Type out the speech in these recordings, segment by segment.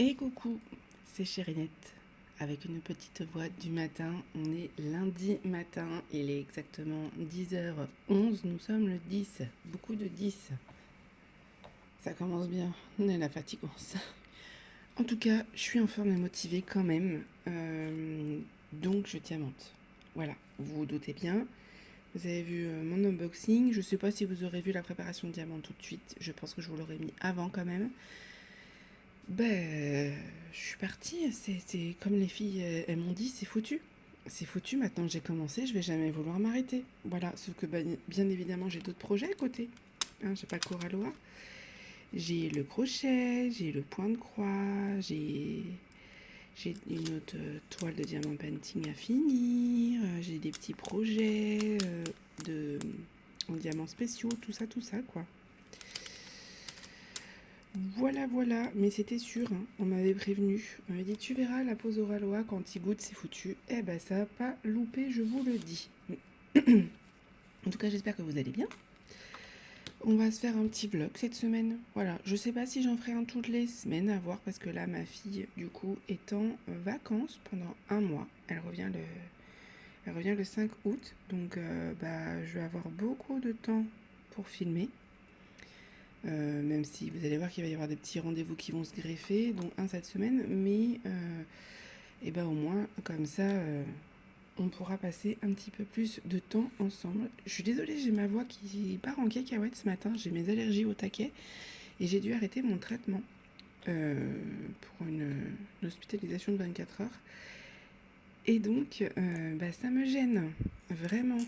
Et coucou, c'est Chérinette, avec une petite voix du matin. On est lundi matin, il est exactement 10h11, nous sommes le 10, beaucoup de 10. Ça commence bien, on est la fatigance. En tout cas, je suis en forme et motivée quand même, donc je diamante. Voilà, vous vous doutez bien. Vous avez vu mon unboxing, je ne sais pas si vous aurez vu la préparation de diamant tout de suite, je pense que je vous l'aurais mis avant quand même. Je suis partie, c'est comme les filles, elles m'ont dit, c'est foutu. C'est foutu, maintenant que j'ai commencé, je vais jamais vouloir m'arrêter. Voilà, sauf que bien évidemment, j'ai d'autres projets à côté. Hein, j'ai pas que Coralloa. J'ai le crochet, j'ai le point de croix, j'ai une autre toile de diamant painting à finir, j'ai des petits projets en diamants spéciaux, tout ça, quoi. Voilà, mais c'était sûr, hein, on m'avait prévenu. On m'avait dit, tu verras la pose Oraloa quand il goûte, c'est foutu. Eh ben, ça n'a pas loupé, je vous le dis. En tout cas, j'espère que vous allez bien. On va se faire un petit vlog cette semaine. Voilà, je sais pas si j'en ferai un toutes les semaines, à voir, parce que là, ma fille, du coup, est en vacances pendant un mois. Elle revient le 5 août, donc je vais avoir beaucoup de temps pour filmer. Même si vous allez voir qu'il va y avoir des petits rendez-vous qui vont se greffer, dont un cette semaine, mais au moins, comme ça, on pourra passer un petit peu plus de temps ensemble. Je suis désolée, j'ai ma voix qui part en cacahuète ce matin, j'ai mes allergies au taquet, et j'ai dû arrêter mon traitement pour une hospitalisation de 24 heures. Et donc, ça me gêne, vraiment.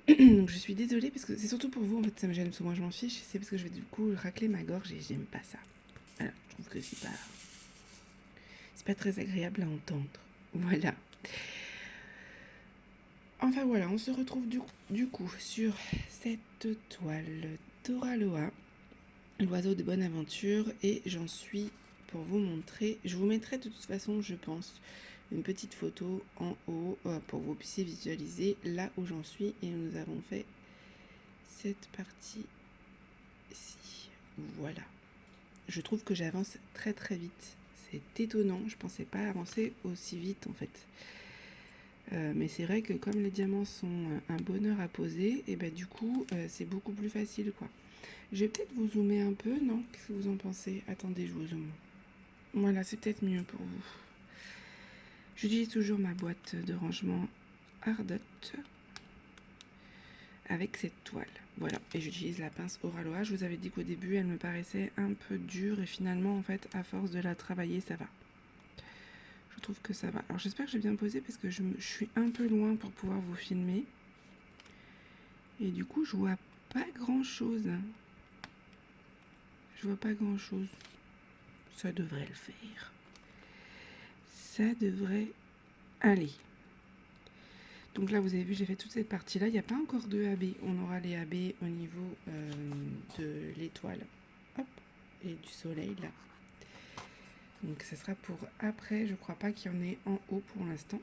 Donc je suis désolée parce que c'est surtout pour vous en fait ça me gêne parce que moi je m'en fiche, c'est parce que je vais du coup racler ma gorge et j'aime pas ça. Voilà, je trouve que c'est pas très agréable à entendre. Voilà. Enfin voilà, on se retrouve du coup sur cette toile d'Oraloa, l'oiseau de bonne aventure, et j'en suis pour vous montrer. Je vous mettrai de toute façon, je pense, une petite photo en haut pour que vous puissiez visualiser là où j'en suis, et nous avons fait cette partie ici. Voilà. Je trouve que j'avance très très vite. C'est étonnant, je pensais pas avancer aussi vite en fait. Mais c'est vrai que comme les diamants sont un bonheur à poser, et du coup c'est beaucoup plus facile quoi. Je vais peut-être vous zoomer un peu, non? Qu'est-ce que vous en pensez? Attendez, je vous zoome. Voilà, c'est peut-être mieux pour vous. J'utilise toujours ma boîte de rangement Ardot avec cette toile. Voilà, et j'utilise la pince Oraloa. Je vous avais dit qu'au début, elle me paraissait un peu dure et finalement, en fait, à force de la travailler, ça va. Je trouve que ça va. Alors, j'espère que j'ai bien posé parce que je suis un peu loin pour pouvoir vous filmer. Et du coup, je vois pas grand-chose. Je vois pas grand-chose. Ça devrait le faire. Ça devrait aller. Donc là, vous avez vu, j'ai fait toute cette partie-là. Il n'y a pas encore de AB. On aura les AB au niveau de l'étoile. Hop, et du soleil, là. Donc ça sera pour après. Je crois pas qu'il y en ait en haut pour l'instant.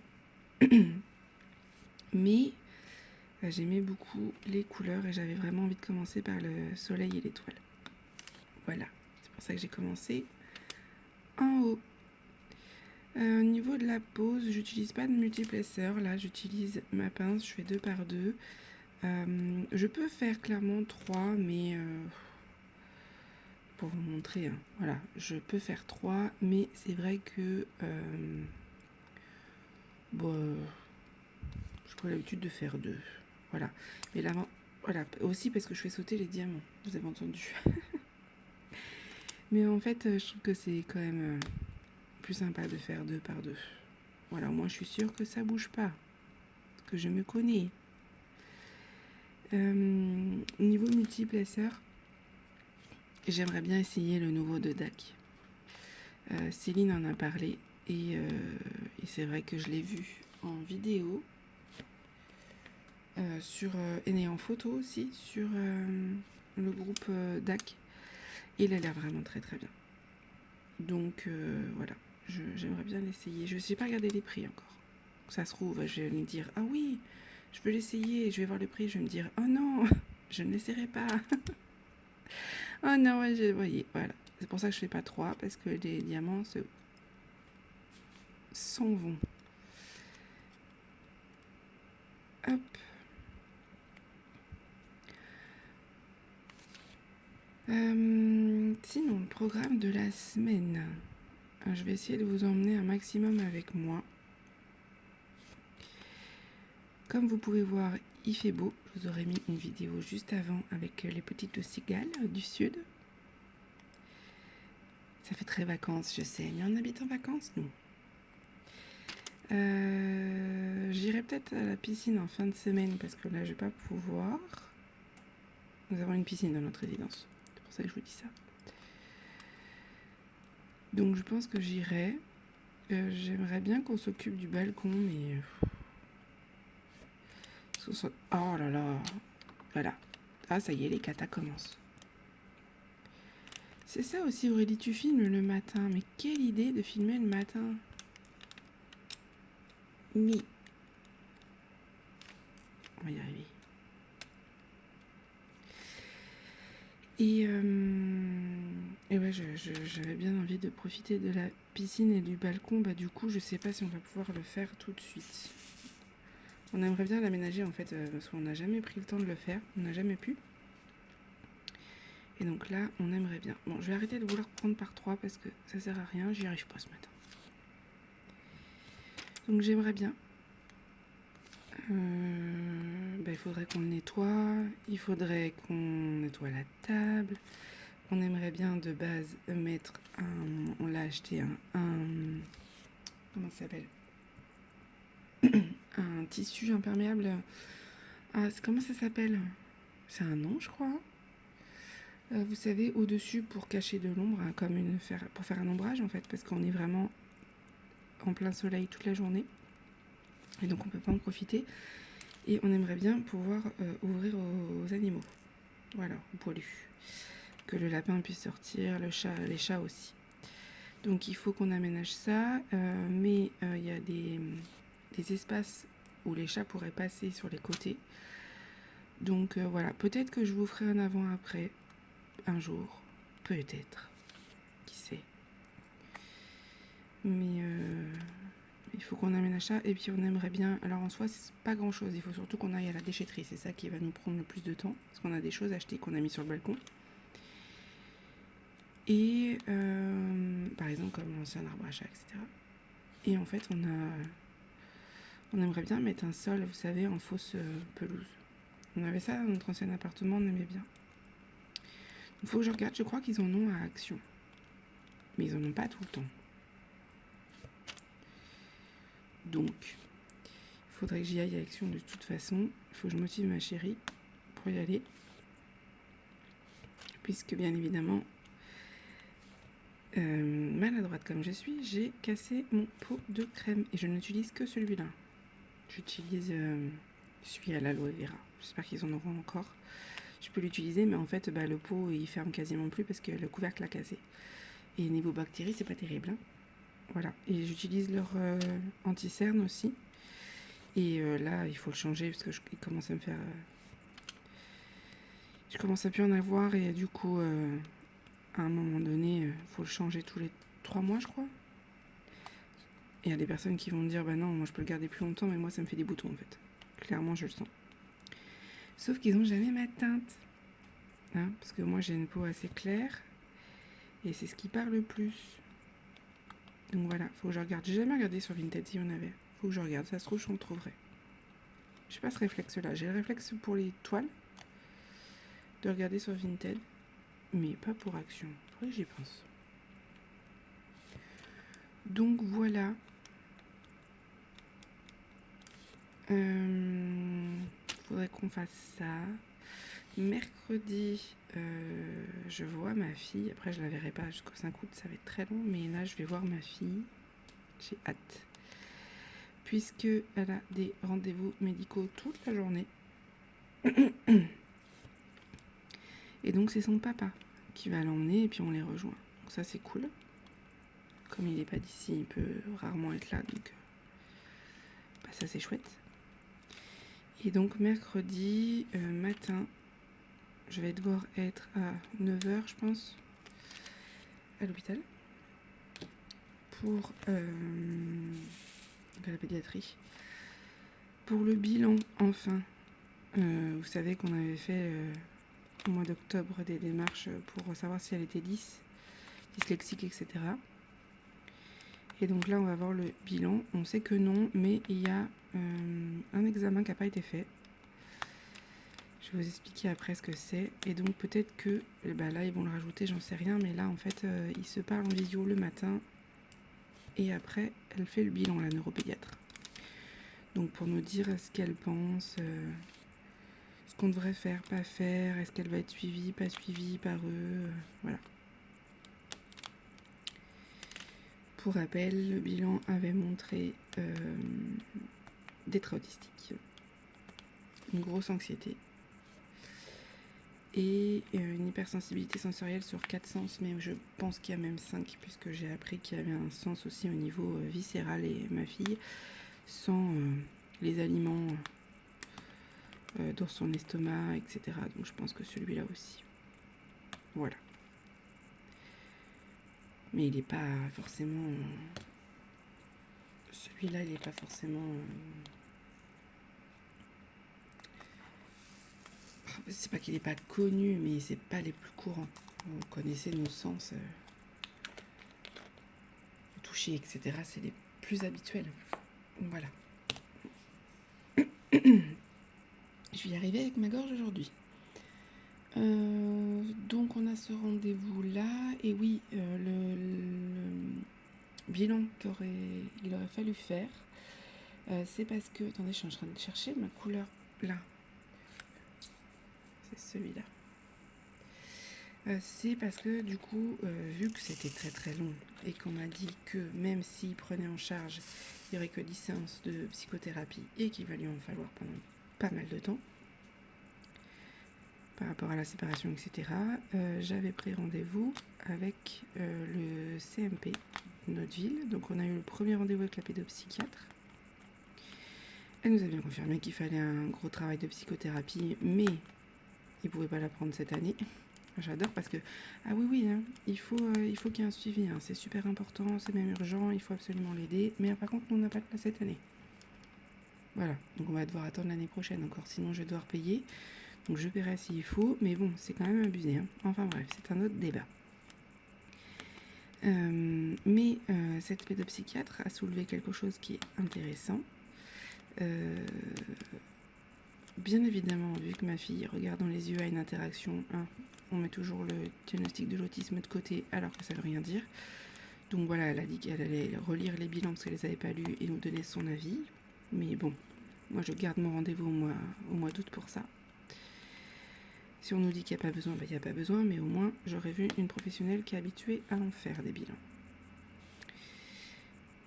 Mais j'aimais beaucoup les couleurs et j'avais vraiment envie de commencer par le soleil et l'étoile. Voilà, c'est pour ça que j'ai commencé en haut. Au niveau de la pose, j'utilise pas de multiplaceur. Là, j'utilise ma pince, je fais 2 par 2. Je peux faire clairement 3, mais pour vous montrer, hein, voilà, je peux faire 3, mais c'est vrai que j'ai pris l'habitude de faire 2. Voilà. Mais là, voilà, aussi parce que je fais sauter les diamants, vous avez entendu. Mais en fait, je trouve que c'est quand même plus sympa de faire 2 par 2. Voilà, moi je suis sûre que ça bouge pas, que je me connais. Niveau multiplaceur, j'aimerais bien essayer le nouveau de DAC. Céline en a parlé et c'est vrai que je l'ai vu en vidéo et en photo aussi sur le groupe DAC. Il a l'air vraiment très très bien. Donc voilà, j'aimerais bien l'essayer. Je ne sais pas regarder les prix encore. Ça se trouve, je vais me dire ah oui, je veux l'essayer. Je vais voir le prix, je vais me dire oh non, je ne l'essaierai pas. Oh non, ouais, vous voyez, voilà. C'est pour ça que je fais pas 3, parce que les diamants s'en vont. Hop. Sinon, le programme de la semaine. Je vais essayer de vous emmener un maximum avec moi. Comme vous pouvez voir, il fait beau. Je vous aurais mis une vidéo juste avant avec les petites cigales du sud. Ça fait très vacances, je sais, mais on habite en vacances, nous. J'irai peut-être à la piscine en fin de semaine parce que là, je vais pas pouvoir. Nous avons une piscine dans notre résidence. C'est pour ça que je vous dis ça. Donc, je pense que j'irai. J'aimerais bien qu'on s'occupe du balcon, mais... Oh là là. Voilà. Ah, ça y est, les catas commencent. C'est ça aussi, Aurélie, tu filmes le matin. Mais quelle idée de filmer le matin. Mais... On va y arriver. Et ouais, j'avais bien envie de profiter de la piscine et du balcon. Bah du coup, je sais pas si on va pouvoir le faire tout de suite. On aimerait bien l'aménager en fait, parce qu'on n'a jamais pris le temps de le faire. On n'a jamais pu. Et donc là, on aimerait bien. Bon, je vais arrêter de vouloir prendre par 3 parce que ça sert à rien. J'y arrive pas ce matin. Donc j'aimerais bien. Il faudrait qu'on le nettoie. Il faudrait qu'on nettoie la table. On aimerait bien de base mettre un... On l'a acheté comment ça s'appelle? Un tissu imperméable. Ah, comment ça s'appelle? C'est un nom, je crois. Vous savez, au-dessus pour cacher de l'ombre, hein, pour faire un ombrage en fait, parce qu'on est vraiment en plein soleil toute la journée. Et donc on peut pas en profiter. Et on aimerait bien pouvoir ouvrir aux animaux. Voilà, aux poilus. Que le lapin puisse sortir, les chats aussi. Donc il faut qu'on aménage ça, mais il y a des espaces où les chats pourraient passer sur les côtés. Donc voilà, peut-être que je vous ferai un avant-après un jour, peut-être, qui sait. Mais il faut qu'on aménage ça, et puis on aimerait bien, alors en soi c'est pas grand chose, il faut surtout qu'on aille à la déchetterie, c'est ça qui va nous prendre le plus de temps, parce qu'on a des choses achetées qu'on a mis sur le balcon. Et par exemple comme l'ancien arbre à chat, etc. Et en fait on aimerait bien mettre un sol, vous savez, en fausse pelouse. On avait ça dans notre ancien appartement, on aimait bien. Il faut que je regarde, je crois qu'ils en ont à Action. Mais ils en ont pas tout le temps. Donc, il faudrait que j'y aille à Action de toute façon. Il faut que je motive ma chérie pour y aller. Puisque bien évidemment, maladroite comme je suis, j'ai cassé mon pot de crème. Et je n'utilise que celui-là. J'utilise celui à l'aloe vera. J'espère qu'ils en auront encore. Je peux l'utiliser, mais en fait, le pot, il ferme quasiment plus parce que le couvercle a cassé. Et niveau bactéries, c'est pas terrible. Hein. Voilà. Et j'utilise leur anti-cerne aussi. Et là, il faut le changer parce que il commence à me faire... je commence à plus en avoir et du coup, à un moment donné, il faut le changer tous les 3 mois, je crois. Et il y a des personnes qui vont me dire, bah non, moi je peux le garder plus longtemps, mais moi ça me fait des boutons en fait. Clairement, je le sens. Sauf qu'ils n'ont jamais ma teinte. Hein, parce que moi j'ai une peau assez claire. Et c'est ce qui parle le plus. Donc voilà, faut que je regarde. J'ai jamais regardé sur Vinted s'il y en avait. Faut que je regarde, ça se trouve, je le trouverai. J'ai pas ce réflexe-là. J'ai le réflexe pour les toiles de regarder sur Vinted, mais pas pour Action. Faudrait que j'y pense. Donc voilà. Faudrait qu'on fasse ça. Mercredi, je vois ma fille. Après, je la verrai pas jusqu'au 5 août, ça va être très long. Mais là, je vais voir ma fille. J'ai hâte. Puisqu'elle a des rendez-vous médicaux toute la journée. Et donc, c'est son papa qui va l'emmener et puis on les rejoint. Donc ça, c'est cool. Comme il n'est pas d'ici, il peut rarement être là. Donc, ça, c'est chouette. Et donc, mercredi matin, je vais devoir être à 9h, je pense. à l'hôpital pour à la pédiatrie. Pour le bilan, enfin, vous savez qu'on avait fait au mois d'octobre des démarches pour savoir si elle était dyslexique, etc. Et donc là, on va voir le bilan. On sait que non, mais il y a un examen qui n'a pas été fait. Je vais vous expliquer après ce que c'est. Et donc peut-être que, là, ils vont le rajouter, j'en sais rien. Mais là, en fait, ils se parlent en visio le matin. Et après, elle fait le bilan, la neuropédiatre. Donc pour nous dire ce qu'elle pense, ce qu'on devrait faire, pas faire, est-ce qu'elle va être suivie, pas suivie par eux, voilà. Pour rappel, le bilan avait montré des traits autistiques, une grosse anxiété et une hypersensibilité sensorielle sur 4 sens, mais je pense qu'il y a même 5, puisque j'ai appris qu'il y avait un sens aussi au niveau viscéral, et ma fille sent les aliments dans son estomac, etc. Donc je pense que celui-là aussi. Voilà. Mais il n'est pas forcément... celui-là, il n'est pas forcément... c'est pas qu'il n'est pas connu, mais c'est pas les plus courants. Vous connaissez nos sens, toucher, etc. C'est les plus habituels. Voilà. Je vais y arriver avec ma gorge aujourd'hui. Donc on a ce rendez-vous là. Et oui, le bilan il aurait fallu faire, c'est parce que... Attendez, je suis en train de chercher ma couleur là. C'est celui-là. C'est parce que du coup, vu que c'était très très long et qu'on m'a dit que même s'il prenait en charge, il n'y aurait que 10 séances de psychothérapie et qu'il va lui en falloir pendant pas mal de temps par rapport à la séparation, etc., j'avais pris rendez-vous avec le CMP de notre ville. Donc on a eu le premier rendez-vous avec la pédopsychiatre. Elle nous a bien confirmé qu'il fallait un gros travail de psychothérapie, mais il ne pouvait pas la prendre cette année. J'adore parce que, ah oui, hein, il faut qu'il y ait un suivi, hein, c'est super important, c'est même urgent, il faut absolument l'aider. Mais par contre, nous, on n'a pas de place cette année. Voilà, donc on va devoir attendre l'année prochaine encore, sinon je vais devoir payer. Donc je verrai s'il faut, mais bon, c'est quand même abusé, hein. Enfin bref, c'est un autre débat. Mais cette pédopsychiatre a soulevé quelque chose qui est intéressant. Bien évidemment, vu que ma fille regarde dans les yeux à une interaction, on met toujours le diagnostic de l'autisme de côté alors que ça ne veut rien dire. Donc voilà, elle a dit qu'elle allait relire les bilans parce qu'elle ne les avait pas lus et nous donner son avis. Mais bon, moi je garde mon rendez-vous au mois d'août pour ça. Si on nous dit qu'il n'y a pas besoin, il n'y a pas besoin, mais au moins j'aurais vu une professionnelle qui est habituée à en faire des bilans.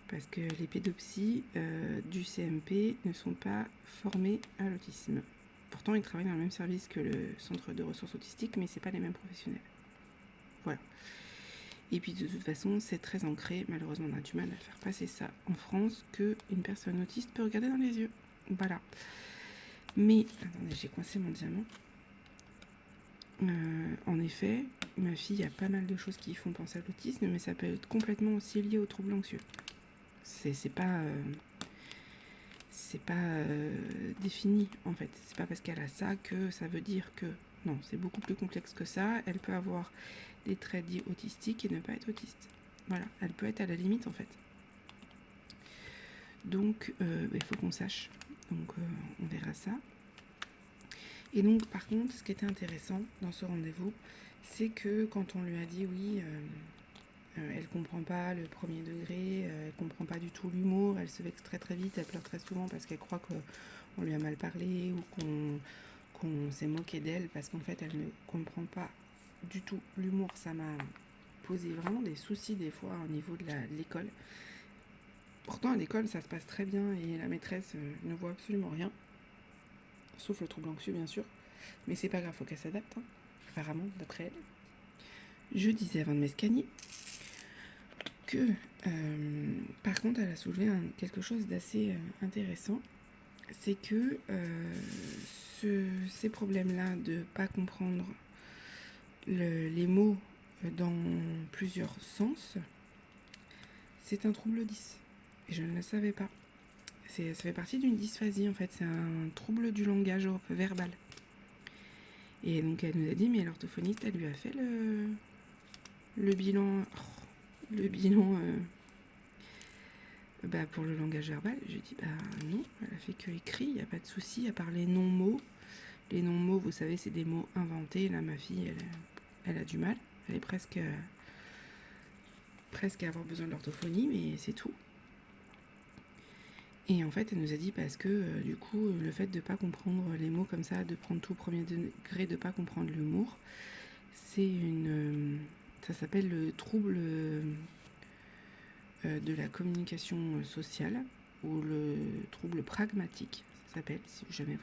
Parce que les pédopsies du CMP ne sont pas formés à l'autisme. Pourtant, ils travaillent dans le même service que le centre de ressources autistiques, mais ce n'est pas les mêmes professionnels. Voilà. Et puis de toute façon, c'est très ancré, malheureusement on a du mal à faire passer ça en France, qu'une personne autiste peut regarder dans les yeux. Voilà. Mais, attendez, j'ai coincé mon diamant. En effet, ma fille a pas mal de choses qui font penser à l'autisme, mais ça peut être complètement aussi lié aux troubles anxieux. C'est pas défini en fait. C'est pas parce qu'elle a ça que ça veut dire que... Non, c'est beaucoup plus complexe que ça. Elle peut avoir des traits dits autistiques et ne pas être autiste. Voilà, elle peut être à la limite en fait. Donc, il faut qu'on sache. Donc, on verra ça. Et donc, par contre, ce qui était intéressant dans ce rendez-vous, c'est que quand on lui a dit oui, elle comprend pas le premier degré, elle comprend pas du tout l'humour, elle se vexe très très vite, elle pleure très souvent parce qu'elle croit qu'on lui a mal parlé ou qu'on s'est moqué d'elle parce qu'en fait elle ne comprend pas du tout l'humour. Ça m'a posé vraiment des soucis des fois au niveau de l'école. Pourtant à l'école ça se passe très bien et la maîtresse ne voit absolument rien, sauf le trouble anxieux bien sûr, mais c'est pas grave, faut qu'elle s'adapte, hein, apparemment d'après elle. Je disais avant de m'escagner que par contre elle a soulevé quelque chose d'assez intéressant, c'est que ces problèmes là de pas comprendre les mots dans plusieurs sens, c'est un trouble 10. Et je ne le savais pas. Ça fait partie d'une dysphasie en fait, c'est un trouble du langage verbal. Et donc elle nous a dit, mais l'orthophoniste, elle lui a fait le bilan, pour le langage verbal. J'ai dit, non, elle a fait que écrit, il n'y a pas de souci, à part les non-mots. Les non-mots, vous savez, c'est des mots inventés. Là, ma fille, elle a du mal. Elle est presque à avoir besoin de l'orthophonie, mais c'est tout. Et en fait, elle nous a dit parce que du coup, le fait de ne pas comprendre les mots comme ça, de prendre tout au premier degré, de ne pas comprendre l'humour, ça s'appelle le trouble de la communication sociale ou le trouble pragmatique, ça s'appelle, si jamais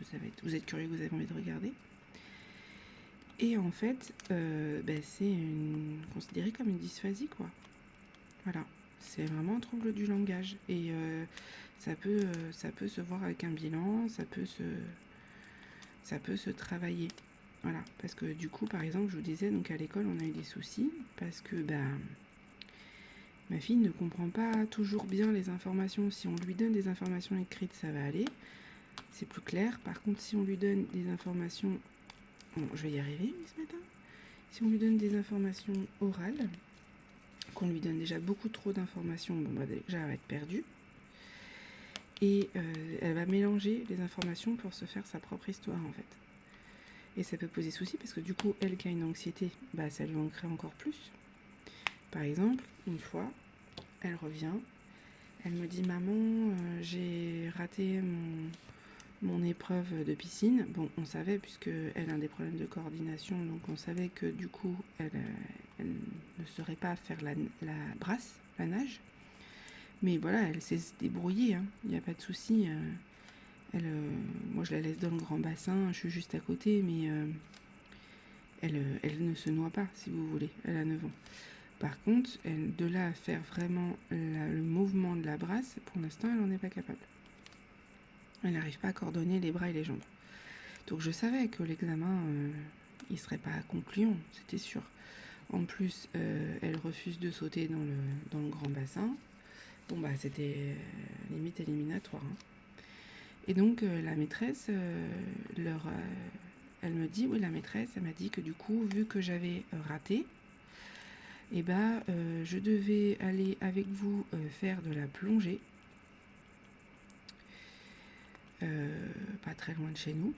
vous êtes curieux, vous avez envie de regarder. Et en fait, c'est considéré comme une dysphasie, quoi. Voilà, c'est vraiment un trouble du langage. Et ça peut se voir avec un bilan, ça peut se travailler. Voilà, parce que du coup, par exemple, je vous disais, donc à l'école, on a eu des soucis, parce que ma fille ne comprend pas toujours bien les informations. Si on lui donne des informations écrites, ça va aller, c'est plus clair. Par contre, si on lui donne des informations... Bon, je vais y arriver ce matin. Si on lui donne des informations orales, qu'on lui donne déjà beaucoup trop d'informations, déjà elle va être perdue. Et elle va mélanger les informations pour se faire sa propre histoire en fait. Et ça peut poser souci parce que du coup, elle qui a une anxiété, ça lui en crée encore plus. Par exemple, une fois, elle revient, elle me dit « Maman, j'ai raté mon épreuve de piscine ». Bon, on savait, puisqu'elle a des problèmes de coordination, donc on savait que du coup, elle ne saurait pas faire la brasse, la nage. Mais voilà, elle sait se débrouiller, il n'y a pas de souci. Moi, je la laisse dans le grand bassin, je suis juste à côté, mais elle ne se noie pas, si vous voulez. Elle a 9 ans. Par contre, de là à faire vraiment le mouvement de la brasse, pour l'instant, elle n'en est pas capable. Elle n'arrive pas à coordonner les bras et les jambes. Donc je savais que l'examen, il ne serait pas concluant, c'était sûr. En plus, elle refuse de sauter dans le grand bassin. Bon, c'était limite éliminatoire. Et donc, la maîtresse, elle me dit, oui, la maîtresse, elle m'a dit que du coup, vu que j'avais raté, je devais aller avec vous faire de la plongée, pas très loin de chez nous,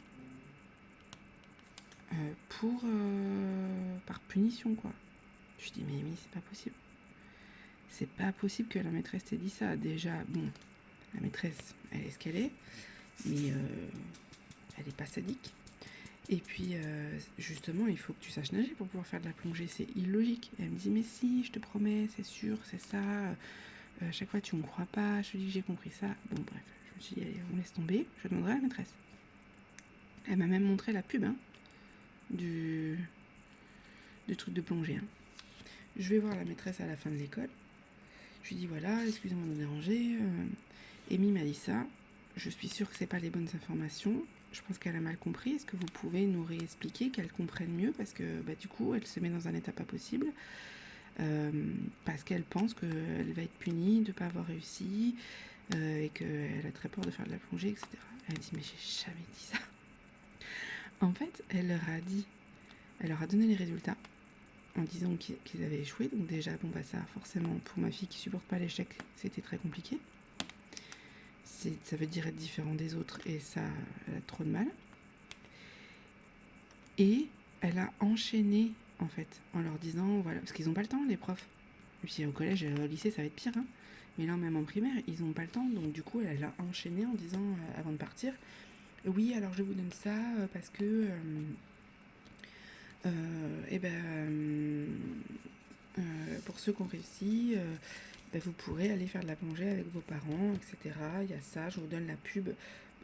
par punition, quoi. Je dis, mais oui, c'est pas possible. C'est pas possible que la maîtresse t'ait dit ça. Déjà, bon, la maîtresse, elle est ce qu'elle est, mais elle est pas sadique. Et puis, justement, il faut que tu saches nager pour pouvoir faire de la plongée. C'est illogique. Et elle me dit, mais si, je te promets, c'est sûr, c'est ça. À chaque fois, tu me crois pas. Je te dis que j'ai compris ça. Bon, bref, je me suis dit, allez, on laisse tomber. Je demanderai à la maîtresse. Elle m'a même montré la pub du truc de plongée. Je vais voir la maîtresse à la fin de l'école. Je lui dis, voilà, excusez-moi de vous déranger. Amy m'a dit ça. Je suis sûre que c'est pas les bonnes informations. Je pense qu'elle a mal compris. Est-ce que vous pouvez nous réexpliquer, qu'elle comprenne mieux? Parce que du coup, elle se met dans un état pas possible. Parce qu'elle pense qu'elle va être punie de ne pas avoir réussi et qu'elle a très peur de faire de la plongée, etc. Elle a dit, mais j'ai jamais dit ça. En fait, elle leur a donné les résultats en disant qu'ils avaient échoué. Donc déjà, ça, forcément, pour ma fille qui supporte pas l'échec, c'était très compliqué. Ça veut dire être différent des autres et ça, elle a trop de mal. Et elle a enchaîné, en fait, en leur disant, voilà, parce qu'ils n'ont pas le temps, les profs. Et puis au collège et au lycée, ça va être pire, mais là, même en primaire, ils n'ont pas le temps. Donc du coup, elle a enchaîné en disant, avant de partir, oui, alors je vous donne ça parce que... pour ceux qui ont réussi, vous pourrez aller faire de la plongée avec vos parents, etc. Il y a ça, je vous donne la pub.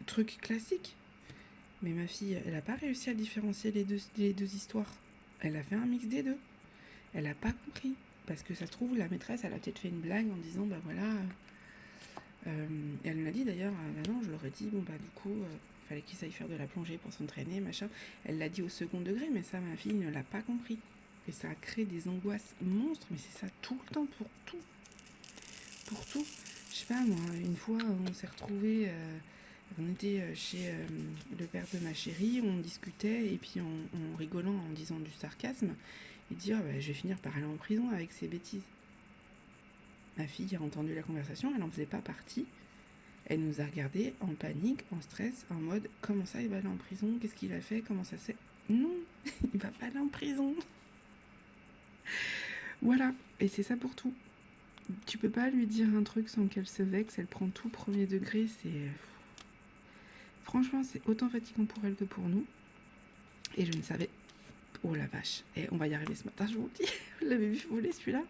Truc classique. Mais ma fille, elle n'a pas réussi à différencier les deux histoires. Elle a fait un mix des deux. Elle n'a pas compris. Parce que ça se trouve, la maîtresse, elle a peut-être fait une blague en disant, elle me l'a dit d'ailleurs, non, je leur ai dit, du coup, fallait qu'ils aillent faire de la plongée pour s'entraîner, machin. Elle l'a dit au second degré, mais ça, ma fille ne l'a pas compris. Et ça crée des angoisses monstres, mais c'est ça tout le temps pour tout. Pour tout. Je sais pas, moi, une fois, on s'est retrouvés, on était chez le père de ma chérie, on discutait, et puis en rigolant, en disant du sarcasme, il dit ah, bah, je vais finir par aller en prison avec ces bêtises. Ma fille a entendu la conversation, elle n'en faisait pas partie. Elle nous a regardés en panique, en stress, en mode comment ça il va aller en prison, qu'est-ce qu'il a fait, comment ça se fait. Non, il va pas aller en prison. Voilà, et c'est ça pour tout. Tu peux pas lui dire un truc sans qu'elle se vexe, elle prend tout premier degré, c'est... Franchement, c'est autant fatigant pour elle que pour nous. Et je ne savais... Oh la vache, et on va y arriver ce matin, je vous le dis. Vous l'avez vu voler celui-là.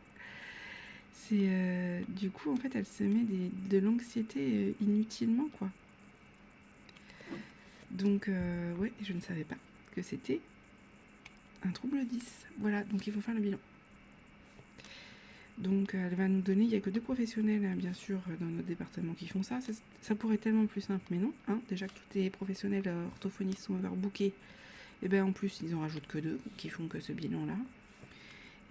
C'est... du coup, en fait, elle se met de l'anxiété inutilement, quoi. Donc, ouais, je ne savais pas que c'était un trouble 10. Voilà, donc il faut faire le bilan. Donc elle va nous donner, il n'y a que 2 professionnels, hein, bien sûr, dans notre département qui font ça. Ça pourrait être tellement plus simple, mais non. Hein, déjà que tous les professionnels orthophonistes sont overbookés, et bien en plus, ils en rajoutent que 2 qui font que ce bilan-là.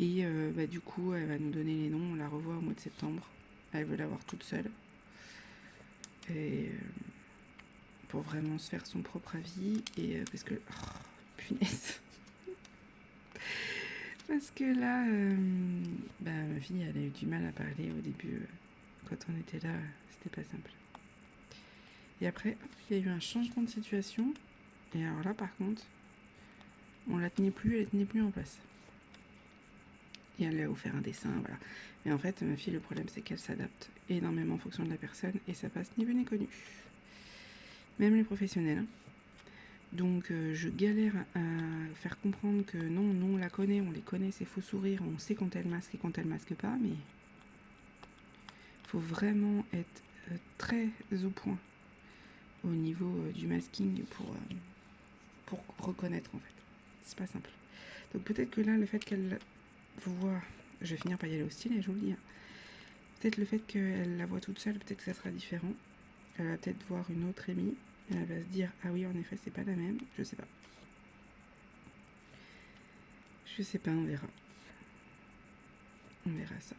Et bah, du coup, elle va nous donner les noms, on la revoit au mois de septembre. Elle veut l'avoir toute seule. Et pour vraiment se faire son propre avis. Et parce que... Oh, punaise. Parce que là, bah, ma fille, elle a eu du mal à parler au début. Quand on était là, c'était pas simple. Et après, hop, il y a eu un changement de situation. Et alors là, par contre, on la tenait plus, elle tenait plus en place. Et elle a offert un dessin, voilà. Mais en fait, ma fille, le problème, c'est qu'elle s'adapte énormément en fonction de la personne. Et ça passe ni vu ni connu. Même les professionnels. Hein. Donc je galère à faire comprendre que non, on la connaît, on les connaît, c'est faux sourire, on sait quand elle masque et quand elle masque pas, mais il faut vraiment être très au point au niveau du masking pour reconnaître en fait. C'est pas simple. Donc peut-être que là, le fait qu'elle voit, je vais finir par y aller au style et je vous le dis, hein. Peut-être le fait qu'elle la voit toute seule, peut-être que ça sera différent. Elle va peut-être voir une autre amie. Elle va se dire ah oui en effet c'est pas la même, je sais pas. Je sais pas, on verra. On verra ça.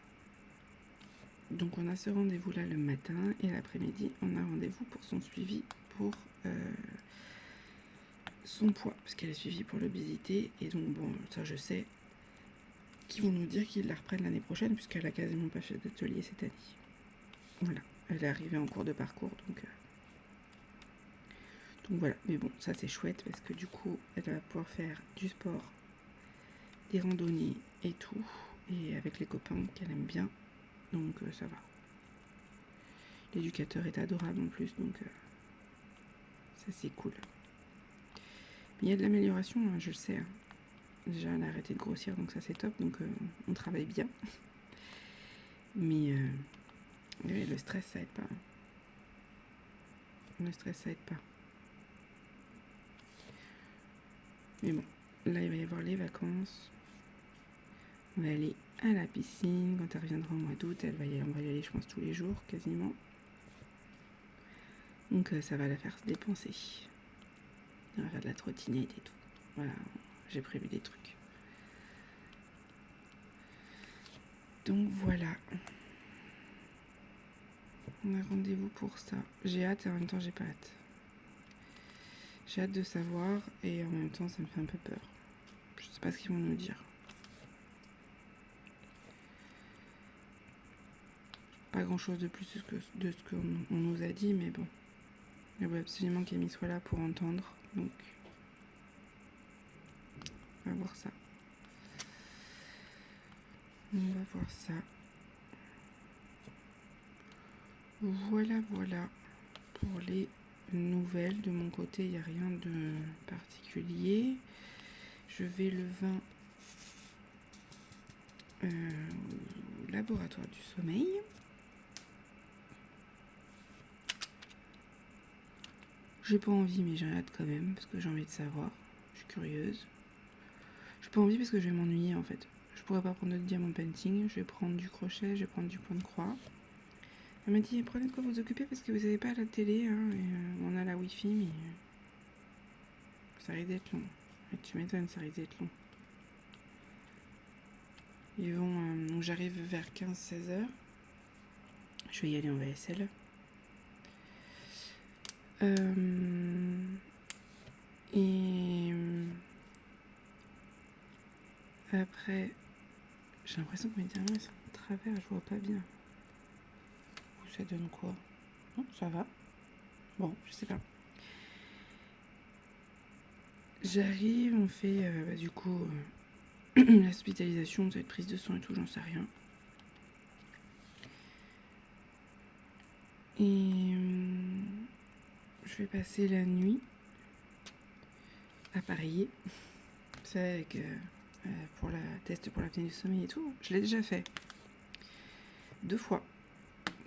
Donc on a ce rendez-vous là le matin et l'après-midi on a rendez-vous pour son suivi pour son poids parce qu'elle est suivie pour l'obésité et donc bon ça je sais qu'ils vont nous dire qu'ils la reprennent l'année prochaine puisqu'elle a quasiment pas fait d'atelier cette année. Voilà, elle est arrivée en cours de parcours donc voilà, mais bon, ça c'est chouette parce que du coup, elle va pouvoir faire du sport, des randonnées et tout, et avec les copains qu'elle aime bien, donc ça va. L'éducateur est adorable en plus, donc ça c'est cool. Mais il y a de l'amélioration, hein, je le sais. Hein. Déjà, elle a arrêté de grossir, donc ça c'est top, donc on travaille bien. Mais le stress, ça aide pas. Le stress, ça aide pas. Mais bon, là il va y avoir les vacances. On va aller à la piscine. Quand elle reviendra au mois d'août, on va y aller, je pense, tous les jours, quasiment. Donc ça va la faire se dépenser. On va faire de la trottinette et tout. Voilà, j'ai prévu des trucs. Donc voilà. On a rendez-vous pour ça. J'ai hâte et en même temps j'ai pas hâte. J'ai hâte de savoir et en même temps ça me fait un peu peur. Je sais pas ce qu'ils vont nous dire. Pas grand chose de plus de ce qu'on nous a dit, mais bon. Il faut absolument qu'Amy soit là pour entendre. Donc, on va voir ça. On va voir ça. Voilà pour les nouvelles. De mon côté, il n'y a rien de particulier. Je vais le 20 au laboratoire du sommeil. J'ai pas envie, mais j'ai hâte quand même, parce que j'ai envie de savoir. Je suis curieuse. J'ai pas envie parce que je vais m'ennuyer en fait. Je pourrais pas prendre de diamant painting, je vais prendre du crochet, je vais prendre du point de croix. Elle m'a dit prenez de quoi vous occuper parce que vous avez pas la télé, hein, et, on a la wifi, mais ça risque d'être long. Et tu m'étonnes, ça risque d'être long. Donc j'arrive vers 15-16 heures. Je vais y aller en VSL. Et après, j'ai l'impression que mes diamants sont de travers, je vois pas bien. Ou ça donne quoi? Non, ça va. Bon, je sais pas. J'arrive, on fait du coup l'hospitalisation, cette prise de sang et tout, j'en sais rien. Et je vais passer la nuit à parier. C'est avec pour la test pour l'apnée du sommeil et tout. Je l'ai déjà fait 2 fois,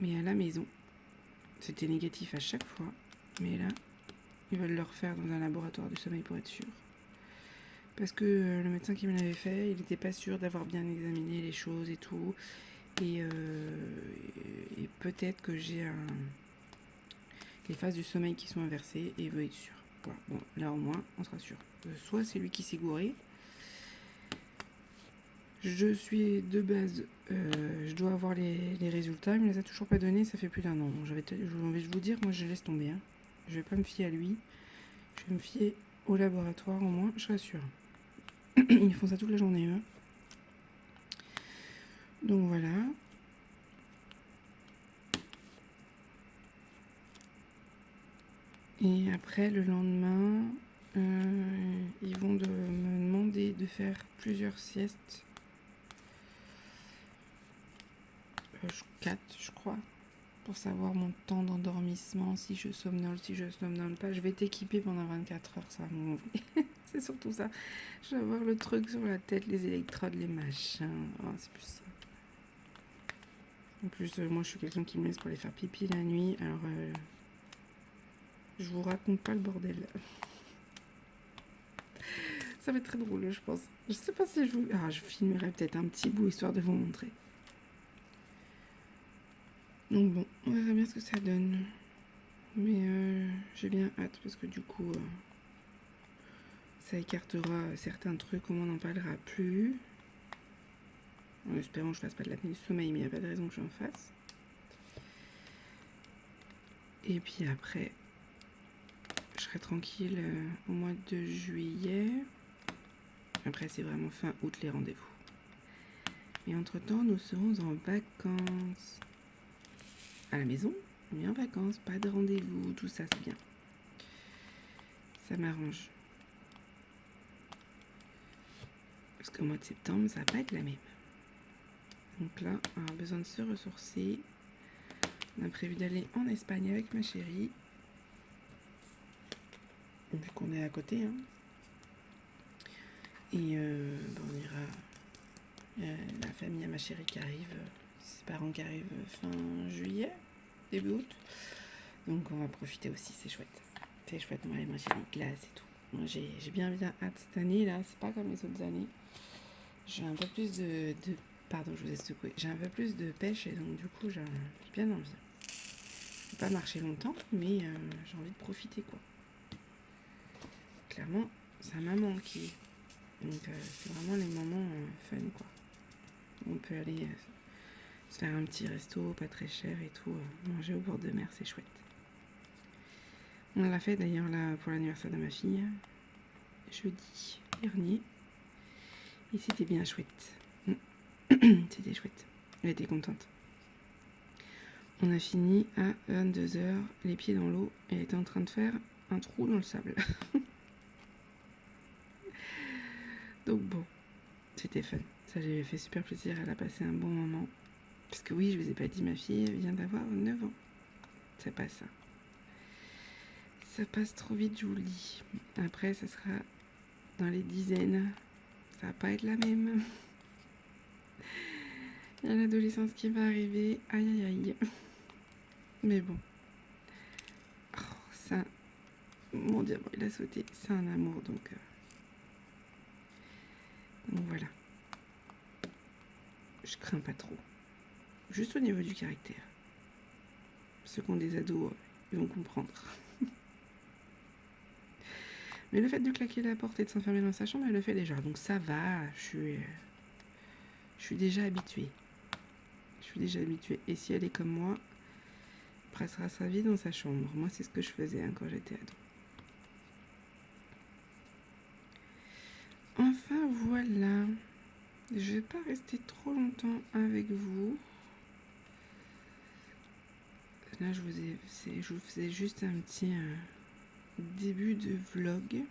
mais à la maison. C'était négatif à chaque fois, mais là, ils veulent le refaire dans un laboratoire du sommeil pour être sûr. Parce que le médecin qui me l'avait fait, il n'était pas sûr d'avoir bien examiné les choses et tout. Et peut-être que j'ai les phases du sommeil qui sont inversées et il veut être sûr. Voilà. Bon, là au moins, on sera sûr. Soit c'est lui qui s'est gouré. Je suis de base, je dois avoir les résultats, il me les a toujours pas donnés, ça fait plus d'1 an. Je vais vous dire, moi je laisse tomber. Hein. Je vais pas me fier à lui, je vais me fier au laboratoire au moins, je rassure. Ils font ça toute la journée, eux. Donc voilà. Et après, le lendemain, ils vont me demander de faire plusieurs siestes. 4, je crois. Pour savoir mon temps d'endormissement, si je somnole, si je somnole pas. Je vais t'équiper pendant 24 heures, ça va m'envoler. C'est surtout ça. Je vais avoir le truc sur la tête, les électrodes, les machins. Oh, c'est plus ça. En plus, moi, je suis quelqu'un qui me laisse pour aller faire pipi la nuit. Alors, je vous raconte pas le bordel. Ça va être très drôle, je pense. Je sais pas si je filmerai peut-être un petit bout, histoire de vous montrer. Donc bon, on verra bien ce que ça donne. Mais j'ai bien hâte, parce que du coup, ça écartera certains trucs, on n'en parlera plus. En espérant que je fasse pas de l'apnée du sommeil, mais il n'y a pas de raison que j'en fasse. Et puis après, je serai tranquille au mois de juillet. Après, c'est vraiment fin août les rendez-vous. Mais entre-temps, nous serons en vacances. À la maison, mais en vacances, pas de rendez-vous, tout ça, c'est bien. Ça m'arrange. Parce qu'au mois de septembre, ça va pas être la même. Donc là, on a besoin de se ressourcer. On a prévu d'aller en Espagne avec ma chérie. Vu qu'on est à côté. Hein. Et on ira. La famille à ma chérie qui arrive. Ses parents qui arrivent fin juillet, début août. Donc on va profiter aussi, c'est chouette. C'est chouette, on va aller manger des glaces et tout. Moi j'ai bien hâte cette année là, c'est pas comme les autres années. J'ai un peu plus pardon, je vous ai secoué. J'ai un peu plus de pêche et donc du coup j'ai bien envie. Je vais pas marcher longtemps, mais j'ai envie de profiter quoi. Clairement, ça m'a manqué. Donc c'est vraiment les moments fun quoi. On peut aller se faire un petit resto, pas très cher et tout, manger au bord de mer, c'est chouette. On l'a fait d'ailleurs là pour l'anniversaire de ma fille, jeudi dernier. Et c'était bien chouette. C'était chouette. Elle était contente. On a fini à 22h, les pieds dans l'eau. Elle était en train de faire un trou dans le sable. Donc bon, c'était fun. Ça lui avait fait super plaisir. Elle a passé un bon moment. Parce que oui, je vous ai pas dit, ma fille vient d'avoir 9 ans. Ça passe ça. Ça passe trop vite, je vous le dis. Après, ça sera dans les dizaines. Ça va pas être la même. Il y a l'adolescence qui va arriver. Aïe, aïe, aïe. Mais bon. Oh, ça... Mon diamant, il a sauté. C'est un amour, donc voilà. Je crains pas trop. Juste au niveau du caractère. Ceux qui ont des ados, ils vont comprendre. Mais le fait de claquer la porte et de s'enfermer dans sa chambre, elle le fait déjà. Donc ça va, je Je suis déjà habituée. Et si elle est comme moi, elle passera sa vie dans sa chambre. Moi, c'est ce que je faisais quand j'étais ado. Enfin, voilà. Je vais pas rester trop longtemps avec vous. Là, je vous faisais juste un petit début de vlog.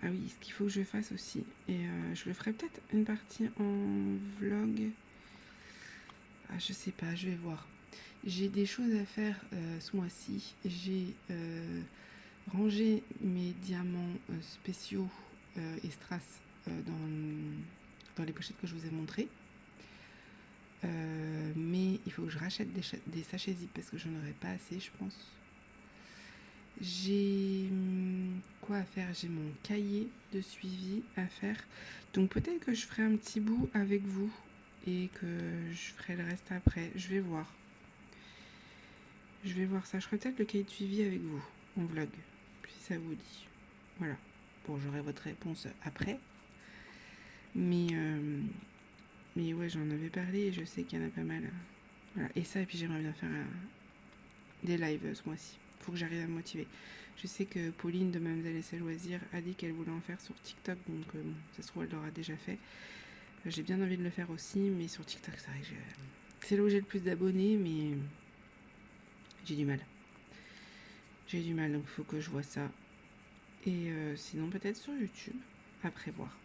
Ah oui, ce qu'il faut que je fasse aussi. Et je le ferai peut-être une partie en vlog. Ah, je sais pas, je vais voir. J'ai des choses à faire ce mois-ci. J'ai rangé mes diamants spéciaux et strass dans les pochettes que je vous ai montrées. Mais il faut que je rachète des sachets zip parce que j'en aurai pas assez, je pense. J'ai quoi à faire? J'ai mon cahier de suivi à faire. Donc peut-être que je ferai un petit bout avec vous et que je ferai le reste après. Je vais voir. Ça. Je ferai peut-être le cahier de suivi avec vous en vlog, si ça vous dit. Voilà. Bon, j'aurai votre réponse après. Mais ouais, j'en avais parlé et je sais qu'il y en a pas mal. Voilà. Et ça, et puis j'aimerais bien faire des lives ce mois-ci. Faut que j'arrive à me motiver. Je sais que Pauline de Mademoiselle et ses loisirs a dit qu'elle voulait en faire sur TikTok, donc ça se trouve elle l'aura déjà fait. J'ai bien envie de le faire aussi, mais sur TikTok, c'est vrai que c'est là où j'ai le plus d'abonnés, mais j'ai du mal. Donc il faut que je vois ça. Et sinon peut-être sur YouTube, après voir.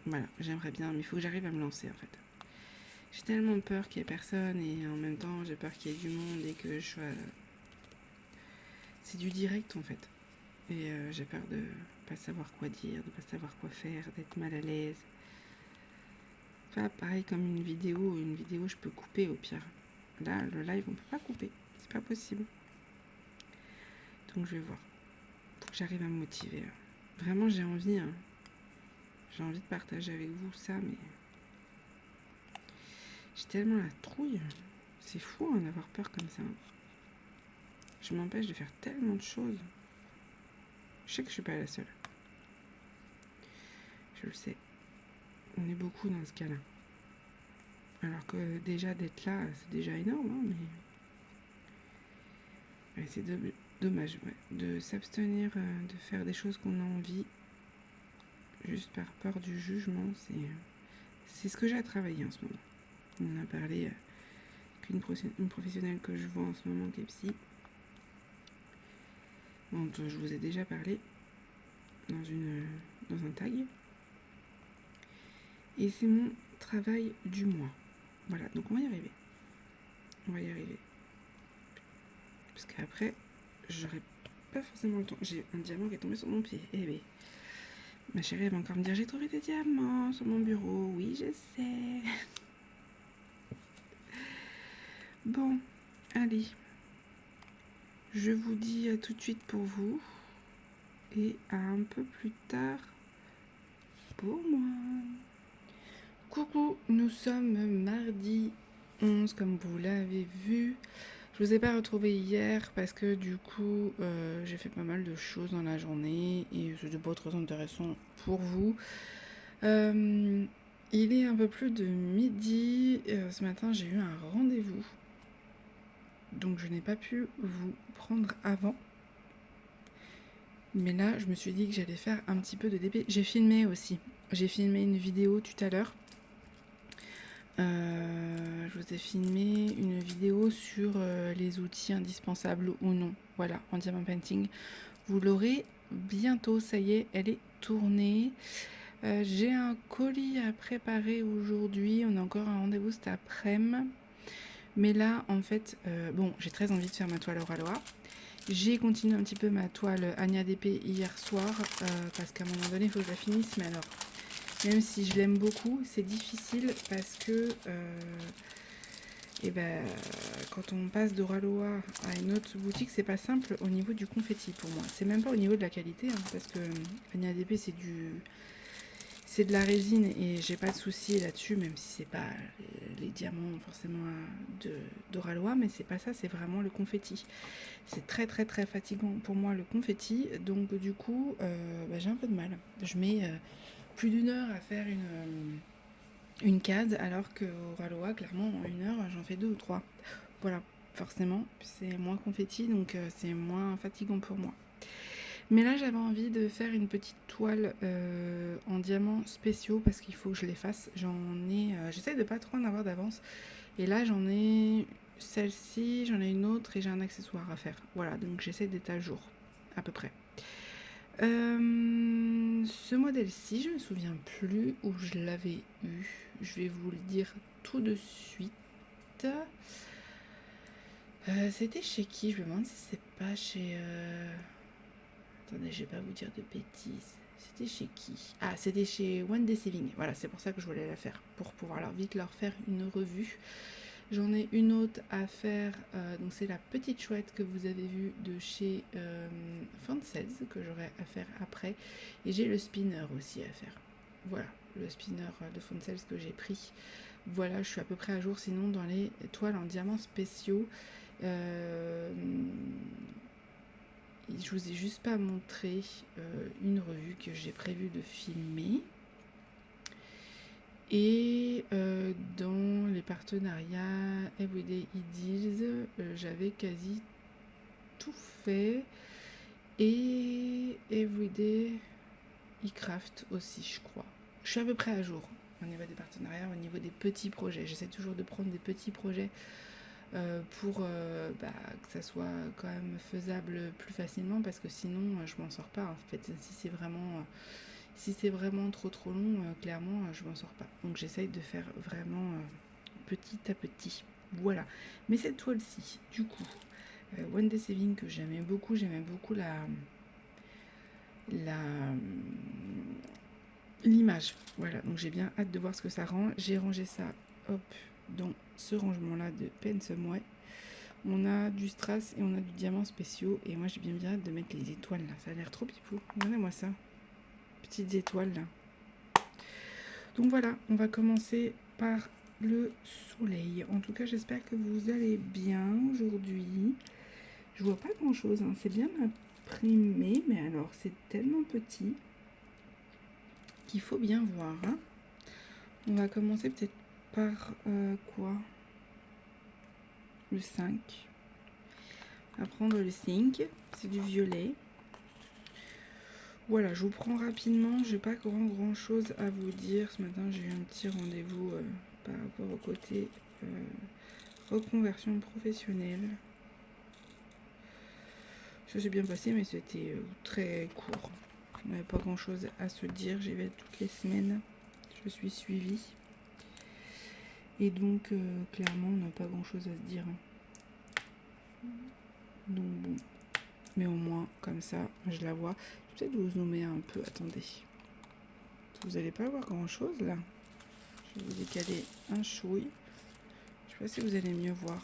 Voilà, j'aimerais bien, mais il faut que j'arrive à me lancer en fait. J'ai tellement peur qu'il n'y ait personne et en même temps j'ai peur qu'il y ait du monde et que je sois... C'est du direct en fait. Et j'ai peur de pas savoir quoi dire, de pas savoir quoi faire, d'être mal à l'aise. Pas pareil comme une vidéo je peux couper au pire. Là, le live on peut pas couper, c'est pas possible. Donc je vais voir. Faut que j'arrive à me motiver. Vraiment j'ai envie de partager avec vous ça, mais j'ai tellement la trouille. C'est fou d'avoir peur comme ça. Je m'empêche de faire tellement de choses. Je sais que je suis pas la seule. Je le sais. On est beaucoup dans ce cas-là. Alors que déjà d'être là, c'est déjà énorme, hein, mais ouais, c'est dommage de s'abstenir de faire des choses qu'on a envie juste par peur du jugement. C'est ce que j'ai à travailler en ce moment. On en a parlé avec une professionnelle que je vois en ce moment qui est psy, dont je vous ai déjà parlé dans un tag. Et c'est mon travail du mois. Voilà, donc on va y arriver. Parce qu'après, j'aurai pas forcément le temps. J'ai un diamant qui est tombé sur mon pied. Eh bien, ma chérie elle va encore me dire j'ai trouvé des diamants sur mon bureau. Oui, je sais. Bon, allez. Je vous dis à tout de suite pour vous. Et à un peu plus tard pour moi. Coucou, nous sommes mardi 11 comme vous l'avez vu. Je vous ai pas retrouvé hier parce que du coup j'ai fait pas mal de choses dans la journée et c'est pas très intéressant pour vous. Il est un peu plus de midi. Ce matin j'ai eu un rendez-vous. Donc je n'ai pas pu vous prendre avant. Mais là je me suis dit que j'allais faire un petit peu de DP. J'ai filmé aussi. J'ai filmé une vidéo tout à l'heure. Je vous ai filmé une vidéo sur les outils indispensables ou non, voilà, en diamant painting. Vous l'aurez bientôt, ça y est, elle est tournée. J'ai un colis à préparer aujourd'hui, on a encore un rendez-vous cet après-midi. Mais là, en fait, j'ai très envie de faire ma toile Oraloa. J'ai continué un petit peu ma toile Ania DP hier soir, parce qu'à un moment donné, il faut que je la finisse, mais alors... Même si je l'aime beaucoup, c'est difficile parce que quand on passe d'Oraloa à une autre boutique, c'est pas simple au niveau du confetti pour moi. C'est même pas au niveau de la qualité, hein, parce que l'ADP c'est c'est de la résine et j'ai pas de souci là-dessus, même si c'est pas les diamants forcément d'Oralois, mais c'est pas ça, c'est vraiment le confetti. C'est très très très fatigant pour moi le confetti, donc du coup j'ai un peu de mal. Je mets plus d'une heure à faire une case, alors qu'au Ralois, clairement, en une heure, j'en fais 2 ou 3. Voilà, forcément, c'est moins confetti, donc c'est moins fatigant pour moi. Mais là, j'avais envie de faire une petite toile en diamants spéciaux, parce qu'il faut que je les fasse. J'essaie de pas trop en avoir d'avance. Et là, j'en ai celle-ci, j'en ai une autre, et j'ai un accessoire à faire. Voilà, donc j'essaie d'être à jour, à peu près. Ce modèle-ci, je me souviens plus où je l'avais eu. Je vais vous le dire tout de suite. C'était chez qui? Je me demande si c'est pas chez... Attendez, je vais pas vous dire de bêtises. C'était chez qui? Ah, c'était chez One Day Saving. Voilà, c'est pour ça que je voulais la faire, pour pouvoir vite leur faire une revue. J'en ai une autre à faire, donc c'est la petite chouette que vous avez vue de chez Fansels, que j'aurai à faire après. Et j'ai le spinner aussi à faire. Voilà, le spinner de Fansels que j'ai pris. Voilà, je suis à peu près à jour, sinon dans les toiles en diamants spéciaux. Je vous ai juste pas montré une revue que j'ai prévu de filmer. Et dans les partenariats Everyday Ideals, j'avais quasi tout fait. Et Everyday eCraft aussi, je crois. Je suis à peu près à jour au niveau des partenariats, au niveau des petits projets. J'essaie toujours de prendre des petits projets pour que ça soit quand même faisable plus facilement, parce que sinon je m'en sors pas en fait. Si c'est vraiment trop long, clairement je m'en sors pas. Donc j'essaye de faire vraiment petit à petit. Voilà. Mais cette toile-ci, du coup, One Day Saving, que j'aimais beaucoup l'image. Voilà, donc j'ai bien hâte de voir ce que ça rend. J'ai rangé ça, hop, dans ce rangement-là de Pensumway. On a du strass et on a du diamant spéciaux. Et moi, j'ai bien hâte de mettre les étoiles là. Ça a l'air trop pipou. Regardez-moi ça. Petites étoiles là. Donc voilà, on va commencer par le soleil. En tout cas, j'espère que vous allez bien aujourd'hui. Je vois pas grand-chose, hein. C'est bien imprimé, mais alors c'est tellement petit qu'il faut bien voir, hein. On va commencer peut-être par quoi? Le 5. On va prendre le 5, c'est du violet. Voilà, je vous prends rapidement, j'ai pas grand chose à vous dire. Ce matin, j'ai eu un petit rendez-vous par rapport au côté reconversion professionnelle. Ça s'est bien passé, mais c'était très court. On n'avait pas grand chose à se dire. J'y vais toutes les semaines. Je suis suivie. Et donc, clairement, on n'a pas grand chose à se dire. Donc, bon. Mais au moins, comme ça, je la vois. Je vais peut-être vous zoomer un peu. Attendez. Vous n'allez pas voir grand chose là. Je vais vous décaler un chouille. Je sais pas si vous allez mieux voir.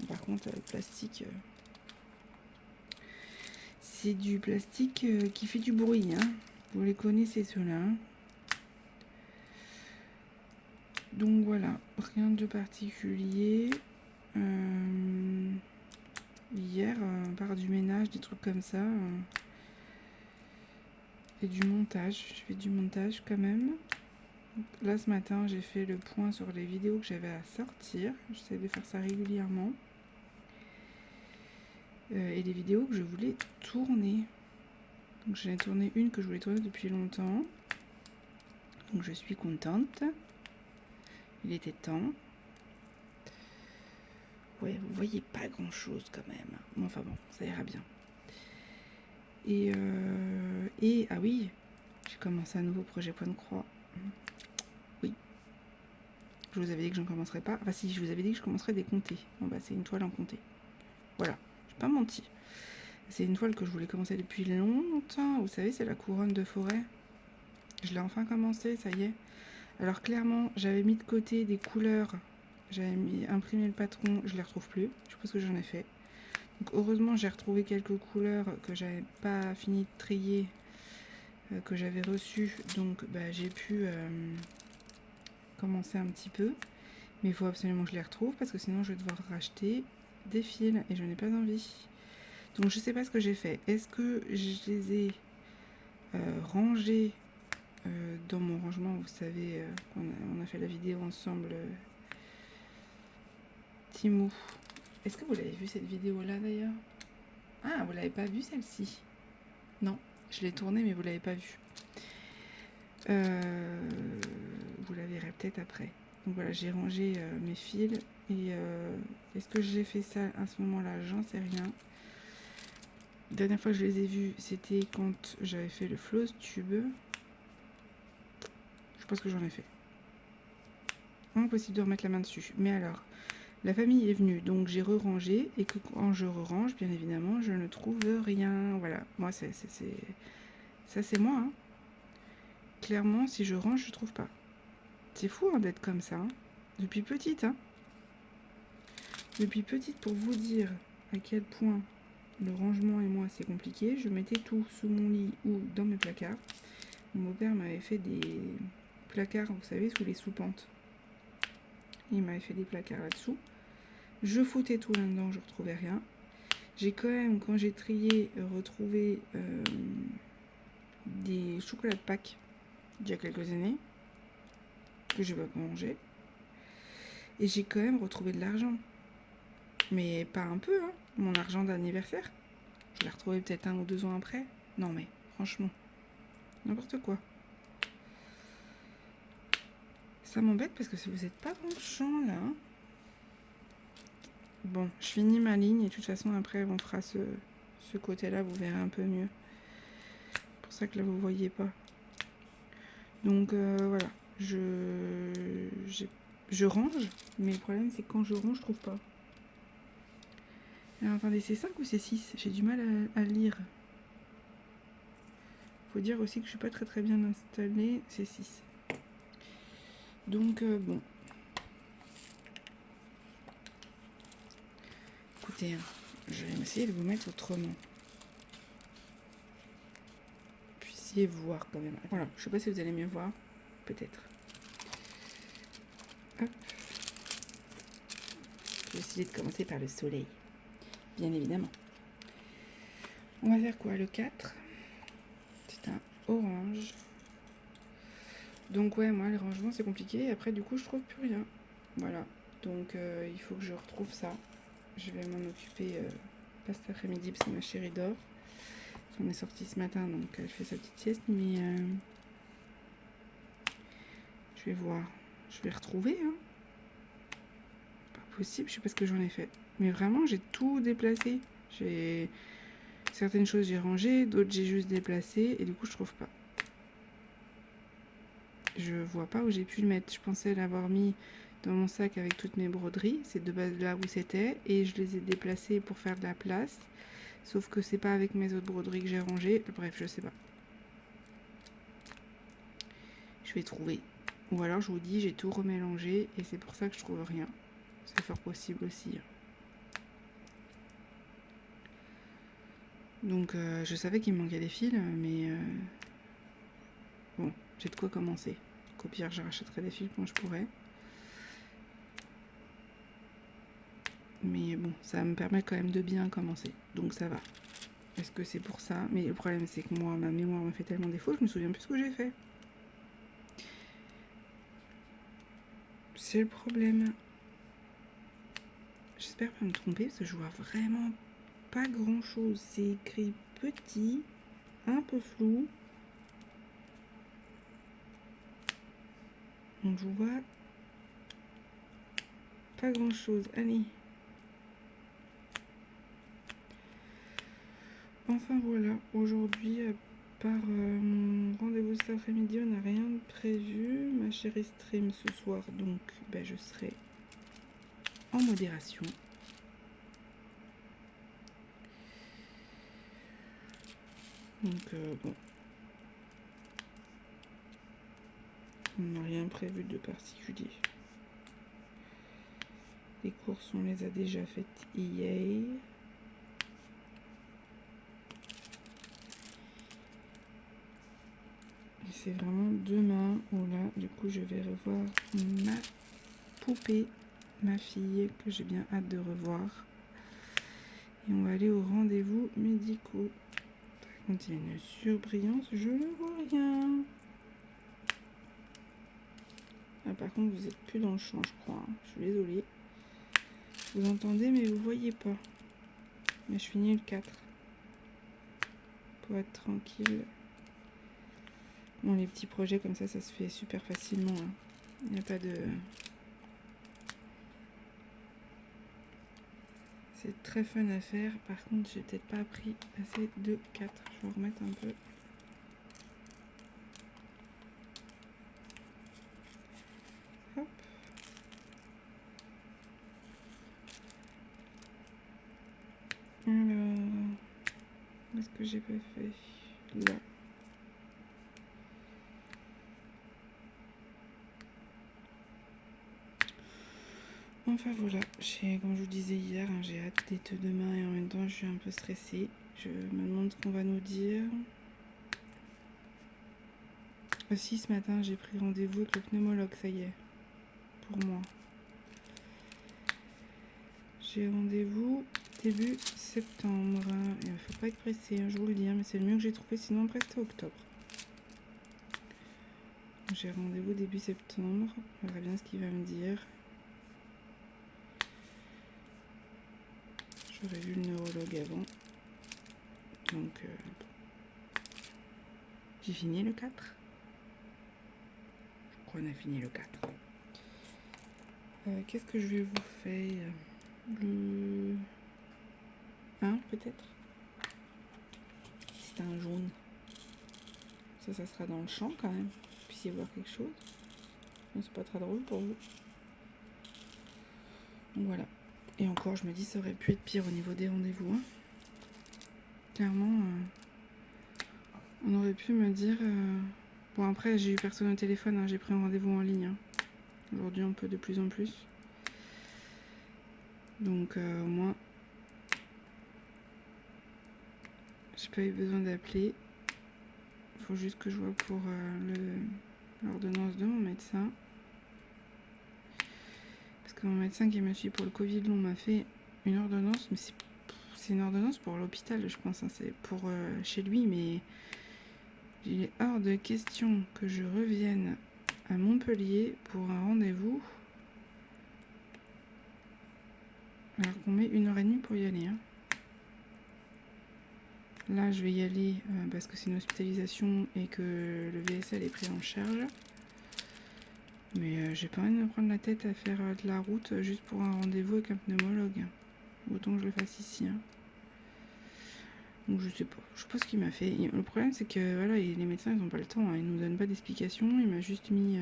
Par contre, le plastique, c'est du plastique qui fait du bruit, hein. Vous les connaissez ceux-là, hein. Donc voilà, rien de particulier. Hier, par du ménage, des trucs comme ça. Et du montage. Je fais du montage quand même. Là, ce matin, j'ai fait le point sur les vidéos que j'avais à sortir. J'essaie de faire ça régulièrement. Et les vidéos que je voulais tourner. Donc, j'en ai tourné une que je voulais tourner depuis longtemps. Donc, je suis contente. Il était temps. Ouais, vous voyez pas grand chose quand même. Mais enfin bon, ça ira bien. Et ah oui, j'ai commencé un nouveau projet point de croix. Oui. Je vous avais dit que j'en commencerais pas. Enfin si, je vous avais dit que je commencerais des comtés. Bon bah c'est une toile en comté. Voilà, j'ai pas menti. C'est une toile que je voulais commencer depuis longtemps. Vous savez, c'est la couronne de forêt. Je l'ai enfin commencé, ça y est. Alors clairement, j'avais mis de côté des couleurs. J'avais imprimé le patron, je les retrouve plus. Je suppose que j'en ai fait. Donc heureusement, j'ai retrouvé quelques couleurs que j'avais pas fini de trier que j'avais reçu, donc bah, j'ai pu commencer un petit peu, mais il faut absolument que je les retrouve parce que sinon je vais devoir racheter des fils et je n'ai pas envie. Donc je sais pas ce que j'ai fait. Est-ce que je les ai rangés dans mon rangement? Vous savez, on a fait la vidéo ensemble, Timou. Est-ce que vous l'avez vu cette vidéo là d'ailleurs? Ah, vous l'avez pas vue celle-ci? Non, je l'ai tournée mais vous l'avez pas vue. Vous la verrez peut-être après. Donc voilà, j'ai rangé mes fils et est-ce que j'ai fait ça à ce moment-là? J'en sais rien. La dernière fois que je les ai vus, c'était quand j'avais fait le floss tube. Je pense que j'en ai fait. Impossible de remettre la main dessus. Mais alors, la famille est venue, donc j'ai re-rangé et que quand je re-range, bien évidemment, je ne trouve rien. Voilà, moi ça c'est moi. Hein. Clairement, si je range, je trouve pas. C'est fou hein, d'être comme ça. Hein. Depuis petite. Hein. Depuis petite, pour vous dire à quel point le rangement et moi c'est compliqué, je mettais tout sous mon lit ou dans mes placards. Mon beau-père m'avait fait des placards, vous savez, sous les sous-pentes. Il m'avait fait des placards là-dessous. Je foutais tout là-dedans, je retrouvais rien. J'ai quand même, quand j'ai trié, retrouvé des chocolats de Pâques d'il y a quelques années que je ne vais pas manger. Et j'ai quand même retrouvé de l'argent. Mais pas un peu, hein. Mon argent d'anniversaire. Je l'ai retrouvé peut-être 1 ou 2 ans après. Non mais, franchement, n'importe quoi. Ça m'embête parce que vous n'êtes pas dans le champ là. Hein. Bon, je finis ma ligne et de toute façon après on fera ce côté-là, vous verrez un peu mieux. C'est pour ça que là vous voyez pas. Donc voilà, je range, mais le problème c'est que quand je range, je trouve pas. Alors attendez, c'est 5 ou c'est 6? J'ai du mal à lire. Faut dire aussi que je suis pas très bien installée, c'est 6. Donc bon. Écoutez, hein, je vais essayer de vous mettre autrement. Puissiez voir quand même. Voilà, je sais pas si vous allez mieux voir, peut-être. Hop. Je vais essayer de commencer par le soleil, bien évidemment. On va faire quoi? Le 4. C'est un orange. Donc ouais, moi, les rangements, c'est compliqué. Et après, du coup, je trouve plus rien. Voilà. Donc, il faut que je retrouve ça. Je vais m'en occuper pas cet après-midi parce que ma chérie dort. On est sorti ce matin, donc elle fait sa petite sieste. Mais je vais voir. Je vais retrouver. Hein. Pas possible, je sais pas ce que j'en ai fait. Mais vraiment, j'ai tout déplacé. J'ai certaines choses j'ai rangées, d'autres j'ai juste déplacé et du coup je trouve pas. Je vois pas où j'ai pu le mettre. Je pensais l'avoir mis dans mon sac avec toutes mes broderies. C'est de base là où c'était et je les ai déplacées pour faire de la place. Sauf que c'est pas avec mes autres broderies que j'ai rangées. Bref, je sais pas. Je vais trouver. Ou alors je vous dis j'ai tout remélangé et c'est pour ça que je trouve rien. C'est fort possible aussi. Donc je savais qu'il me manquait des fils, mais bon, j'ai de quoi commencer. Au pire, je rachèterai des fils quand je pourrai. Mais bon, ça me permet quand même de bien commencer. Donc ça va. Est-ce que c'est pour ça? Mais le problème, c'est que moi, ma mémoire me fait tellement défaut, je me souviens plus ce que j'ai fait. C'est le problème. J'espère pas me tromper, parce que je vois vraiment pas grand-chose. C'est écrit petit, un peu flou. Donc je vois pas grand-chose. Allez. Enfin voilà, aujourd'hui, à part mon rendez-vous cet après-midi, on n'a rien de prévu. Ma chérie stream ce soir, donc je serai en modération. Donc bon. On n'a rien prévu de particulier. Les courses, on les a déjà faites hier. c'est vraiment demain où là, du coup, je vais revoir ma poupée, ma fille, que j'ai bien hâte de revoir. Et on va aller aux rendez-vous médicaux. Par contre, il y a une surbrillance, je ne vois rien. Ah, par contre, vous êtes plus dans le champ, je crois. Je suis désolée. Vous entendez, mais vous voyez pas. Mais je finis le 4. Pour être tranquille. Bon, les petits projets comme ça se fait super facilement. Hein. Il n'y a pas de... C'est très fun à faire. Par contre, j'ai peut-être pas appris assez de 4. Je vais remettre un peu. Hop. Alors, où est-ce que j'ai pas fait? Là. Enfin voilà, comme je vous disais hier, hein, j'ai hâte d'être demain et en même temps je suis un peu stressée. Je me demande ce qu'on va nous dire. Aussi ce matin j'ai pris rendez-vous avec le pneumologue, ça y est, pour moi. J'ai rendez-vous début septembre. Il ne faut pas être pressé, hein, je vous le dis, hein, mais c'est le mieux que j'ai trouvé, sinon après c'était octobre. J'ai rendez-vous début septembre, on verra bien ce qu'il va me dire. J'aurais vu le neurologue avant. Donc, j'ai fini le 4. Je crois qu'on a fini le 4. Qu'est-ce que je vais vous faire? Le 1 peut-être? C'est un jaune. Ça sera dans le champ quand même. Vous puissiez voir quelque chose. C'est pas très drôle pour vous. Donc voilà. Et encore, je me dis, ça aurait pu être pire au niveau des rendez-vous. Hein. Clairement, on aurait pu me dire... Bon, après, j'ai eu personne au téléphone. Hein, j'ai pris un rendez-vous en ligne. Hein. Aujourd'hui, on peut de plus en plus. Donc, au moins, j'ai pas eu besoin d'appeler. Il faut juste que je vois pour l'ordonnance de mon médecin. Parce que mon médecin qui me suit pour le Covid long m'a fait une ordonnance, mais c'est une ordonnance pour l'hôpital, je pense. Hein, c'est pour chez lui, mais il est hors de question que je revienne à Montpellier pour un rendez-vous. Alors qu'on met 1h30 pour y aller. Hein. Là, je vais y aller parce que c'est une hospitalisation et que le VSL est pris en charge. Mais j'ai pas envie de me prendre la tête à faire de la route juste pour un rendez-vous avec un pneumologue. Autant que je le fasse ici. Hein. Donc je sais pas ce qu'il m'a fait. Le problème c'est que voilà, les médecins ils n'ont pas le temps. Hein. Ils nous donnent pas d'explications. Il m'a juste mis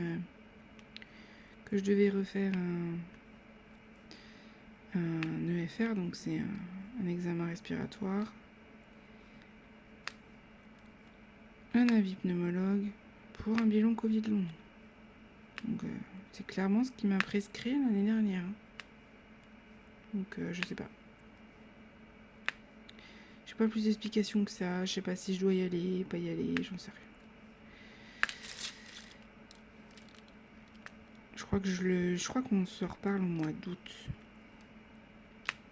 que je devais refaire un EFR, donc c'est un examen respiratoire. Un avis pneumologue pour un bilan Covid long. Donc c'est clairement ce qu'il m'a prescrit l'année dernière. Donc je sais pas. J'ai pas plus d'explications que ça. Je sais pas si je dois y aller, pas y aller, j'en sais rien. Je crois qu'on se reparle au mois d'août.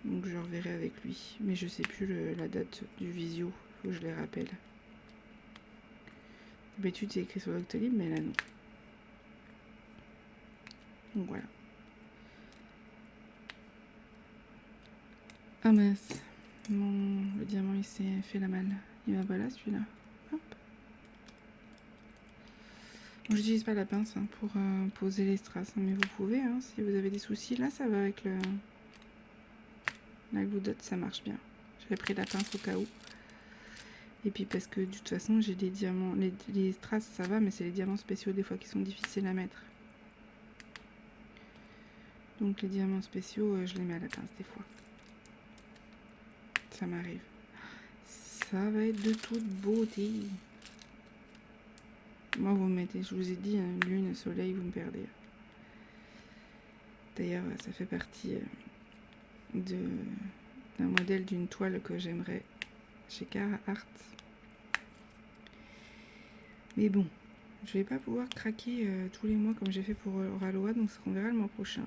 Donc je reverrai avec lui. Mais je sais plus la date du visio. Faut que je les rappelle. D'habitude c'est écrit sur Doctolib, mais là non. Donc voilà. Ah mince. Le diamant il s'est fait la malle. Il va pas là celui-là. Hop. Bon, j'utilise pas la pince hein, pour poser les strass, hein, mais vous pouvez hein, si vous avez des soucis. Là ça va avec la glue dot, ça marche bien. J'avais pris la pince au cas où. Et puis parce que de toute façon j'ai des diamants. Les strass ça va, mais c'est les diamants spéciaux des fois qui sont difficiles à mettre. Donc les diamants spéciaux, je les mets à la pince des fois. Ça m'arrive. Ça va être de toute beauté. Moi, vous me mettez, je vous ai dit, hein, lune, soleil, vous me perdez. D'ailleurs, ça fait partie d'un modèle d'une toile que j'aimerais chez Cara Art. Mais bon, Je vais pas pouvoir craquer tous les mois comme j'ai fait pour Oraloa, donc on verra le mois prochain.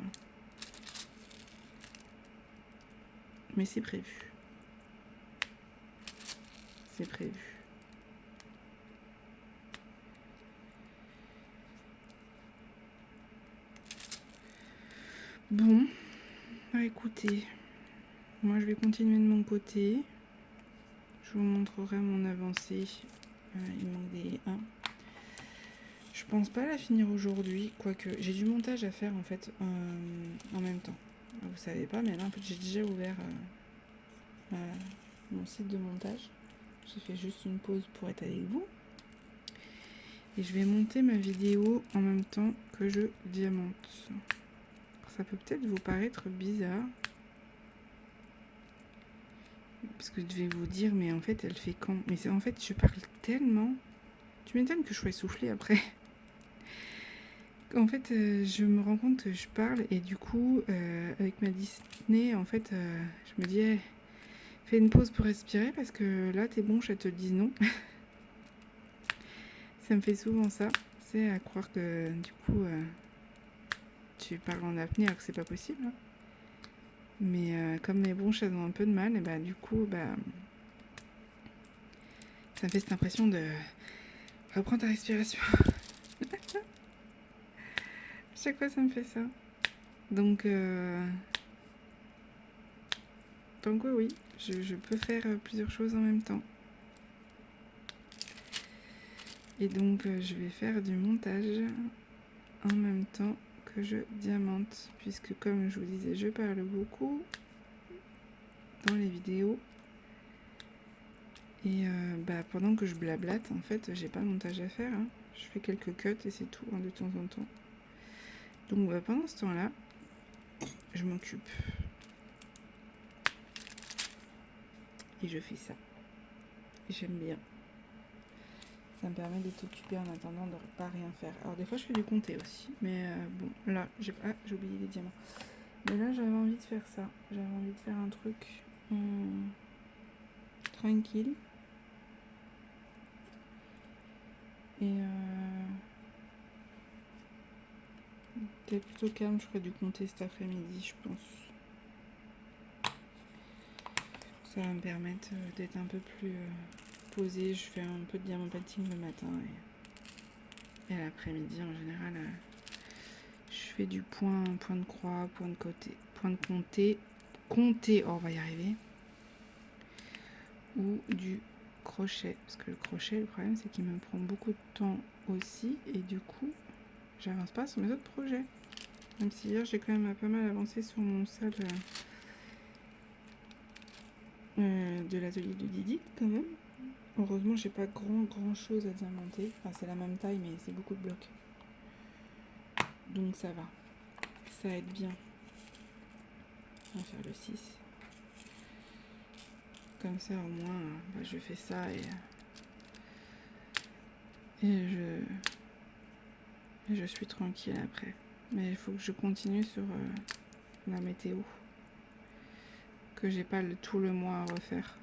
Mais c'est prévu. C'est prévu. Bon, bah écoutez, moi je vais continuer de mon côté. Je vous montrerai mon avancée. Il manque des 1. Je pense pas la finir aujourd'hui, quoique j'ai du montage à faire en fait en même temps. Vous savez pas, mais là en fait j'ai déjà ouvert mon site de montage. J'ai fait juste une pause pour être avec vous. Et je vais monter ma vidéo en même temps que je diamante. Ça peut peut-être vous paraître bizarre. Parce que je vais vous dire, mais en fait, elle fait quand? Mais c'est en fait, je parle tellement. Tu m'étonnes que je sois essoufflée après. En fait, je me rends compte que je parle et du coup, avec ma Disney, en fait, je me dis, hey, fais une pause pour respirer parce que là, tes bronches, elles te disent non. Ça me fait souvent ça. C'est à croire que du coup, tu parles en apnée alors que c'est pas possible. Hein. Mais comme mes bronches, elles ont un peu de mal, et bah du coup, bah, ça me fait cette impression de reprendre ta respiration. Chaque fois, ça me fait ça. Donc oui, je peux faire plusieurs choses en même temps. Et donc, je vais faire du montage en même temps que je diamante. Puisque, comme je vous disais, je parle beaucoup dans les vidéos. Et bah, pendant que je blablate, en fait, j'ai pas de montage à faire. Hein. Je fais quelques cuts et c'est tout, hein, de temps en temps. Donc, bah, pendant ce temps-là, je m'occupe. Et je fais ça. J'aime bien. Ça me permet d'être occupée en attendant de pas rien faire. Alors des fois je fais du compter aussi. Mais bon, là, j'ai oublié les diamants. Mais là j'avais envie de faire ça. J'avais envie de faire un truc tranquille. Et peut-être plutôt calme, je ferai du compter cet après-midi, je pense. Ça va me permettre d'être un peu plus posée. Je fais un peu de diamant painting le matin et à l'après-midi en général. Je fais du point de croix, point de côté, point de compter, oh, on va y arriver. Ou du crochet. Parce que le crochet, le problème, c'est qu'il me prend beaucoup de temps aussi. Et du coup, j'avance pas sur mes autres projets. Même si hier, j'ai quand même pas mal avancé sur mon salle de l'atelier de Didi, quand même. Heureusement, j'ai pas grand chose à diamanter. Enfin, c'est la même taille, mais c'est beaucoup de blocs. Donc ça va. Ça aide bien. On va faire le 6. Comme ça, au moins, bah, je fais ça et je suis tranquille après. Mais il faut que je continue sur la météo. Que j'ai pas tout le mois à refaire.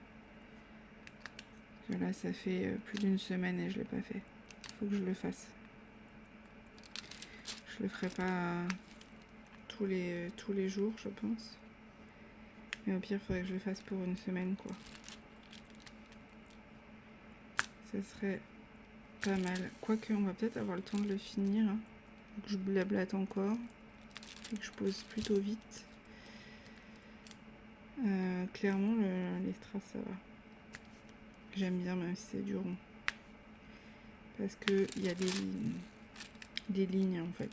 Parce que là, ça fait plus d'une semaine et je l'ai pas fait. Il faut que je le fasse. Je le ferai pas tous les jours, je pense. Mais au pire, il faudrait que je le fasse pour une semaine, quoi. Ça serait pas mal. Quoique, on va peut-être avoir le temps de le finir. Hein. Faut que je blablate encore. Et que je pose plutôt vite. Clairement, les strass, ça va. J'aime bien, même si c'est du rond. Parce qu'il y a des lignes, en fait.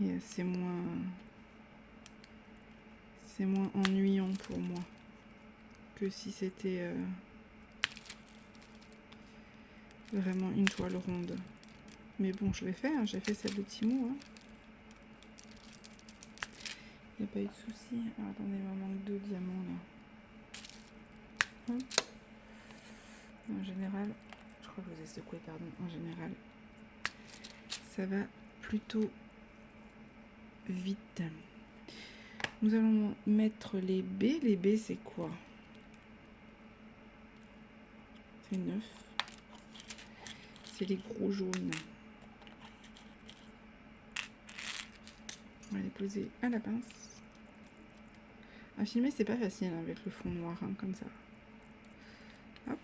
Et c'est moins ennuyant pour moi que si c'était vraiment une toile ronde. Mais bon, je l'ai fait, hein, j'ai fait celle de Timo. Hein. Il n'y a pas eu de souci. Alors, attendez, il me manque 2 diamants là. Hop. En général, je crois que je vous ai secoué, pardon. En général, ça va plutôt vite. Nous allons mettre les B. Les B, c'est quoi? C'est 9. c'est les gros jaunes. On va les poser à la pince. À filmer, c'est pas facile hein, avec le fond noir, hein, comme ça. Hop.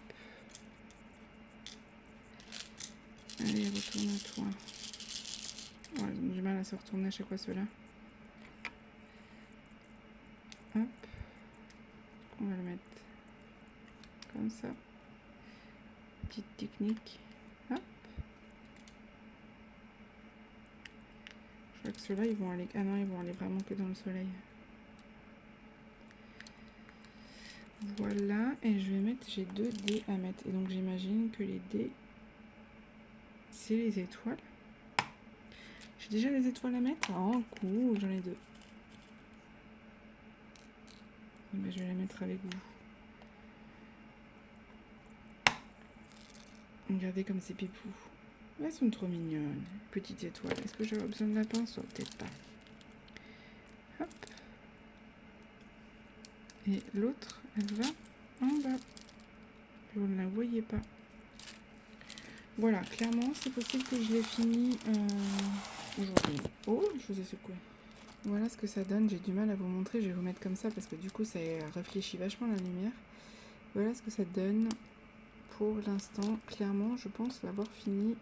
Allez, retourne à toi. Ouais, ils ont du mal à se retourner à chaque fois ceux-là. Hop. On va le mettre comme ça. Petite technique. Hop. Je crois que ceux-là, ils vont aller... Ah non, ils vont aller vraiment que dans le soleil. Voilà. Et je vais mettre... J'ai 2 dés à mettre. Et donc, j'imagine que les dés, c'est les étoiles. J'ai déjà les étoiles à mettre. Oh, cool. J'en ai 2. Ben, je vais les mettre avec vous. Regardez comme c'est pipou. Elles sont trop mignonnes. Petites étoiles. Est-ce que j'aurai besoin de la pince? Peut-être pas. Hop. Et l'autre, elle va en bas. Vous ne la voyez pas. Voilà, clairement, c'est possible que je l'ai fini aujourd'hui. Oh, je vous ai secoué. Voilà ce que ça donne. J'ai du mal à vous montrer. Je vais vous mettre comme ça parce que du coup, ça réfléchit vachement la lumière. Voilà ce que ça donne. Pour l'instant, clairement, je pense l'avoir fini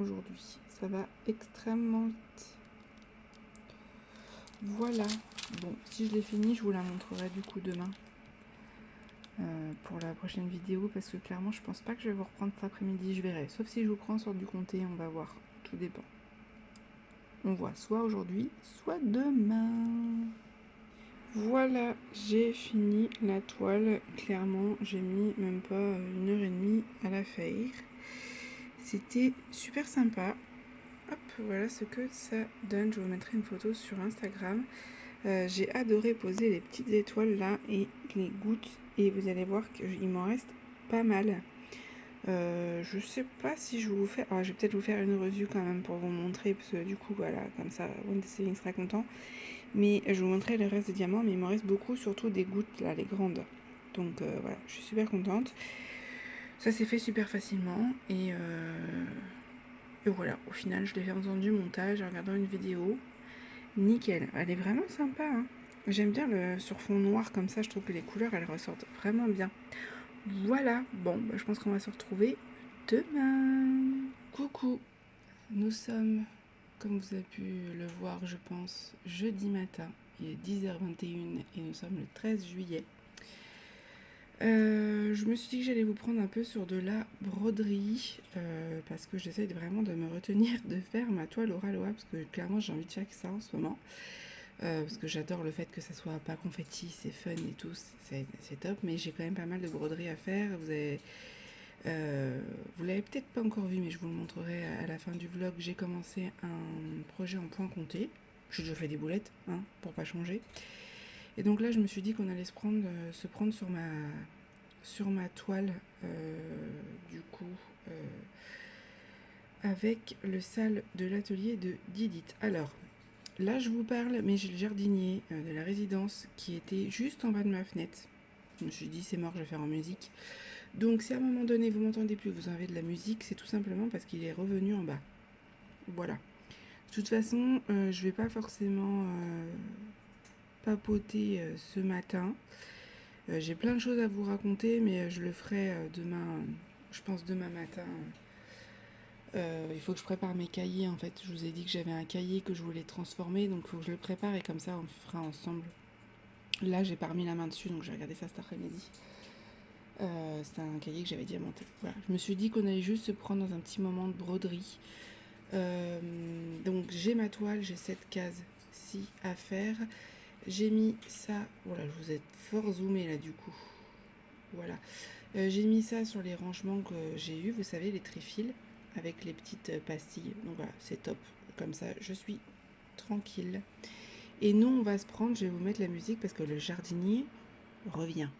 aujourd'hui. Ça va extrêmement vite. Voilà. Bon, si je l'ai fini, je vous la montrerai du coup demain. Pour la prochaine vidéo. Parce que clairement, je pense pas que je vais vous reprendre cet après-midi. Je verrai. Sauf si je vous prends sur du comté, on va voir. Tout dépend. On voit soit aujourd'hui, soit demain. Voilà, j'ai fini la toile. Clairement, j'ai mis même pas 1h30 à la faire. C'était super sympa. Hop, voilà ce que ça donne. Je vous mettrai une photo sur Instagram. J'ai adoré poser les petites étoiles là et les gouttes. Et vous allez voir qu'il m'en reste pas mal. Je sais pas si je vous fais... Alors, je vais peut-être vous faire une revue quand même pour vous montrer. Parce que du coup, voilà, comme ça, One Saving sera content. Mais je vous montrerai le reste des diamants. Mais il m'en reste beaucoup, surtout des gouttes là, les grandes. Donc voilà, je suis super contente. Ça s'est fait super facilement. Et voilà, au final, je l'ai fait en faisant du montage, en regardant une vidéo. Nickel, elle est vraiment sympa. Hein. J'aime bien le sur fond noir comme ça, je trouve que les couleurs, elles ressortent vraiment bien. Voilà, bon, bah, je pense qu'on va se retrouver demain. Coucou, nous sommes, comme vous avez pu le voir, je pense, jeudi matin. Il est 10h21 et nous sommes le 13 juillet. Je me suis dit que j'allais vous prendre un peu sur de la broderie parce que j'essaye vraiment de me retenir de faire ma toile au Raloa parce que clairement j'ai envie de faire ça en ce moment parce que j'adore le fait que ça soit pas confetti, c'est fun et tout, c'est top, mais j'ai quand même pas mal de broderie à faire. Vous l'avez peut-être pas encore vu, mais je vous le montrerai à la fin du vlog. J'ai commencé un projet en point compté. J'ai déjà fait des boulettes hein, pour pas changer. Et donc là, je me suis dit qu'on allait se prendre sur ma toile, du coup, avec le salle de l'atelier de Didit. Alors, là, je vous parle, mais j'ai le jardinier de la résidence qui était juste en bas de ma fenêtre. Je me suis dit, c'est mort, je vais faire en musique. Donc, si à un moment donné, vous m'entendez plus, vous avez de la musique, c'est tout simplement parce qu'il est revenu en bas. Voilà. De toute façon, je vais pas forcément... papoter ce matin. J'ai plein de choses à vous raconter, mais je le ferai demain, je pense demain matin. Il faut que je prépare mes cahiers en fait. Je vous ai dit que j'avais un cahier que je voulais transformer, donc il faut que je le prépare et comme ça on le fera ensemble. Là j'ai pas remis la main dessus, donc j'ai regardé ça cet après-midi. C'était un cahier que j'avais diamanté. Voilà. Je me suis dit qu'on allait juste se prendre dans un petit moment de broderie. Donc j'ai ma toile, j'ai cette case-ci à faire. J'ai mis ça, voilà, je vous ai fort zoomé là du coup. Voilà. J'ai mis ça sur les rangements que j'ai eu, vous savez, les trifils avec les petites pastilles. Donc voilà, c'est top. Comme ça, je suis tranquille. Et nous, on va se prendre, je vais vous mettre la musique parce que le jardinier revient.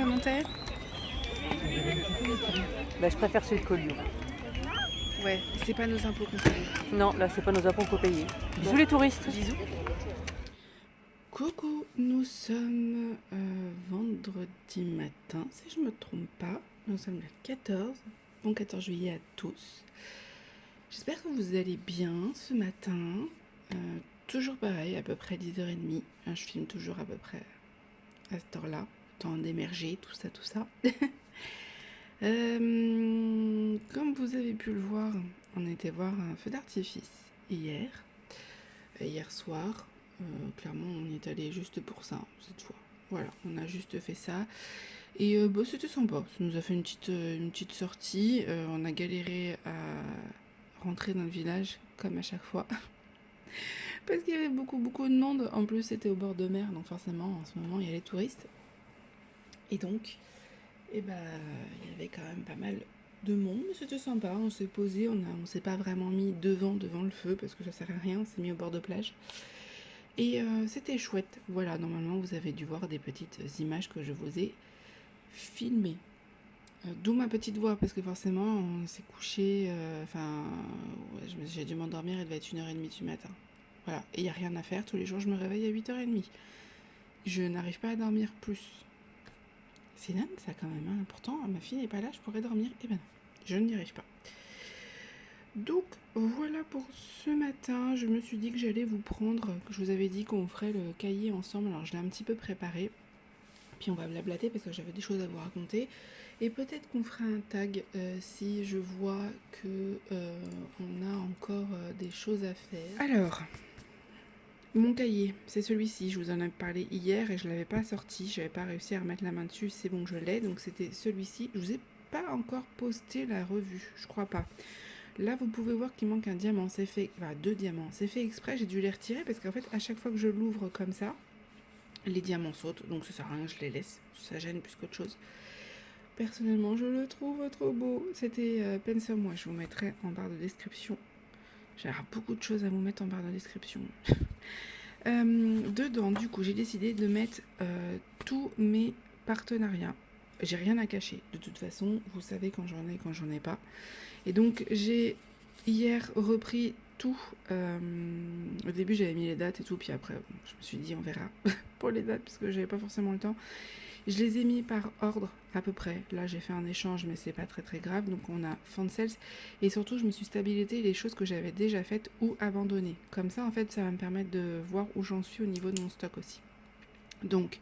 montait? Bah, je préfère celui de Collioure. Ouais, c'est pas nos impôts qu'on paye. Non, là, c'est pas nos impôts qu'on paye. Bisous les touristes. Bisous. Coucou, nous sommes vendredi matin, si je me trompe pas. Nous sommes le 14. Bon 14 juillet à tous. J'espère que vous allez bien ce matin. Toujours pareil, à peu près 10h30. Je filme toujours à peu près à cette heure-là. Temps d'émerger, tout ça, tout ça. Comme vous avez pu le voir, on était voir un feu d'artifice hier soir. Clairement, on est allé juste pour ça, cette fois. Voilà, on a juste fait ça. Et c'était sympa. Ça nous a fait une petite sortie. On a galéré à rentrer dans le village, comme à chaque fois. Parce qu'il y avait beaucoup de monde. En plus, c'était au bord de mer, donc forcément, en ce moment, il y a les touristes. Et donc, il y avait quand même pas mal de monde. Mais c'était sympa. On s'est posé. On s'est pas vraiment mis devant le feu, parce que ça sert à rien. On s'est mis au bord de plage. Et c'était chouette. Voilà, normalement, vous avez dû voir des petites images que je vous ai filmées. D'où ma petite voix, parce que forcément, on s'est couché... j'ai dû m'endormir, il devait être 1h30 du matin. Voilà, et il n'y a rien à faire. Tous les jours, je me réveille à 8h30. Je n'arrive pas à dormir plus. C'est dingue, ça, quand même. Hein. Pourtant, ma fille n'est pas là, je pourrais dormir. Eh ben non, je n'y arrive pas. Donc, voilà pour ce matin. Je me suis dit que j'allais vous prendre... Je vous avais dit qu'on ferait le cahier ensemble. Alors, je l'ai un petit peu préparé. Puis, on va blablater parce que j'avais des choses à vous raconter. Et peut-être qu'on fera un tag si je vois que on a encore des choses à faire. Alors, mon cahier, c'est celui-ci. Je vous en ai parlé hier et je ne l'avais pas sorti. Je n'avais pas réussi à remettre la main dessus. C'est bon que je l'ai. Donc, c'était celui-ci. Je ne vous ai pas encore posté la revue. Je crois pas. Là, vous pouvez voir qu'il manque un diamant. C'est fait... Enfin, 2 diamants. C'est fait exprès. J'ai dû les retirer parce qu'en fait, à chaque fois que je l'ouvre comme ça, les diamants sautent. Donc, ça sert à rien. Je les laisse. Ça gêne plus qu'autre chose. Personnellement, je le trouve trop beau. C'était Pensum, moi, je vous mettrai en barre de description. J'ai beaucoup de choses à vous mettre en barre de description. Dedans, du coup, j'ai décidé de mettre tous mes partenariats. J'ai rien à cacher. De toute façon, vous savez quand j'en ai pas. Et donc, j'ai hier repris tout. Au début, j'avais mis les dates et tout. Puis après, je me suis dit, on verra pour les dates, parce que j'avais pas forcément le temps. Je les ai mis par ordre à peu près. Là, j'ai fait un échange, mais c'est pas très grave. Donc, on a fan sales. Et surtout, je me suis stabilisé les choses que j'avais déjà faites ou abandonnées. Comme ça, en fait, ça va me permettre de voir où j'en suis au niveau de mon stock aussi. Donc,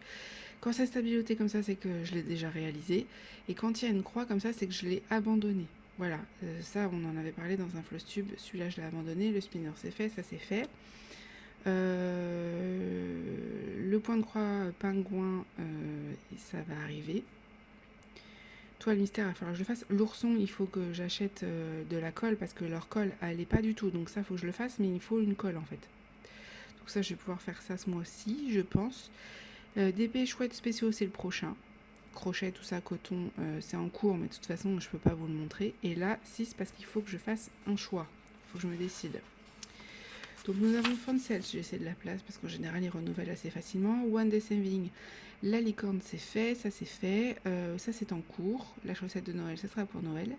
quand c'est stabilité comme ça, c'est que je l'ai déjà réalisé. Et quand il y a une croix comme ça, c'est que je l'ai abandonné. Voilà, ça, on en avait parlé dans un Flowstube. Celui-là, je l'ai abandonné. Le spinner, c'est fait, ça, c'est fait. Le point de croix pingouin, ça va arriver. Toile mystère, il va falloir que je le fasse. L'ourson, il faut que j'achète de la colle parce que leur colle, elle n'est pas du tout. Donc ça, il faut que je le fasse, mais il faut une colle en fait. Donc ça, je vais pouvoir faire ça ce mois-ci, je pense. DP chouettes spéciaux, c'est le prochain. Crochet, tout ça, coton, c'est en cours, mais de toute façon, je ne peux pas vous le montrer. Et là, 6 parce qu'il faut que je fasse un choix. Il faut que je me décide. Donc nous avons Fansels, j'ai laissé de la place parce qu'en général ils renouvellent assez facilement. One Day Saving, la licorne c'est fait, ça c'est fait, ça c'est en cours. La chaussette de Noël, ça sera pour Noël.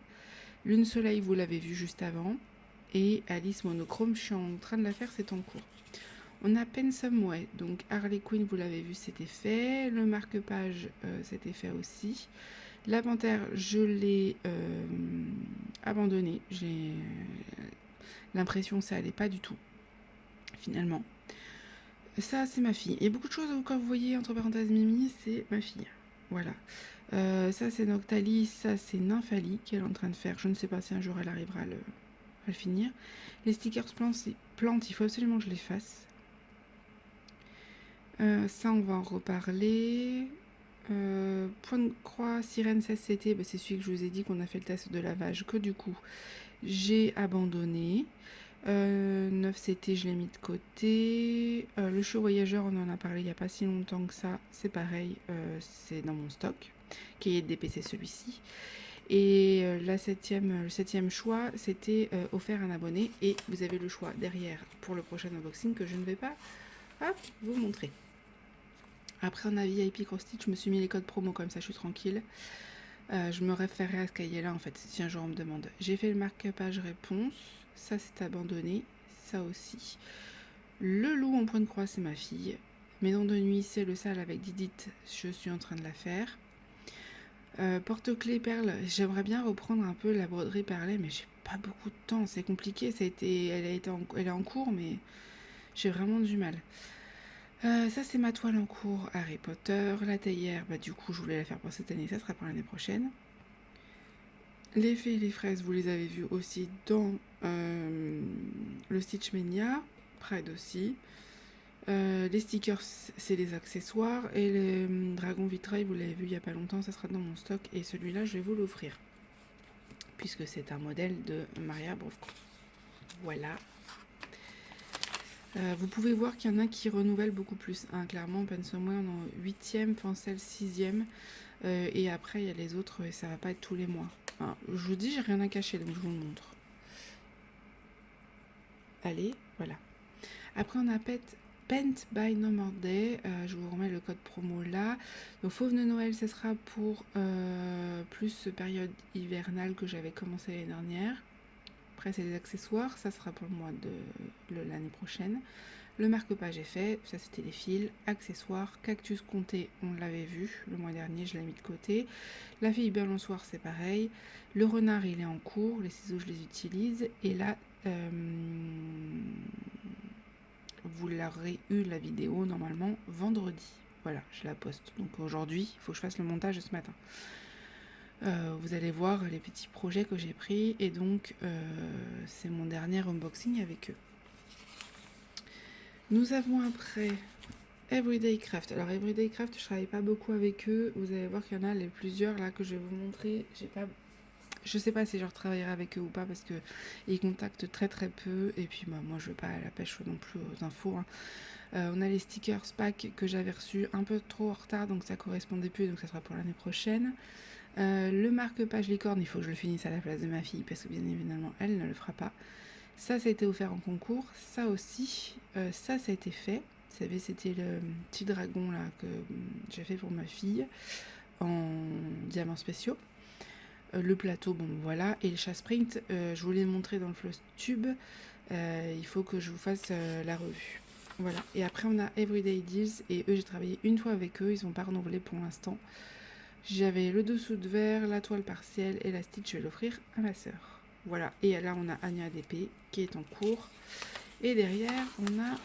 Lune Soleil, vous l'avez vu juste avant. Et Alice Monochrome, je suis en train de la faire, c'est en cours. On a Pensum Way, donc Harley Quinn, vous l'avez vu, c'était fait. Le marque-page, c'était fait aussi. La panthère, je l'ai abandonné. J'ai l'impression que ça allait pas du tout. Finalement. Ça, c'est ma fille. Il y a beaucoup de choses, quand vous voyez, entre parenthèses, Mimi, c'est ma fille. Voilà. Ça, c'est Noctalie. Ça, c'est Nymphalie qu'elle est en train de faire. Je ne sais pas si un jour elle arrivera à le finir. Les stickers plantes, il faut absolument que je les fasse. Ça, on va en reparler. Point de croix, sirène 16CT, c'est celui que je vous ai dit qu'on a fait le test de lavage, que du coup, j'ai abandonné. 9CT, je l'ai mis de côté. Le chiot voyageur, on en a parlé il n'y a pas si longtemps que ça. C'est pareil, c'est dans mon stock. Cahier de DP, c'est celui-ci. Et le septième choix, c'était offert un abonné. Et vous avez le choix derrière pour le prochain unboxing que je ne vais pas vous montrer. Après, on a VIP Cross Stitch, je me suis mis les codes promo comme ça, je suis tranquille. Je me référais à ce cahier-là en fait, si un jour on me demande. J'ai fait le marque-page réponse, ça c'est abandonné, ça aussi. Le loup en point de croix, c'est ma fille. Maison de nuit, c'est le sale avec Didit, je suis en train de la faire. Porte-clés perles, j'aimerais bien reprendre un peu la broderie perlée, mais j'ai pas beaucoup de temps, c'est compliqué. Elle est en cours, mais j'ai vraiment du mal. Ça, c'est ma toile en cours Harry Potter. La théière, du coup, je voulais la faire pour cette année, ça sera pour l'année prochaine. Les fées et les fraises, vous les avez vus aussi dans le Stitch Mania, Pride aussi. Les stickers, c'est les accessoires. Et le dragon vitrail, vous l'avez vu il n'y a pas longtemps, ça sera dans mon stock. Et celui-là, je vais vous l'offrir, puisque c'est un modèle de Maria Brovko. Voilà. Vous pouvez voir qu'il y en a qui renouvellent beaucoup plus. Hein. Clairement, Pensomewhere en 8e, Fancel 6e. Et après, il y a les autres et ça va pas être tous les mois. Hein. Je vous dis, j'ai rien à cacher, donc je vous le montre. Allez, voilà. Après, on a Pent by No More Day. Je vous remets le code promo là. Donc, Fauve de Noël, ce sera pour plus période hivernale que j'avais commencé l'année dernière. Après, c'est les accessoires. Ça sera pour le mois de l'année prochaine. Le marque-page est fait. Ça, c'était les fils. Accessoires. Cactus compté, on l'avait vu. Le mois dernier, je l'ai mis de côté. La fille balançoire, c'est pareil. Le renard, il est en cours. Les ciseaux, je les utilise. Et là, vous l'aurez eu la vidéo normalement vendredi. Voilà, je la poste. Donc aujourd'hui, il faut que je fasse le montage de ce matin. Vous allez voir les petits projets que j'ai pris et donc c'est mon dernier unboxing avec eux. Nous avons après Everyday Craft. Alors Everyday Craft, je travaille pas beaucoup avec eux. Vous allez voir qu'il y en a plusieurs là que je vais vous montrer. Je sais pas si je retravaillerai avec eux ou pas parce que ils contactent très très peu et puis moi je veux pas à la pêche non plus aux infos. Hein. On a les stickers pack que j'avais reçus un peu trop en retard donc ça correspondait plus donc ça sera pour l'année prochaine. Le marque-page licorne, il faut que je le finisse à la place de ma fille parce que bien évidemment elle ne le fera pas. Ça a été offert en concours, ça aussi, ça a été fait. Vous savez, c'était le petit dragon là que j'ai fait pour ma fille en diamants spéciaux. Le plateau, bon voilà, et le chat sprint, je vous l'ai montré dans le floss tube. Il faut que je vous fasse la revue. Voilà, et après on a Everyday Deals et eux j'ai travaillé une fois avec eux, ils n'ont pas renouvelé pour l'instant. J'avais le dessous de verre, la toile partielle et la stitch, je vais l'offrir à ma sœur. Voilà, et là on a Anya DP qui est en cours. Et derrière on a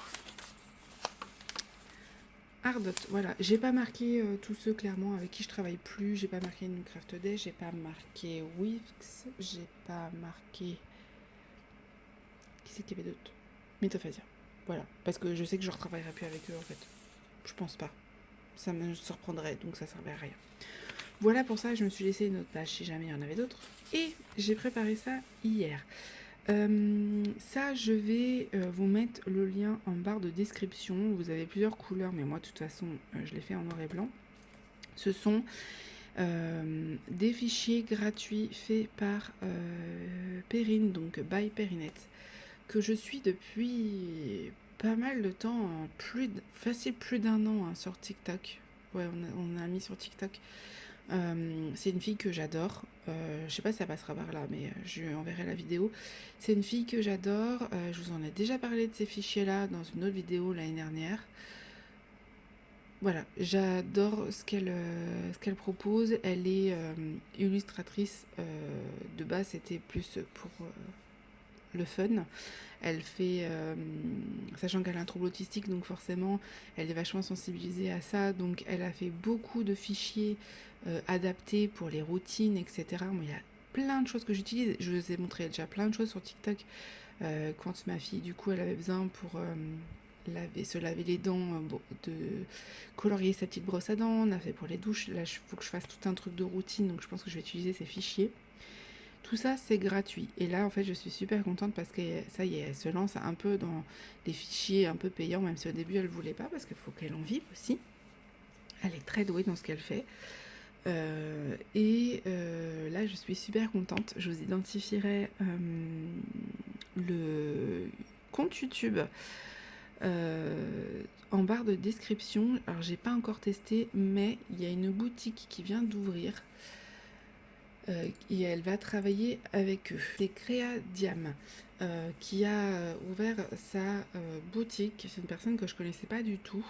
Ardot. Voilà, j'ai pas marqué tous ceux clairement avec qui je travaille plus. J'ai pas marqué New Craft Day, j'ai pas marqué Wix, j'ai pas marqué. Qui c'est qu'il y avait d'autre? Mythophasia. Voilà, parce que je sais que je retravaillerai plus avec eux en fait. Je pense pas. Ça me surprendrait, donc ça servait à rien. Voilà pour ça, je me suis laissé une autre page si jamais il y en avait d'autres. Et j'ai préparé ça hier. Ça, je vais vous mettre le lien en barre de description. Vous avez plusieurs couleurs, mais moi, de toute façon, je l'ai fait en noir et blanc. Ce sont des fichiers gratuits faits par Perrine, donc by Perrinette, que je suis depuis pas mal de temps, facile plus d'un an hein, sur TikTok. Ouais, on a mis sur TikTok. C'est une fille que j'adore. Je sais pas si ça passera par là, mais je lui enverrai la vidéo. C'est une fille que j'adore. Je vous en ai déjà parlé de ces fichiers-là dans une autre vidéo l'année dernière. Voilà, j'adore ce qu'elle propose. Elle est illustratrice. De base, c'était plus pour le fun. Elle fait, sachant qu'elle a un trouble autistique, donc forcément, elle est vachement sensibilisée à ça. Donc, elle a fait beaucoup de fichiers adaptés pour les routines, etc. Moi, il y a plein de choses que j'utilise. Je vous ai montré déjà plein de choses sur TikTok. Quand ma fille, du coup, elle avait besoin pour se laver les dents, de colorier sa petite brosse à dents. On a fait pour les douches. Là, il faut que je fasse tout un truc de routine, donc je pense que je vais utiliser ces fichiers. Tout ça, c'est gratuit. Et là, en fait, je suis super contente parce que ça y est, elle se lance un peu dans les fichiers un peu payants, même si au début, elle ne voulait pas parce qu'il faut qu'elle en vive aussi. Elle est très douée dans ce qu'elle fait. Là, je suis super contente. Je vous identifierai le compte YouTube En barre de description, alors j'ai pas encore testé, mais il y a une boutique qui vient d'ouvrir et elle va travailler avec eux. C'est Créa Diam qui a ouvert sa boutique. C'est une personne que je connaissais pas du tout.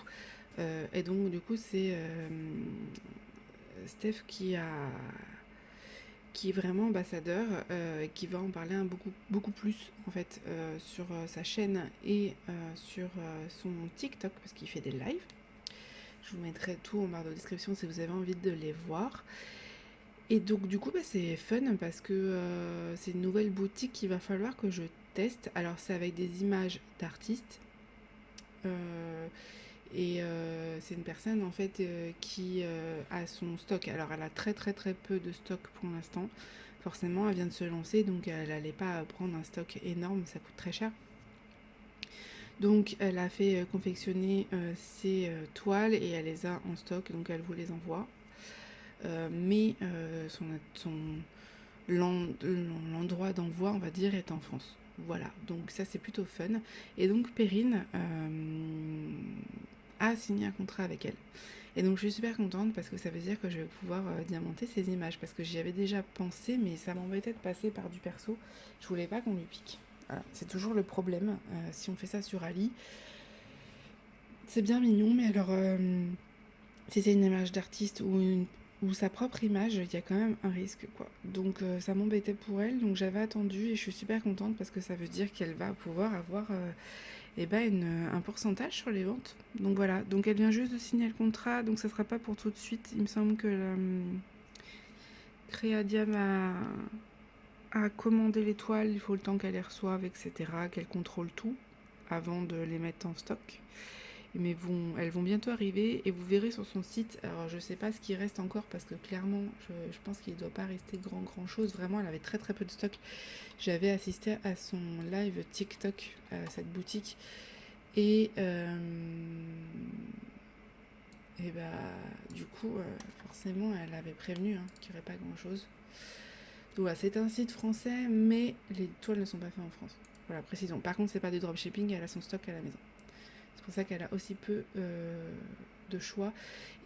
Et donc du coup c'est Steph qui est vraiment ambassadeur, qui va en parler beaucoup plus en fait sur sa chaîne et sur son TikTok parce qu'il fait des lives. Je vous mettrai tout en barre de description si vous avez envie de les voir. Et donc du coup c'est fun parce que c'est une nouvelle boutique qu'il va falloir que je teste. Alors c'est avec des images d'artistes. C'est une personne en fait qui a son stock. Alors elle a très peu de stock pour l'instant. Forcément elle vient de se lancer donc elle n'allait pas prendre un stock énorme, ça coûte très cher. Donc elle a fait confectionner ses toiles et elle les a en stock donc elle vous les envoie. Mais l'endroit d'envoi on va dire est en France. Voilà, donc ça c'est plutôt fun. Et donc Perrine a signé un contrat avec elle. Et donc je suis super contente parce que ça veut dire que je vais pouvoir diamanter ces images parce que j'y avais déjà pensé mais ça m'embêtait de passer par du perso. Je voulais pas qu'on lui pique. Voilà, c'est toujours le problème si on fait ça sur Ali. C'est bien mignon mais alors si c'est une image d'artiste ou sa propre image, il y a quand même un risque quoi. Donc ça m'embêtait pour elle donc j'avais attendu et je suis super contente parce que ça veut dire qu'elle va pouvoir avoir un pourcentage sur les ventes. Donc voilà, donc elle vient juste de signer le contrat, donc ça sera pas pour tout de suite. Il me semble que Créadiam a commandé les toiles, il faut le temps qu'elle les reçoive, etc., qu'elle contrôle tout avant de les mettre en stock. Mais elles vont bientôt arriver et vous verrez sur son site. Alors je sais pas ce qui reste encore parce que clairement je pense qu'il ne doit pas rester grand chose. Vraiment elle avait très peu de stock. J'avais assisté à son live TikTok à cette boutique et du coup forcément elle avait prévenu qu'il n'y aurait pas grand chose. Donc voilà, c'est un site français mais les toiles ne sont pas faites en France. Voilà, précisons. Par contre c'est pas du dropshipping, elle a son stock à la maison. C'est pour ça qu'elle a aussi peu de choix.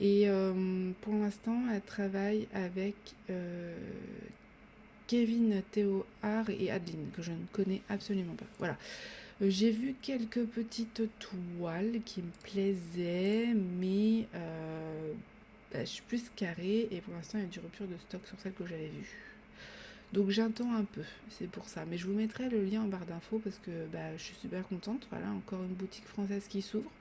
Et pour l'instant, elle travaille avec Kevin Théohard et Adeline, que je ne connais absolument pas. Voilà. J'ai vu quelques petites toiles qui me plaisaient, mais je suis plus carrée. Et pour l'instant, il y a du rupture de stock sur celle que j'avais vue. Donc j'attends un peu, c'est pour ça. Mais je vous mettrai le lien en barre d'infos parce que je suis super contente. Voilà, encore une boutique française qui s'ouvre.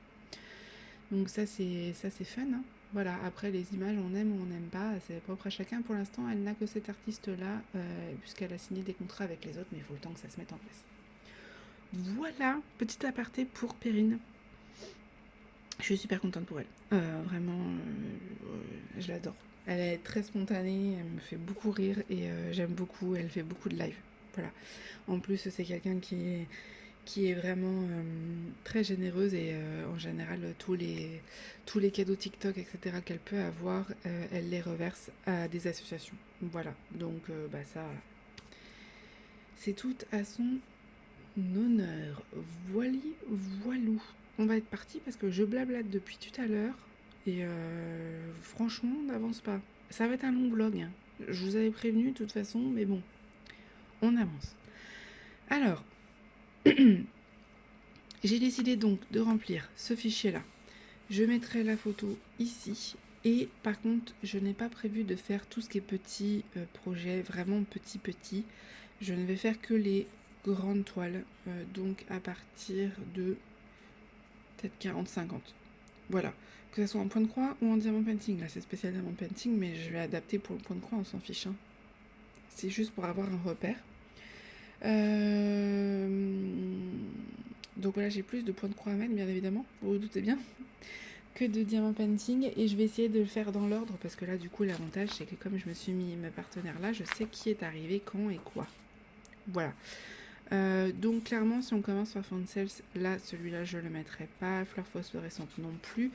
Donc ça c'est fun. Voilà, après les images on aime ou on n'aime pas, c'est propre à chacun. Pour l'instant elle n'a que cet artiste-là, puisqu'elle a signé des contrats avec les autres, mais il faut le temps que ça se mette en place. Voilà, petit aparté pour Perrine. Je suis super contente pour elle. Vraiment, je l'adore. Elle est très spontanée, elle me fait beaucoup rire et j'aime beaucoup, elle fait beaucoup de live. Voilà. En plus, c'est quelqu'un qui est vraiment très généreuse et en général, tous les cadeaux TikTok, etc. qu'elle peut avoir, elle les reverse à des associations. Voilà. Donc, ça, c'est tout à son honneur. Voilou. On va être parti parce que je blablate depuis tout à l'heure et franchement on n'avance pas. Ça va être un long vlog. Je vous avais prévenu de toute façon, mais bon, on avance. Alors, j'ai décidé donc de remplir ce fichier-là. Je mettrai la photo ici et par contre, je n'ai pas prévu de faire tout ce qui est petit projet, vraiment petit. Je ne vais faire que les grandes toiles, donc à partir de peut-être 40-50. Voilà, que ce soit en point de croix ou en diamant painting. Là, c'est spécial diamant painting, mais je vais adapter pour le point de croix, on s'en fiche. C'est juste pour avoir un repère. Donc voilà, j'ai plus de points de croix à mettre, bien évidemment, vous vous doutez bien, que de diamant painting. Et je vais essayer de le faire dans l'ordre, parce que là, du coup, l'avantage, c'est que comme je me suis mis mes partenaires là, je sais qui est arrivé, quand et quoi. Voilà. Donc clairement si on commence par Font Cells, là celui-là je le mettrai pas, Fleur phosphorescente non plus.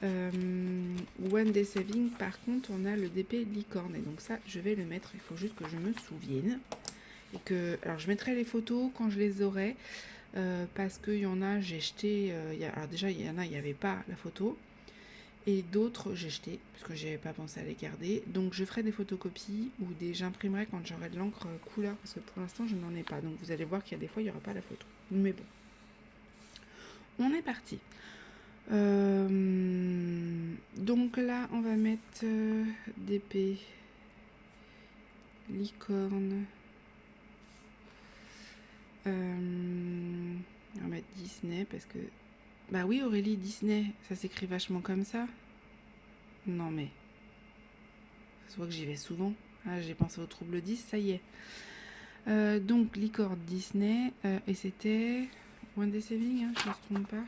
One Day Saving par contre on a le DP licorne et donc ça je vais le mettre, il faut juste que je me souvienne et que, alors je mettrai les photos quand je les aurai. parce qu'il y en a, j'ai jeté. Alors déjà, il y en a, il n'y avait pas la photo. Et d'autres, j'ai jeté, parce que j'avais pas pensé à les garder. Donc je ferai des photocopies ou j'imprimerai quand j'aurai de l'encre couleur, parce que pour l'instant, je n'en ai pas. Donc vous allez voir qu'il y a des fois, il n'y aura pas la photo. Mais bon. On est parti. Donc là, on va mettre d'épée, licorne. On va mettre Disney parce que... Bah oui, Aurélie, Disney, ça s'écrit vachement comme ça. Non mais... Ça se voit que j'y vais souvent. Ah, j'ai pensé au trouble 10, ça y est. Donc, licorne Disney. Et c'était... One Day Saving, hein, je ne me trompe pas.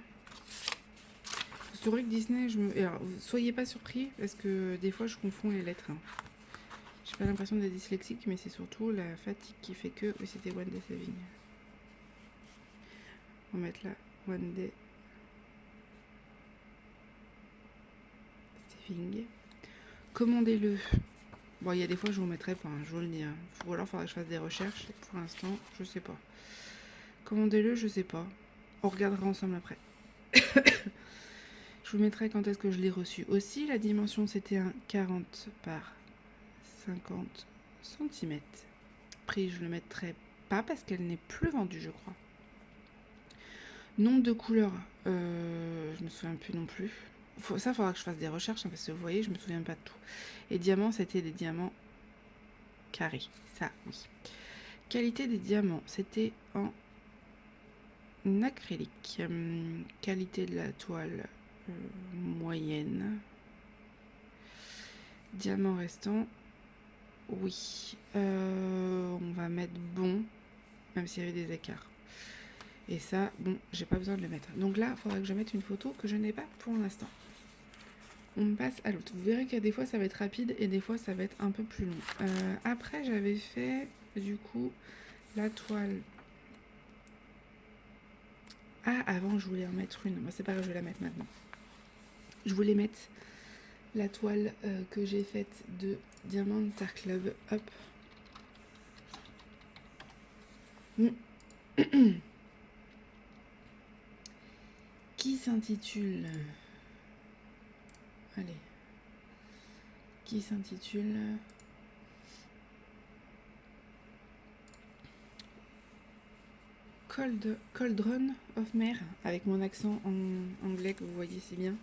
C'est vrai que Disney, alors, soyez pas surpris parce que des fois je confonds les lettres. Hein. J'ai pas l'impression d'être dyslexique, mais c'est surtout la fatigue qui fait que. Oui, c'était One Day Saving. On va mettre là One Day Saving. Commandez-le. Bon, il y a des fois je vous mettrai pas, hein, je vous le dis. Hein. Ou alors il faudra que je fasse des recherches. Pour l'instant, je sais pas. Commandez-le, je sais pas. On regardera ensemble après. Je vous mettrai quand est-ce que je l'ai reçu. Aussi, la dimension, c'était un 40 par 50 cm. Prix, je le mettrai pas parce qu'elle n'est plus vendue, je crois. Nombre de couleurs, je me souviens plus non plus. Ça, il faudra que je fasse des recherches, hein, parce que vous voyez, je me souviens pas de tout. Et diamants, c'était des diamants carrés. Ça, oui. Qualité des diamants, c'était en acrylique. Qualité de la toile, moyenne. Diamant restant, oui. On va mettre bon, même s'il y avait des écarts. Et ça, bon, j'ai pas besoin de le mettre. Donc là, il faudra que je mette une photo que je n'ai pas pour l'instant. On passe à l'autre. Vous verrez qu'il y a des fois, ça va être rapide et des fois, ça va être un peu plus long. Après, j'avais fait, du coup, la toile. Ah, avant, je voulais en mettre une. Moi, c'est pas grave, je vais la mettre maintenant. Je voulais mettre la toile que j'ai faite de Diamant Art Club. Hop. Qui s'intitule... Allez. Qui s'intitule... Cauldron of Mer, avec mon accent en anglais que vous voyez si bien.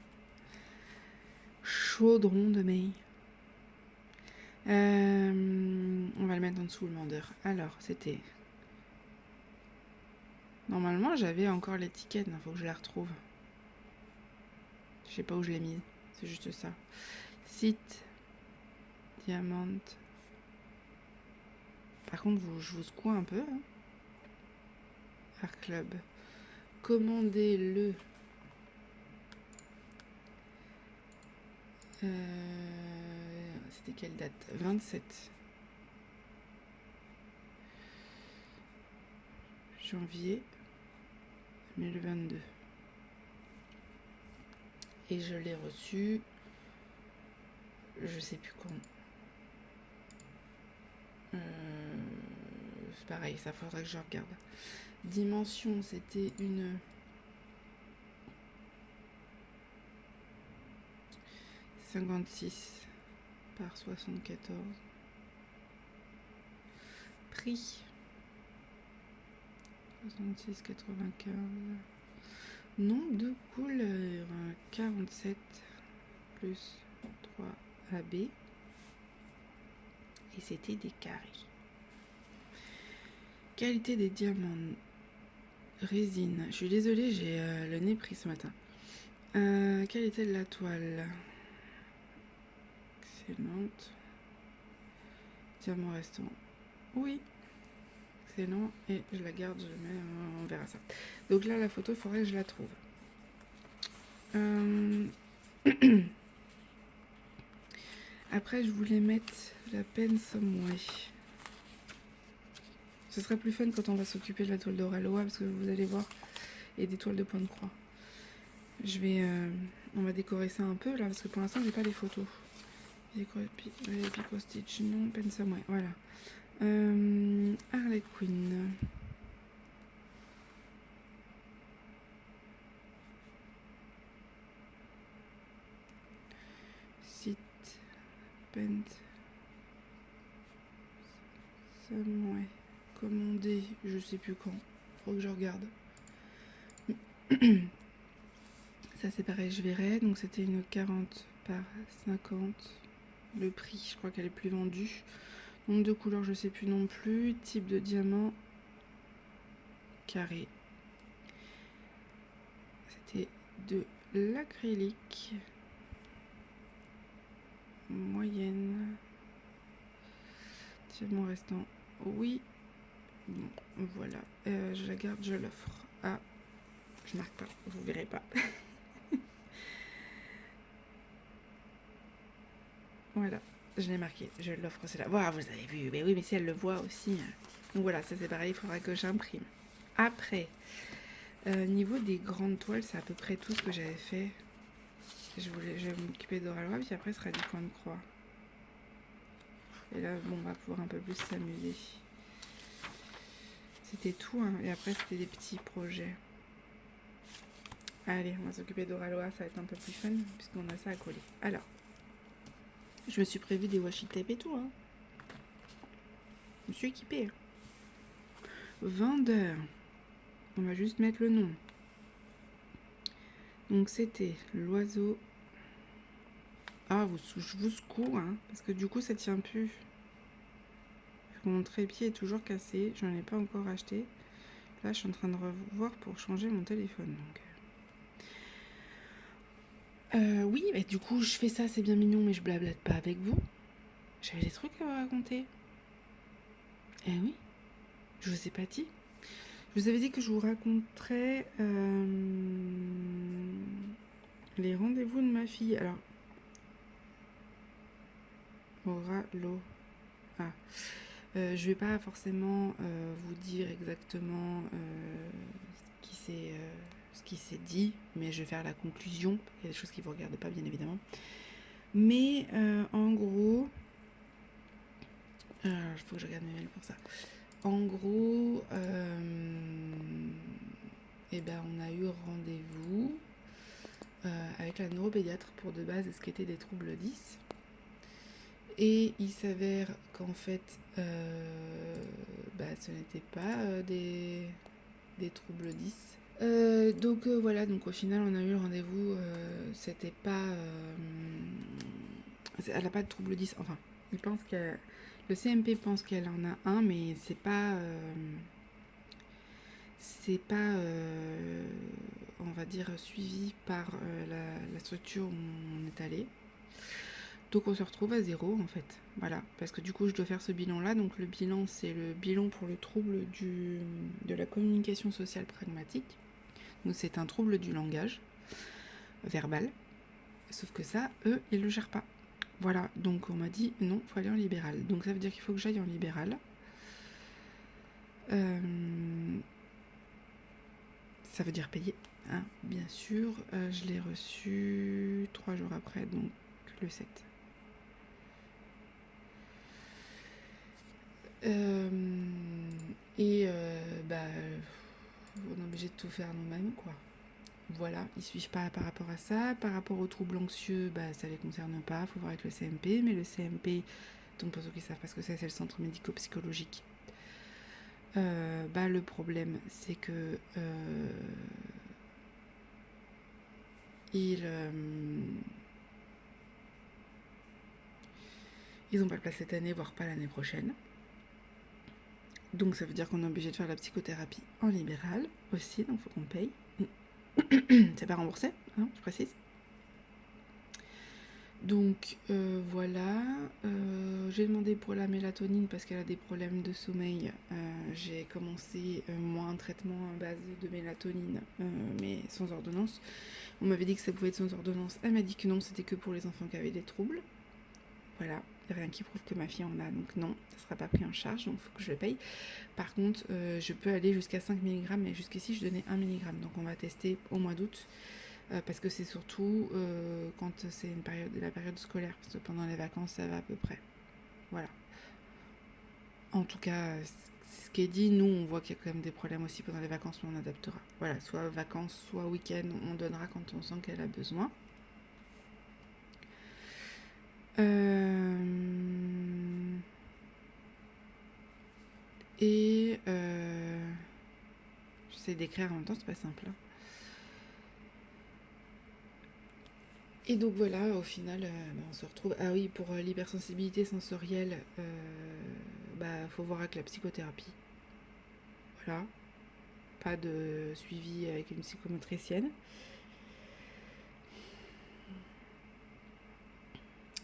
Chaudron de mer. On va le mettre en dessous, le vendeur. Alors, c'était... Normalement, j'avais encore l'étiquette, il faut que je la retrouve. Je sais pas où je l'ai mise, c'est juste ça. Site, diamant. Par contre, je vous secoue un peu. Hein. Art Club. Commandez-le. C'était quelle date? 27 janvier 2022. Et je l'ai reçu, je sais plus quand. C'est pareil, ça faudrait que je regarde. Dimension, c'était une 56 par 74. Prix 66,95. Nombre de couleurs 47 plus 3 AB. Et c'était des carrés. Qualité des diamants. Résine. Je suis désolée, j'ai le nez pris ce matin. Qualité de la toile. Excellente. Diamant restant. Oui. Excellent. Et je la garde, je mets, on verra ça. Donc là, la photo, il faudrait que je la trouve. Après, je voulais mettre la peine someway. Ce serait plus fun quand on va s'occuper de la toile d'Oraloa parce que vous allez voir, et des toiles de point de croix. Je vais, on va décorer ça un peu là parce que pour l'instant j'ai pas les photos. Décorer Pico Stitch, non, peine someway, voilà. Harley Quinn. Pent. Ça, ouais. Commandé, je sais plus quand. Faut que je regarde. Ça c'est pareil, je verrai. Donc c'était une 40 par 50. Le prix, je crois qu'elle est plus vendue. Nombre de couleurs, je sais plus non plus. Type de diamant. Carré. C'était de l'acrylique. Moyenne. Diamant restant. Oui. Bon, voilà. Je la garde, je l'offre. Ah, je marque pas, vous verrez pas. Voilà, je l'ai marqué, je l'offre, c'est là. Voilà, vous avez vu, mais oui, mais si elle le voit aussi. Donc voilà, ça c'est pareil, il faudra que j'imprime. Après, niveau des grandes toiles, c'est à peu près tout ce que j'avais fait. Je vais m'occuper d'Oralois, puis après ce sera du point de croix. Et là, bon, on va pouvoir un peu plus s'amuser. C'était tout, hein, et après c'était des petits projets. Allez, on va s'occuper d'Oralois, ça va être un peu plus fun, puisqu'on a ça à coller. Alors, je me suis prévu des washi tape et tout, hein. Je me suis équipée. Vendeur. On va juste mettre le nom. Donc c'était l'oiseau. Ah, je vous secoue, hein, parce que du coup ça tient plus. Mon trépied est toujours cassé, j'en ai pas encore acheté. Là je suis en train de revoir pour changer mon téléphone. Donc. Oui, mais du coup je fais ça, c'est bien mignon, mais je blablate pas avec vous. J'avais des trucs à vous raconter. Eh oui, je vous ai pas dit. Je vous avais dit que je vous raconterais les rendez-vous de ma fille. Alors, Ah. Je vais pas forcément vous dire exactement ce qui s'est dit, mais je vais faire la conclusion. Il y a des choses qui vous regardent pas, bien évidemment. Mais en gros, il faut que je regarde mes mails pour ça. En gros, on a eu rendez-vous avec la neuropédiatre pour de base ce qui était des troubles 10. Et il s'avère qu'en fait, ce n'était pas des troubles 10. Donc voilà, donc au final on a eu le rendez-vous, c'était pas... elle n'a pas de trouble 10, enfin, le CMP pense qu'elle en a un, mais c'est pas... on va dire, suivi par la structure où on est allé. Donc on se retrouve à 0 en fait, voilà, parce que du coup je dois faire ce bilan là, donc le bilan c'est le bilan pour le trouble de la communication sociale pragmatique, donc c'est un trouble du langage verbal, sauf que ça, eux, ils le gèrent pas. Voilà, donc on m'a dit non, il faut aller en libéral, donc ça veut dire qu'il faut que j'aille en libéral. Ça veut dire payer, hein, bien sûr, je l'ai reçu 3 jours après, donc le 7. On est obligé de tout faire nous-mêmes, quoi. Voilà, ils suivent pas par rapport à ça. Par rapport aux troubles anxieux, ça les concerne pas, faut voir avec le CMP. Mais le CMP, donc pour ceux qui savent pas ce que c'est le centre médico-psychologique. Le problème, c'est que ils n'ont pas de place cette année, voire pas l'année prochaine. Donc ça veut dire qu'on est obligé de faire la psychothérapie en libéral aussi, donc il faut qu'on paye. C'est pas remboursé, hein, je précise. Donc voilà, j'ai demandé pour la mélatonine parce qu'elle a des problèmes de sommeil. J'ai commencé moi un traitement à base de mélatonine, mais sans ordonnance. On m'avait dit que ça pouvait être sans ordonnance. Elle m'a dit que non, c'était que pour les enfants qui avaient des troubles. Voilà, il n'y a rien qui prouve que ma fille en a, donc non, ça ne sera pas pris en charge, donc il faut que je le paye. Par contre, je peux aller jusqu'à 5 mg, mais jusqu'ici je donnais 1 mg, donc on va tester au mois d'août, parce que c'est surtout quand c'est la période scolaire, parce que pendant les vacances ça va à peu près. Voilà. En tout cas, c'est ce qui est dit, nous on voit qu'il y a quand même des problèmes aussi pendant les vacances, mais on adaptera. Voilà, soit vacances, soit week-end, on donnera quand on sent qu'elle a besoin. Et j'essaie d'écrire en même temps, c'est pas simple. Hein. Et donc voilà, au final, on se retrouve. Ah oui, pour l'hypersensibilité sensorielle, faut voir avec la psychothérapie. Voilà. Pas de suivi avec une psychomotricienne.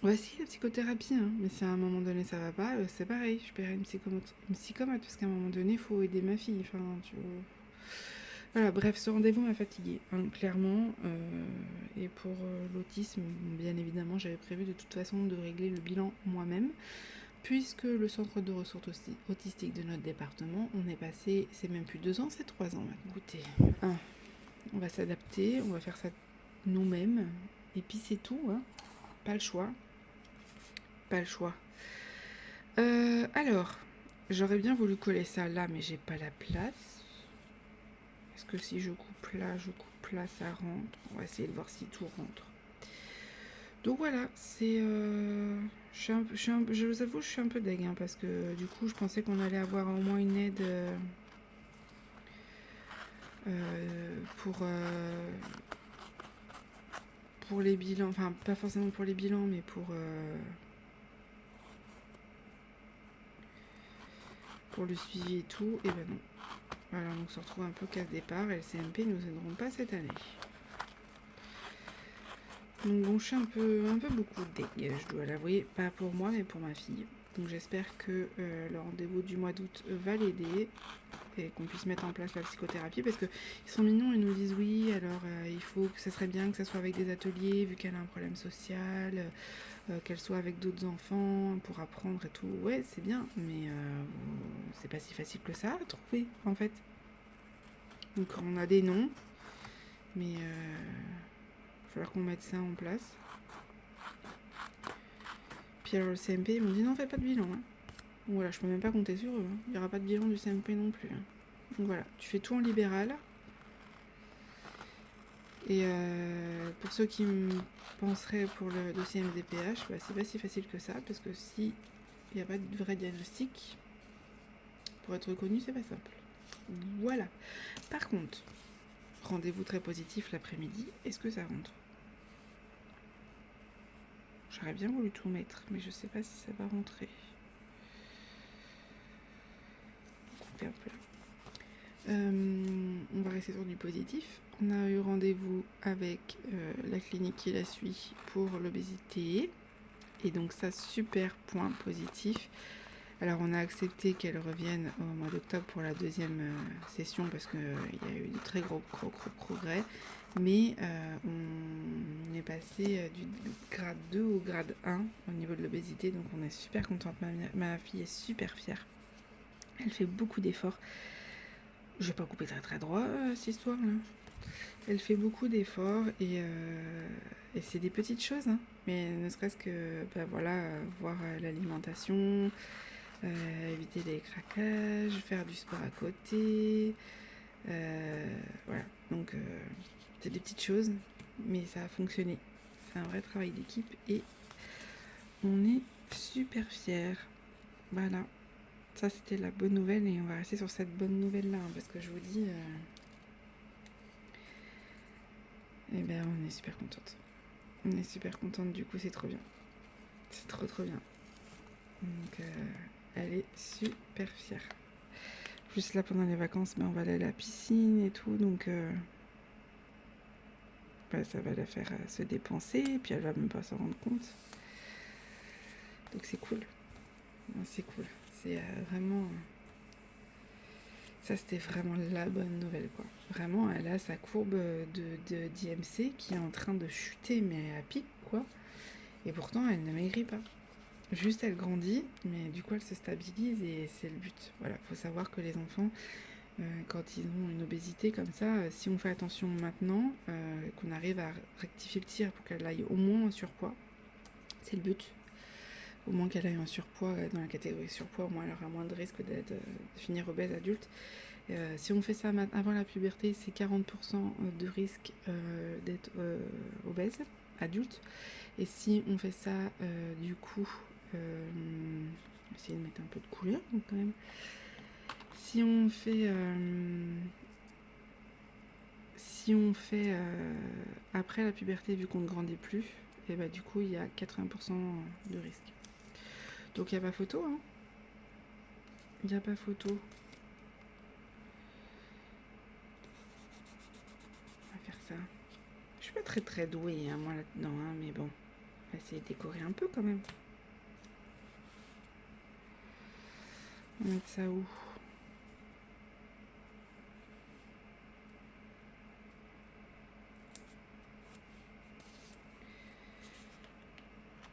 Ouais, si, la psychothérapie, hein. Mais si à un moment donné ça va pas, c'est pareil. Je paierai une psychomote, parce qu'à un moment donné, il faut aider ma fille. Enfin, voilà, bref, ce rendez-vous m'a fatiguée, hein, clairement. Et pour l'autisme, bien évidemment, j'avais prévu de toute façon de régler le bilan moi-même, puisque le centre de ressources autistiques de notre département, on est passé, c'est même plus 2 ans, c'est 3 ans maintenant. Écoutez, on va s'adapter, on va faire ça nous-mêmes, et puis c'est tout, hein. Pas le choix. Pas le choix. Alors, j'aurais bien voulu coller ça là, mais j'ai pas la place. Est-ce que si je coupe là, ça rentre? On va essayer de voir si tout rentre. Donc voilà, c'est... je vous avoue, je suis un peu deg, hein, parce que du coup, je pensais qu'on allait avoir au moins une aide pour les bilans. Enfin, pas forcément pour les bilans, mais pour le suivi et tout. Et ben non. Voilà, on se retrouve un peu casse départ et le CMP ne nous aideront pas cette année. Donc bon, je suis un peu beaucoup deg, je dois l'avouer, pas pour moi mais pour ma fille. Donc j'espère que le rendez-vous du mois d'août va l'aider et qu'on puisse mettre en place la psychothérapie, parce qu'ils sont mignons, ils nous disent oui, alors il faut que ça serait bien que ça soit avec des ateliers vu qu'elle a un problème social, qu'elle soit avec d'autres enfants pour apprendre et tout. Ouais, c'est bien, mais c'est pas si facile que ça à trouver en fait. Donc on a des noms, mais il va falloir qu'on mette ça en place. Puis alors le CMP, ils m'ont dit non, fais pas de bilan. Hein. Donc voilà, je peux même pas compter sur eux. Hein. Il n'y aura pas de bilan du CMP non plus. Hein. Donc voilà, tu fais tout en libéral. Et pour ceux qui me penseraient pour le dossier MDPH, c'est pas si facile que ça, parce que si il n'y a pas de vrai diagnostic, pour être reconnu, c'est pas simple. Voilà. Par contre, rendez-vous très positif l'après-midi, est-ce que ça rentre? J'aurais bien voulu tout mettre, mais je sais pas si ça va rentrer. Couper un peu là. On va rester sur du positif. On a eu rendez-vous avec la clinique qui la suit pour l'obésité. Et donc ça, super point positif. Alors on a accepté qu'elle revienne au mois d'octobre pour la deuxième session, parce qu'il y a eu de très gros progrès. Mais on est passé du grade 2 au grade 1 au niveau de l'obésité. Donc on est super contente. Ma fille est super fière. Elle fait beaucoup d'efforts. Je vais pas couper très très droit cette histoire là. Elle fait beaucoup d'efforts et c'est des petites choses, hein. Mais ne serait-ce que voir l'alimentation, éviter les craquages, faire du sport à côté. Voilà, donc c'est des petites choses, mais ça a fonctionné. C'est un vrai travail d'équipe et on est super fiers. Voilà. Ça, c'était la bonne nouvelle et on va rester sur cette bonne nouvelle-là, hein, parce que je vous dis, on est super contente. On est super contente, du coup, c'est trop bien. C'est trop bien. Donc, elle est super fière. Plus là, pendant les vacances, on va aller à la piscine et tout, donc ça va la faire se dépenser, et puis elle va même pas s'en rendre compte. Donc, c'est cool. C'est cool. C'est vraiment... Ça, c'était vraiment la bonne nouvelle, quoi. Vraiment, elle a sa courbe d'IMC qui est en train de chuter, mais à pic, quoi. Et pourtant, elle ne maigrit pas. Juste, elle grandit, mais du coup, elle se stabilise et c'est le but. Voilà, faut savoir que les enfants, quand ils ont une obésité comme ça, si on fait attention maintenant, qu'on arrive à rectifier le tir pour qu'elle aille au moins en surpoids, c'est le but. Au moins qu'elle aille en surpoids, dans la catégorie surpoids, au moins elle aura moins de risque de finir obèse adulte. Si on fait ça avant la puberté, c'est 40% de risque d'être obèse. adulte. Et si on fait ça, du coup, essayer de mettre un peu de couleur, donc quand même. Si on fait, après la puberté, vu qu'on ne grandit plus, et bah du coup il y a 80% de risque. Donc il n'y a pas photo, hein. Il n'y a pas photo. On va faire ça. Je suis pas très douée, hein, moi là-dedans, hein, mais bon, on va essayer de décorer un peu quand même. On va mettre ça où?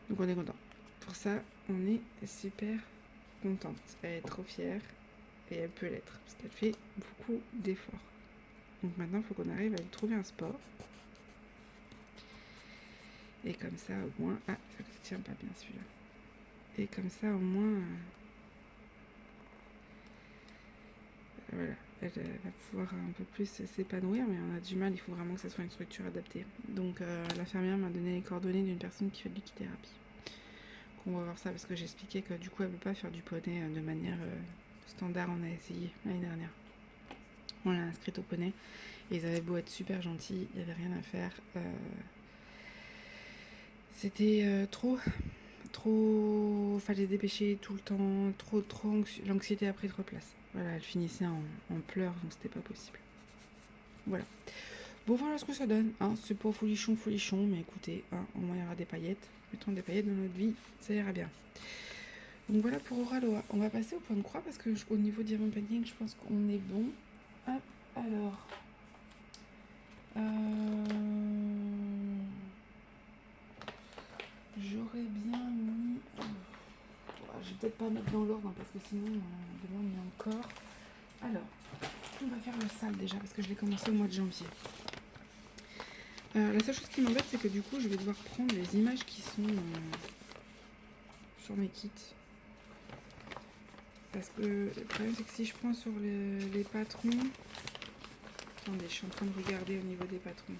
Donc on est content. Pour ça, on est super contente. Elle est trop fière et elle peut l'être parce qu'elle fait beaucoup d'efforts. Donc maintenant, il faut qu'on arrive à lui trouver un sport. Et comme ça, au moins... Ah, ça ne tient pas bien celui-là. Et comme ça, au moins... voilà, elle va pouvoir un peu plus s'épanouir, mais on a du mal, il faut vraiment que ça soit une structure adaptée. Donc l'infirmière m'a donné les coordonnées d'une personne qui fait de l'équithérapie. On va voir ça parce que j'expliquais que du coup elle ne peut pas faire du poney de manière standard. On a essayé l'année dernière. On l'a inscrite au poney et ils avaient beau être super gentils, il n'y avait rien à faire. C'était trop, fallait se dépêcher tout le temps, trop, l'anxiété a pris trop de place. Voilà, elle finissait en pleurs, donc c'était pas possible. Voilà. Bon, voilà ce que ça donne. Hein. C'est pas folichon, mais écoutez, hein, au moins il y aura des paillettes. Mettons des paillettes dans notre vie, ça ira bien. Donc voilà pour Oraloa. On va passer au point de croix parce que au niveau diamant painting, je pense qu'on est bon. Hop, alors. J'aurais bien mis... je vais peut-être pas mettre dans l'ordre parce que sinon, demain on est encore. Alors, on va faire le sale déjà parce que je l'ai commencé au mois de janvier. La seule chose qui m'embête, c'est que du coup, je vais devoir prendre les images qui sont sur mes kits. Parce que le problème, c'est que si je prends sur les patrons... Attendez, je suis en train de regarder au niveau des patrons.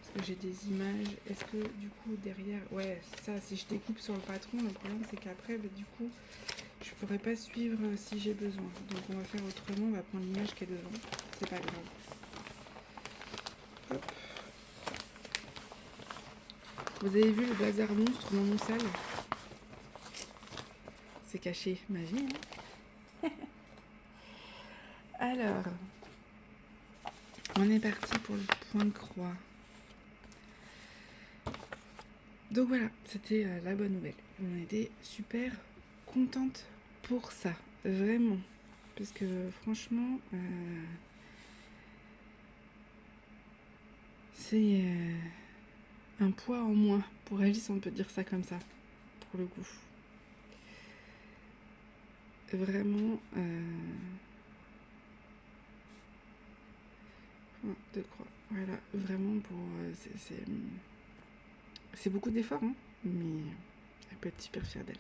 Parce que j'ai des images. Est-ce que du coup, derrière... Ouais, ça, si je découpe sur le patron, le problème, c'est qu'après, bah, du coup, je pourrais pas suivre si j'ai besoin. Donc on va faire autrement, on va prendre l'image qui est devant. C'est pas grave. Hop. Vous avez vu le bazar monstre dans mon salle? C'est caché, magie, hein. Alors, on est parti pour le point de croix. Donc voilà, c'était la bonne nouvelle. On était super contente pour ça, vraiment. Parce que franchement, c'est un poids en moins. Pour Alice, on peut dire ça comme ça, pour le coup. Vraiment, de croix. Voilà, vraiment pour... c'est beaucoup d'efforts, hein, mais elle peut être super fière d'elle.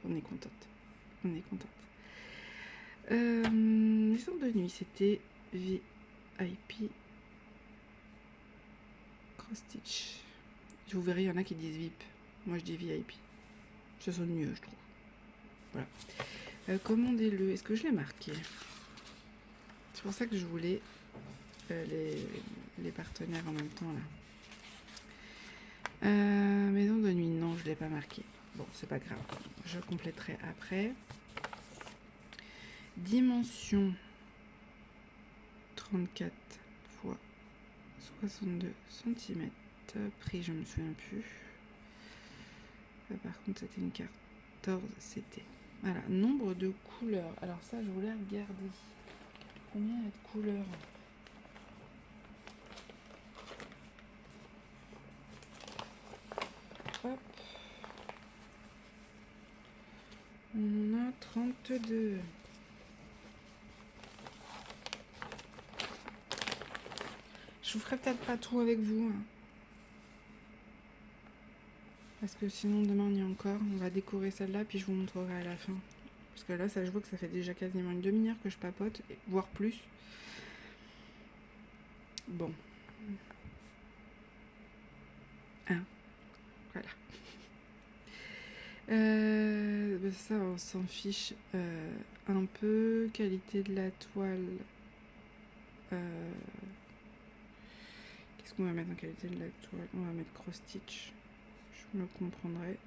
On est contente. On est contente. Les sortes de nuit, c'était VIP Cross Stitch. Vous verrez, il y en a qui disent VIP. Moi, je dis VIP. Ça sonne mieux, je trouve. Voilà. Commandez-le. Est-ce que je l'ai marqué? C'est pour ça que je voulais les partenaires en même temps, là. Maison de nuit, non, je ne l'ai pas marqué. Bon, c'est pas grave. Je compléterai après. Dimension 34 x 62 cm. Prix, je me souviens plus. Par contre, c'était une 14 CT. Voilà, nombre de couleurs. Alors ça, je voulais regarder. Combien il y a de couleurs? Hop. On a 32. Je vous ferai peut-être pas tout avec vous. Hein. Parce que sinon, demain, on y est encore. On va décorer celle-là, puis je vous montrerai à la fin. Parce que là, ça, je vois que ça fait déjà quasiment une demi-heure que je papote, voire plus. Bon. Hein, voilà. Ça, on s'en fiche un peu. Qualité de la toile. Qu'est-ce qu'on va mettre en qualité de la toile? On va mettre cross stitch. Je me comprendrai.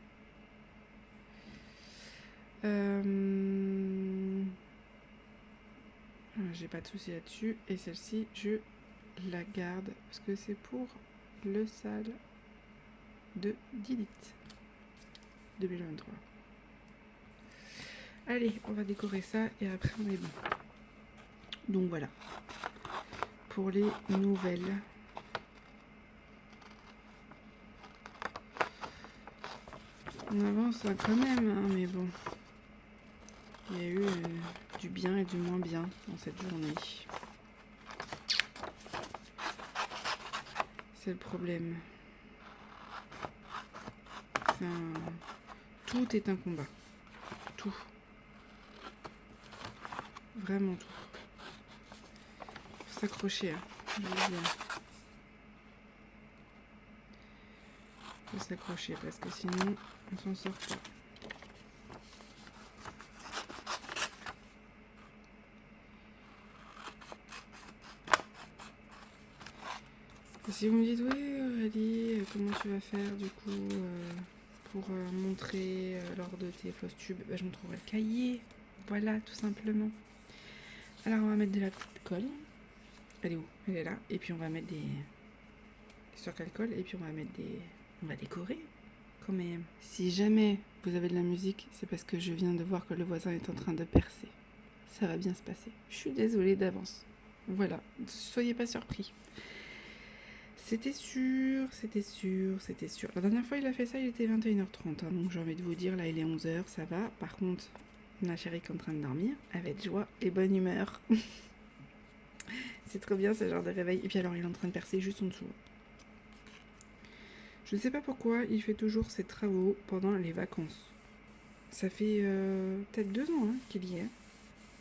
J'ai pas de souci là-dessus. Et celle-ci, je la garde parce que c'est pour le sale de Didit 2023. Allez, on va décorer ça et après on est bon. Donc voilà pour les nouvelles. On avance quand même, hein, mais bon. Il y a eu du bien et du moins bien dans cette journée. C'est le problème. Tout est un combat. Tout. Vraiment tout. Faut s'accrocher, hein. Je veux dire. Faut s'accrocher parce que sinon on s'en sort pas. Et si vous me dites oui Aurélie, comment tu vas faire du coup pour montrer lors de tes fausses tubes, je me trouverai le cahier. Voilà, tout simplement. Alors on va mettre de la petite colle. Elle est où? Elle est là. Et puis on va mettre des sur qu'elle colle. Et puis on va mettre des. On va décorer quand même. Si jamais vous avez de la musique, c'est parce que je viens de voir que le voisin est en train de percer. Ça va bien se passer. Je suis désolée d'avance. Voilà, soyez pas surpris. C'était sûr, c'était sûr, c'était sûr. La dernière fois il a fait ça, il était 21h30. Hein, donc j'ai envie de vous dire, là il est 11h, ça va. Par contre, ma chérie qui est en train de dormir, avec joie et bonne humeur. C'est trop bien ce genre de réveil. Et puis alors il est en train de percer juste en dessous. Je ne sais pas pourquoi il fait toujours ses travaux pendant les vacances. Ça fait peut-être 2 ans qu'il y est.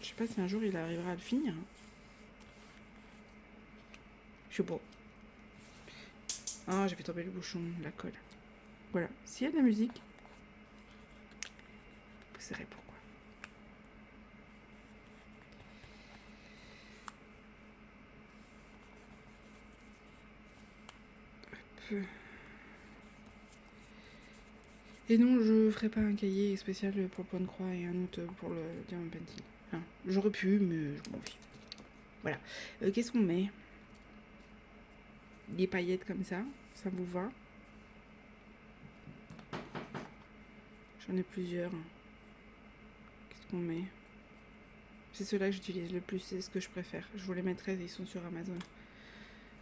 Je sais pas si un jour il arrivera à le finir. Je sais pas. Ah, j'ai fait tomber le bouchon, la colle. Voilà. S'il y a de la musique, vous saurez pourquoi. Hop. Et non, je ferai pas un cahier spécial pour le point de croix et un autre pour le diamant pencil. Hein, j'aurais pu, mais je m'en fiche. Voilà. Qu'est-ce qu'on met? Des paillettes comme ça vous va? J'en ai plusieurs. Qu'est-ce qu'on met? C'est ceux-là que j'utilise le plus, c'est ce que je préfère. Je vous les mettrai, ils sont sur Amazon.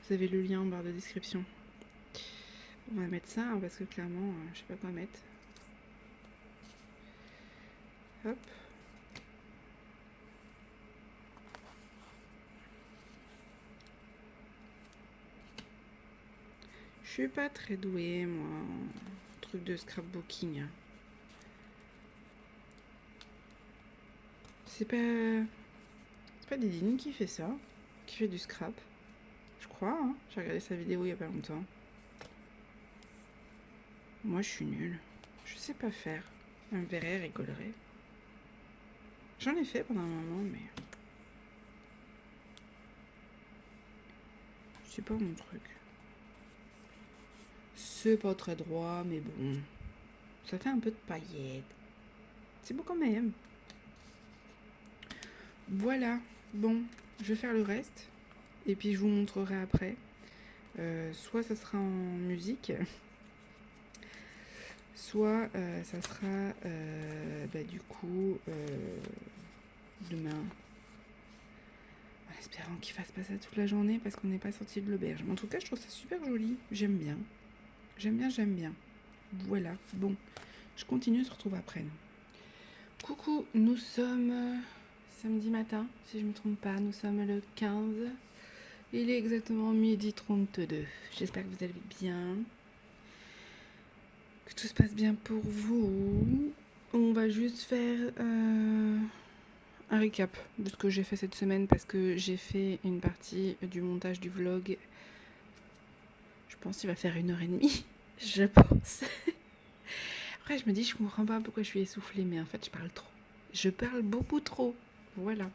Vous avez le lien en barre de description. On va mettre ça, hein, parce que clairement, je sais pas quoi mettre. Hop. Je suis pas très douée, moi, en truc de scrapbooking. C'est pas Didine qui fait ça, qui fait du scrap. Je crois, hein. J'ai regardé sa vidéo il y a pas longtemps. Moi, je suis nulle. Je sais pas faire. Elle me verrait, rigolerait. J'en ai fait pendant un moment, mais c'est pas mon truc. C'est pas très droit, mais bon. Ça fait un peu de paillettes. C'est beau quand même. Voilà. Bon, je vais faire le reste. Et puis je vous montrerai après. Soit ça sera en musique. Soit ça sera du coup demain. En espérant qu'il fasse pas ça toute la journée parce qu'on n'est pas sorti de l'auberge. Mais en tout cas, je trouve ça super joli. J'aime bien. J'aime bien. Voilà. Bon, je continue, on se retrouve après. Coucou, nous sommes samedi matin, si je ne me trompe pas. Nous sommes le 15. Il est exactement 12h32. J'espère que vous allez bien. Que tout se passe bien pour vous. On va juste faire un récap de ce que j'ai fait cette semaine parce que j'ai fait une partie du montage du vlog. Je pense qu'il va faire 1h30. je pense. Après, je me dis, je comprends pas pourquoi je suis essoufflée, mais en fait, je parle trop. Je parle beaucoup trop. Voilà. De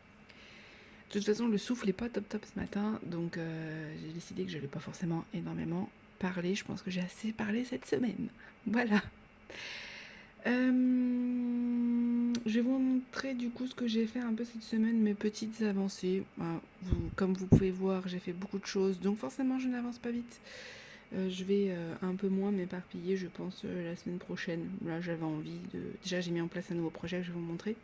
toute façon, le souffle n'est pas top top ce matin, donc j'ai décidé que je n'allais pas forcément énormément parler. Je pense que j'ai assez parlé cette semaine. Voilà. Je vais vous montrer du coup ce que j'ai fait un peu cette semaine, mes petites avancées. Comme vous pouvez voir, j'ai fait beaucoup de choses, donc forcément je n'avance pas vite. Je vais un peu moins m'éparpiller, je pense, la semaine prochaine. Là, j'avais envie de... Déjà, j'ai mis en place un nouveau projet que je vais vous montrer.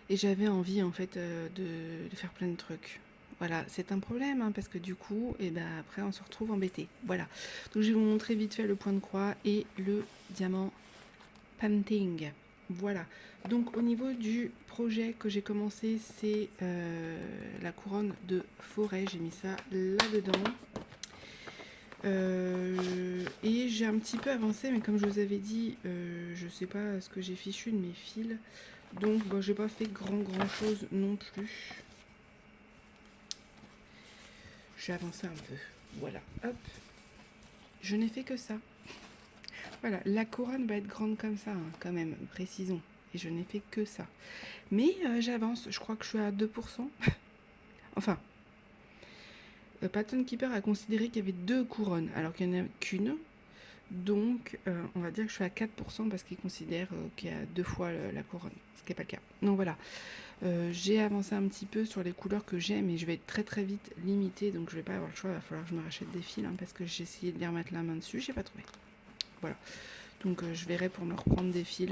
Et j'avais envie, en fait, de faire plein de trucs. Voilà, c'est un problème, hein, parce que du coup, après, on se retrouve embêté. Voilà. Donc, je vais vous montrer vite fait le point de croix et le diamant painting. Voilà. Donc, au niveau du projet que j'ai commencé, c'est la couronne de forêt. J'ai mis ça là-dedans. Et j'ai un petit peu avancé, mais comme je vous avais dit, je sais pas ce que j'ai fichu de mes fils, donc bon, j'ai pas fait grand chose non plus. J'ai avancé un peu, voilà, hop, je n'ai fait que ça. Voilà, la couronne va être grande comme ça, hein, quand même, précisons, et je n'ai fait que ça. Mais j'avance, je crois que je suis à 2%, enfin... Pattern Keeper a considéré qu'il y avait 2 couronnes, alors qu'il n'y en a qu'une. Donc, on va dire que je suis à 4% parce qu'il considère qu'il y a 2 fois la couronne, ce qui n'est pas le cas. Donc voilà, j'ai avancé un petit peu sur les couleurs que j'aime et je vais être très vite limitée, donc je vais pas avoir le choix, il va falloir que je me rachète des fils, hein, parce que j'ai essayé de les remettre la main dessus, j'ai pas trouvé. Voilà, donc je verrai pour me reprendre des fils.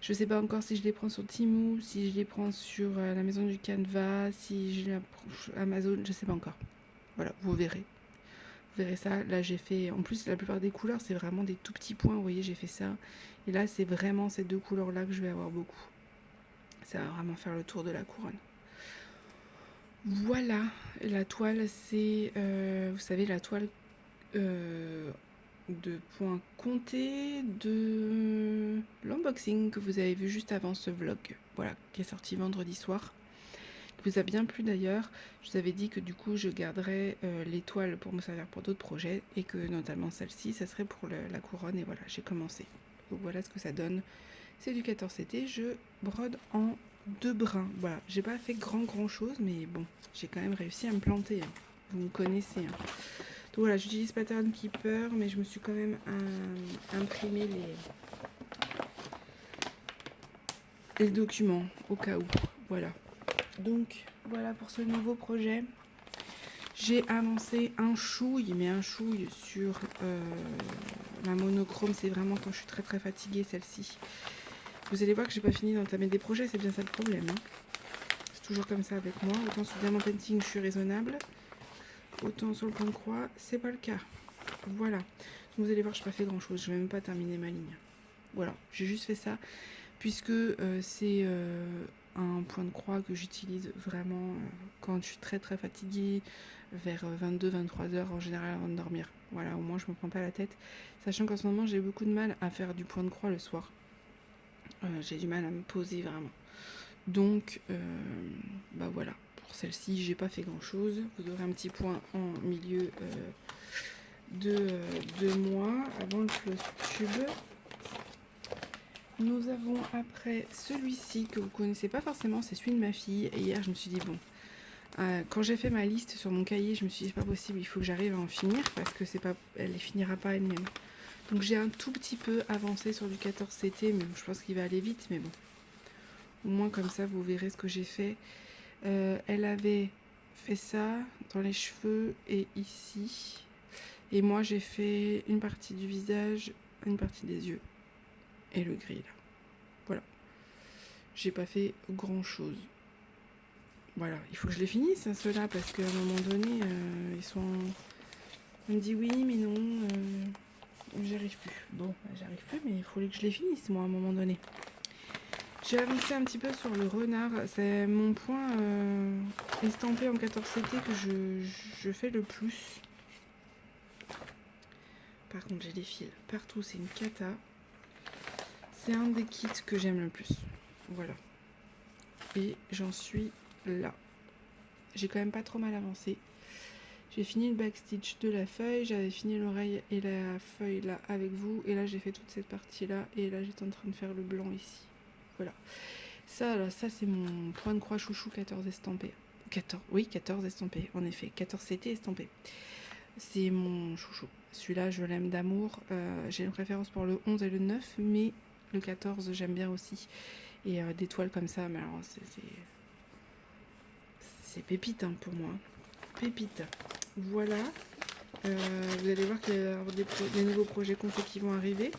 Je sais pas encore si je les prends sur Temu, si je les prends sur la maison du Canva, si je les approche Amazon, je sais pas encore. Voilà, vous verrez. Vous verrez ça, là j'ai fait, en plus la plupart des couleurs c'est vraiment des tout petits points, vous voyez j'ai fait ça. Et là c'est vraiment ces 2 couleurs là que je vais avoir beaucoup. Ça va vraiment faire le tour de la couronne. Voilà, la toile c'est, vous savez la toile de points comptés de l'unboxing que vous avez vu juste avant ce vlog. Voilà, qui est sorti vendredi soir. Vous a bien plu d'ailleurs. Je vous avais dit que du coup je garderais l'étoile pour me servir pour d'autres projets et que notamment celle-ci, ça serait pour la couronne et voilà, j'ai commencé. Donc voilà ce que ça donne. C'est du 14CT, je brode en 2 brins. Voilà, j'ai pas fait grand chose, mais bon, j'ai quand même réussi à me planter. Hein. Vous me connaissez. Hein. Donc voilà, j'utilise Pattern Keeper, mais je me suis quand même imprimé les documents au cas où. Voilà. Donc voilà pour ce nouveau projet. J'ai avancé un chouille, mais un chouille sur la monochrome. C'est vraiment quand je suis très fatiguée, celle-ci. Vous allez voir que j'ai pas fini d'entamer des projets, c'est bien ça le problème. Hein. C'est toujours comme ça avec moi. Autant sur Diamant Painting, je suis raisonnable. Autant sur le point de croix, c'est pas le cas. Voilà. Donc vous allez voir, je n'ai pas fait grand-chose. Je vais même pas terminer ma ligne. Voilà, j'ai juste fait ça. Puisque c'est un point de croix que j'utilise vraiment quand je suis très fatiguée, vers 22-23 heures en général avant de dormir. Voilà, au moins je me prends pas la tête. Sachant qu'en ce moment j'ai beaucoup de mal à faire du point de croix le soir. J'ai du mal à me poser vraiment. Donc, voilà. Pour celle-ci, j'ai pas fait grand-chose. Vous aurez un petit point en milieu de moi avant le close tube. Nous avons après celui-ci que vous connaissez pas forcément, c'est celui de ma fille. Et hier, je me suis dit, bon, quand j'ai fait ma liste sur mon cahier, je me suis dit, c'est pas possible, il faut que j'arrive à en finir parce que c'est pas, elle les finira pas elle-même. Donc j'ai un tout petit peu avancé sur du 14CT, mais je pense qu'il va aller vite, mais bon. Au moins comme ça, vous verrez ce que j'ai fait. Elle avait fait ça dans les cheveux et ici. Et moi, j'ai fait une partie du visage, une partie des yeux et le gris là. Voilà. J'ai pas fait grand chose. Voilà, il faut que je les finisse hein, ceux-là parce qu'à un moment donné, ils sont. On me dit oui, mais non, j'y arrive plus. Bon, j'arrive plus, mais il faut que je les finisse moi à un moment donné. J'ai avancé un petit peu sur le renard. C'est mon point estampé en 14CT que je fais le plus. Par contre, j'ai des fils partout, c'est une cata. C'est un des kits que j'aime le plus. Voilà. Et j'en suis là. J'ai quand même pas trop mal avancé. J'ai fini le backstitch de la feuille, j'avais fini l'oreille et la feuille là avec vous, et là j'ai fait toute cette partie là, et là j'étais en train de faire le blanc ici. Voilà. Ça, là, ça c'est mon point de croix chouchou 14 estampé. 14, oui, 14 estampé, en effet. 14 CT estampé. C'est mon chouchou. Celui-là, je l'aime d'amour. J'ai une préférence pour le 11 et le 9, mais le 14, j'aime bien aussi. Et des toiles comme ça, mais alors c'est pépite hein, pour moi. Pépite. Voilà. Vous allez voir qu'il va y avoir des nouveaux projets conso qui vont arriver.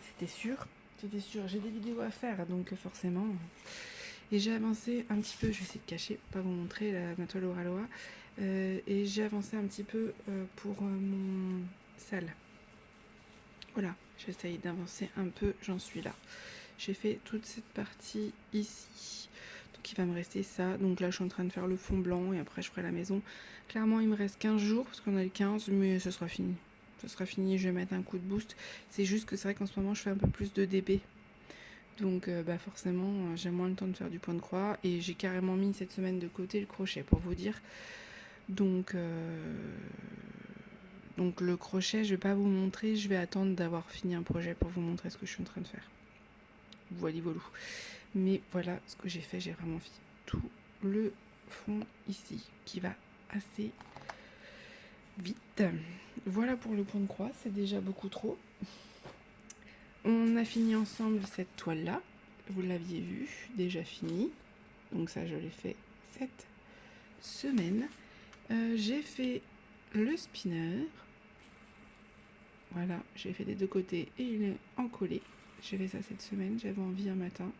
C'était sûr. C'était sûr. J'ai des vidéos à faire, donc forcément. Et j'ai avancé un petit peu. Je vais essayer de cacher, pas vous montrer ma toile Oraloa. Et j'ai avancé un petit peu pour mon salle. Voilà. J'essaye d'avancer un peu. J'en suis là. J'ai fait toute cette partie ici. Donc il va me rester ça. Donc là je suis en train de faire le fond blanc et après je ferai la maison. Clairement il me reste 15 jours parce qu'on a le 15, mais ce sera fini. Ce sera fini, je vais mettre un coup de boost. C'est juste que c'est vrai qu'en ce moment je fais un peu plus de DP. Donc forcément j'ai moins le temps de faire du point de croix. Et j'ai carrément mis cette semaine de côté le crochet pour vous dire. Donc le crochet je vais pas vous montrer. Je vais attendre d'avoir fini un projet pour vous montrer ce que je suis en train de faire. Voilà, volou. Mais voilà ce que j'ai fait, j'ai vraiment fait tout le fond ici qui va assez vite. Voilà pour le point de croix, c'est déjà beaucoup trop. On a fini ensemble cette toile là, vous l'aviez vu, déjà fini. Donc ça je l'ai fait cette semaine. J'ai fait le spinner. Voilà, j'ai fait des deux côtés et il est encollé. J'ai fait ça cette semaine, j'avais envie un matin.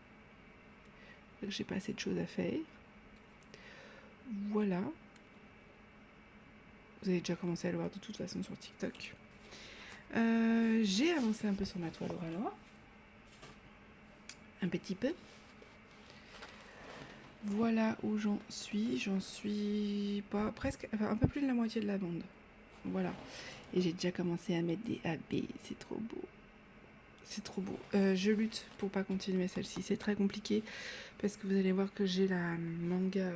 J'ai pas assez de choses à faire. Voilà. Vous avez déjà commencé à le voir de toute façon sur TikTok. J'ai avancé un peu sur ma toile Oraloa. Un petit peu. Voilà où j'en suis. J'en suis pas presque, enfin un peu plus de la moitié de la bande. Voilà. Et j'ai déjà commencé à mettre des AB. C'est trop beau. C'est trop beau. Je lutte pour pas continuer celle-ci. C'est très compliqué parce que vous allez voir que j'ai la manga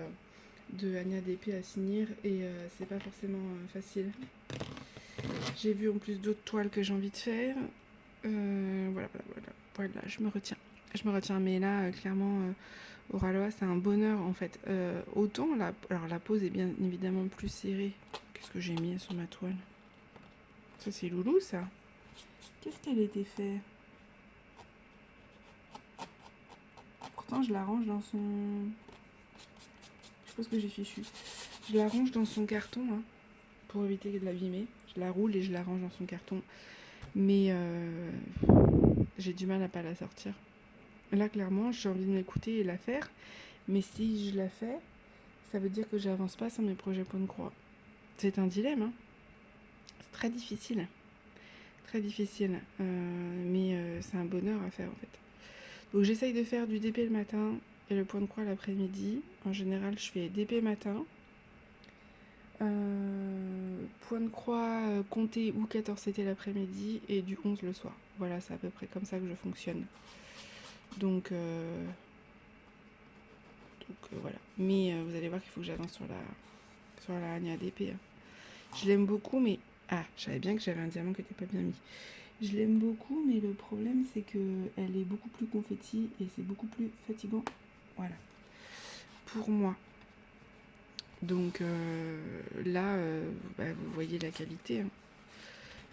de Anya DP à signer et c'est pas forcément facile. J'ai vu en plus d'autres toiles que j'ai envie de faire. Voilà, je me retiens, mais là, clairement, Oraloa, c'est un bonheur en fait. Autant, alors la pose est bien évidemment plus serrée. Qu'est-ce que j'ai mis sur ma toile? Ça, c'est loulou, ça. Qu'est-ce qu'elle était fait? Pourtant, je la range dans son... Je sais pas ce que j'ai fichu. Je la range dans son carton, hein, pour éviter de l'abîmer. Je la roule et je la range dans son carton. Mais j'ai du mal à pas la sortir. Là, clairement, j'ai envie de m'écouter et la faire. Mais si je la fais, ça veut dire que j'avance pas sur mes projets point de croix. C'est un dilemme, hein. C'est très difficile. Très difficile. Mais c'est un bonheur à faire, en fait. Donc, j'essaye de faire du DP le matin et le point de croix l'après-midi. En général, je fais DP matin. Point de croix compté ou 14 CT l'après-midi et du 11 le soir. Voilà, c'est à peu près comme ça que je fonctionne. Donc voilà. Mais vous allez voir qu'il faut que j'avance sur la Anya DP. Hein. Je l'aime beaucoup, mais... Ah, je savais bien que j'avais un diamant qui n'était pas bien mis. Je l'aime beaucoup, mais le problème, c'est qu'elle est beaucoup plus confetti et c'est beaucoup plus fatigant. Voilà. Pour moi. Donc là, vous voyez la qualité. Hein.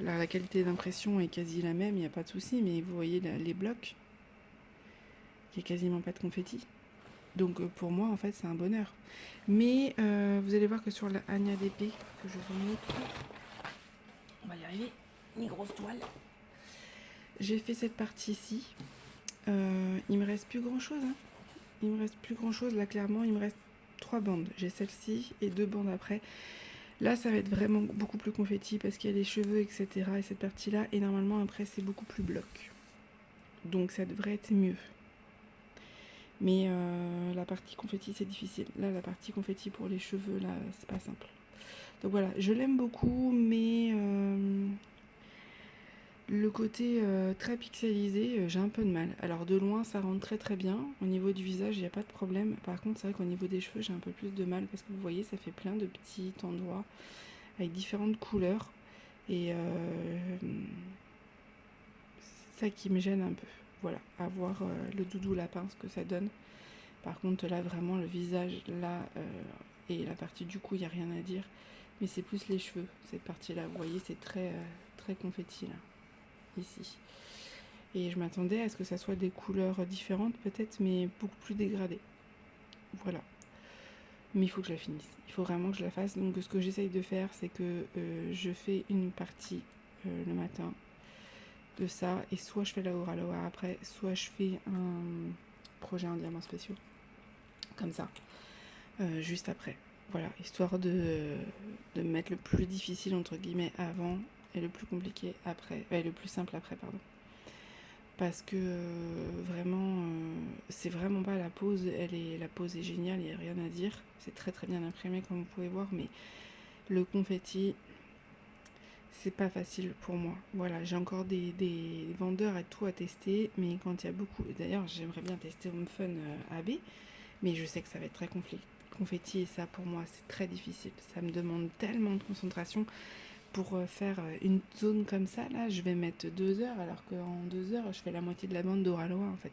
Alors, la qualité d'impression est quasi la même, il n'y a pas de souci, mais vous voyez les blocs. Il n'y a quasiment pas de confetti. Donc pour moi, en fait, c'est un bonheur. Mais vous allez voir que sur la Anya DP, que je vous montre, on va y arriver, une grosse toile. J'ai fait cette partie-ci. Il me reste plus grand-chose. Hein. Il me reste plus grand-chose. Là, clairement, il me reste 3 bandes. J'ai celle-ci et 2 bandes après. Là, ça va être vraiment beaucoup plus confetti parce qu'il y a les cheveux, etc. Et cette partie-là. Et normalement, après, c'est beaucoup plus bloc. Donc, ça devrait être mieux. Mais la partie confetti, c'est difficile. Là, la partie confetti pour les cheveux, là, c'est pas simple. Donc voilà, je l'aime beaucoup, mais Le côté très pixelisé, j'ai un peu de mal. Alors de loin, ça rentre très très bien. Au niveau du visage, il n'y a pas de problème. Par contre, c'est vrai qu'au niveau des cheveux, j'ai un peu plus de mal parce que vous voyez, ça fait plein de petits endroits avec différentes couleurs. Et c'est ça qui me gêne un peu. Voilà, à voir le doudou lapin, ce que ça donne. Par contre, là, vraiment, le visage, là, et la partie du cou, il n'y a rien à dire. Mais c'est plus les cheveux, cette partie-là. Vous voyez, c'est très, très confetti, là, ici. Et je m'attendais à ce que ça soit des couleurs différentes, peut-être, mais beaucoup plus dégradées. Voilà. Mais il faut que je la finisse. Il faut vraiment que je la fasse. Donc, ce que j'essaye de faire, c'est que je fais une partie le matin de ça. Et soit je fais la Uraloa après, soit je fais un projet en diamants spéciaux. Comme ça. Juste après. Voilà, histoire de mettre le plus difficile entre guillemets avant et le plus compliqué après, le plus simple après, pardon. Parce que vraiment, c'est vraiment pas la pose, la pose est géniale, il n'y a rien à dire. C'est très très bien imprimé comme vous pouvez voir, mais le confetti, c'est pas facile pour moi. Voilà, j'ai encore des vendeurs et tout à tester, mais quand il y a beaucoup, d'ailleurs j'aimerais bien tester Home Fun AB, mais je sais que ça va être très confetti et ça pour moi c'est très difficile. Ça me demande tellement de concentration pour faire une zone comme ça. Là je vais mettre 2 heures alors qu'en 2 heures je fais la moitié de la bande d'Oraloa en fait.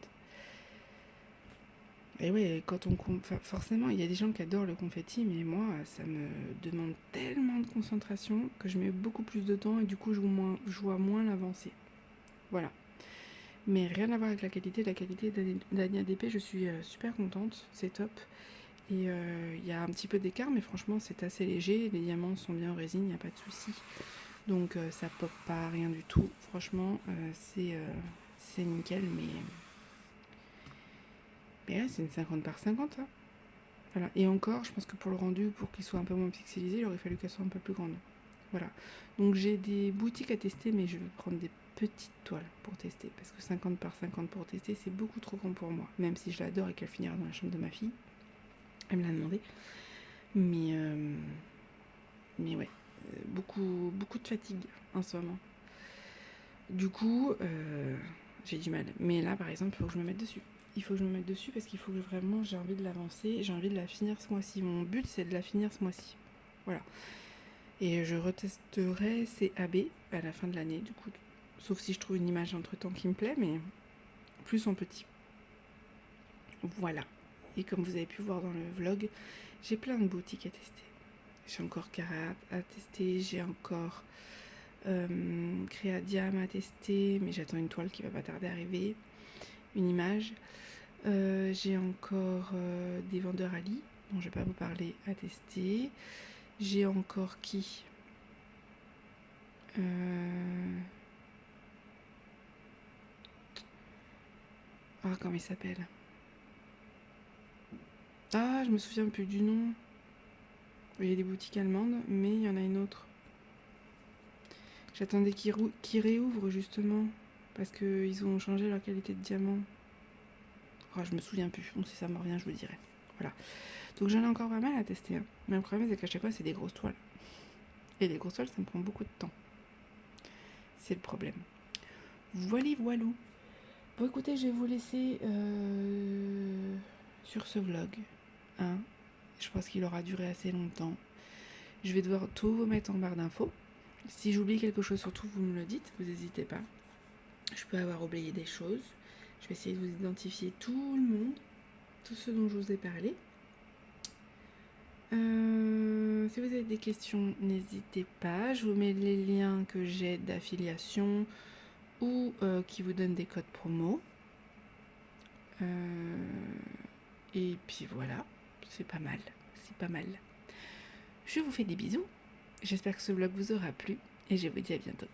Et oui, quand on forcément il y a des gens qui adorent le confetti, mais moi ça me demande tellement de concentration que je mets beaucoup plus de temps et du coup je vois moins l'avancée. Voilà. Mais rien à voir avec la qualité d'ADP, je suis super contente, c'est top. Et il y a un petit peu d'écart, mais franchement c'est assez léger, les diamants sont bien en résine, il n'y a pas de souci. Donc ça pop pas, rien du tout. Franchement c'est nickel, mais là c'est une 50 par 50 hein. Voilà. Et encore, je pense que pour le rendu, pour qu'il soit un peu moins pixelisé, il aurait fallu qu'elle soit un peu plus grande. Voilà. Donc j'ai des boutiques à tester, mais je vais prendre des petites toiles pour tester. Parce que 50 par 50 pour tester, c'est beaucoup trop grand pour moi. Même si je l'adore et qu'elle finira dans la chambre de ma fille. Elle me l'a demandé. Mais ouais, beaucoup de fatigue en ce moment. Du coup, j'ai du mal. Mais là, par exemple, il faut que je me mette dessus. Il faut que je me mette dessus parce qu'il faut que vraiment, j'ai envie de l'avancer. J'ai envie de la finir ce mois-ci. Mon but, c'est de la finir ce mois-ci. Voilà. Et je retesterai ces AB à la fin de l'année, du coup. Sauf si je trouve une image entre-temps qui me plaît, mais plus en petit. Voilà. Et comme vous avez pu voir dans le vlog, j'ai plein de boutiques à tester. J'ai encore Cara à tester, j'ai encore Créadiam à tester, mais j'attends une toile qui va pas tarder à arriver, une image. J'ai encore des vendeurs à lit, dont je vais pas vous parler, à tester. J'ai encore qui comment il s'appelle? Ah, je me souviens plus du nom. Il y a des boutiques allemandes, mais il y en a une autre. J'attendais qu'ils réouvrent justement, parce qu'ils ont changé leur qualité de diamant. Oh, je me souviens plus. Bon, si ça me revient, je vous le dirai. Voilà. Donc j'en ai encore pas mal à tester. Hein. Mais le problème, c'est qu'à chaque fois, c'est des grosses toiles. Et les grosses toiles, ça me prend beaucoup de temps. C'est le problème. Voilou. Bon, écoutez, je vais vous laisser sur ce vlog. Hein. Je pense qu'il aura duré assez longtemps. Je vais devoir tout vous mettre en barre d'infos. Si j'oublie quelque chose, surtout, vous me le dites. Vous n'hésitez pas. Je peux avoir oublié des choses. Je vais essayer de vous identifier tout le monde. Tout ce dont je vous ai parlé. Si vous avez des questions, n'hésitez pas. Je vous mets les liens que j'ai d'affiliation ou qui vous donnent des codes promo. Et puis voilà, c'est pas mal. Je vous fais des bisous. J'espère que ce vlog vous aura plu et je vous dis à bientôt.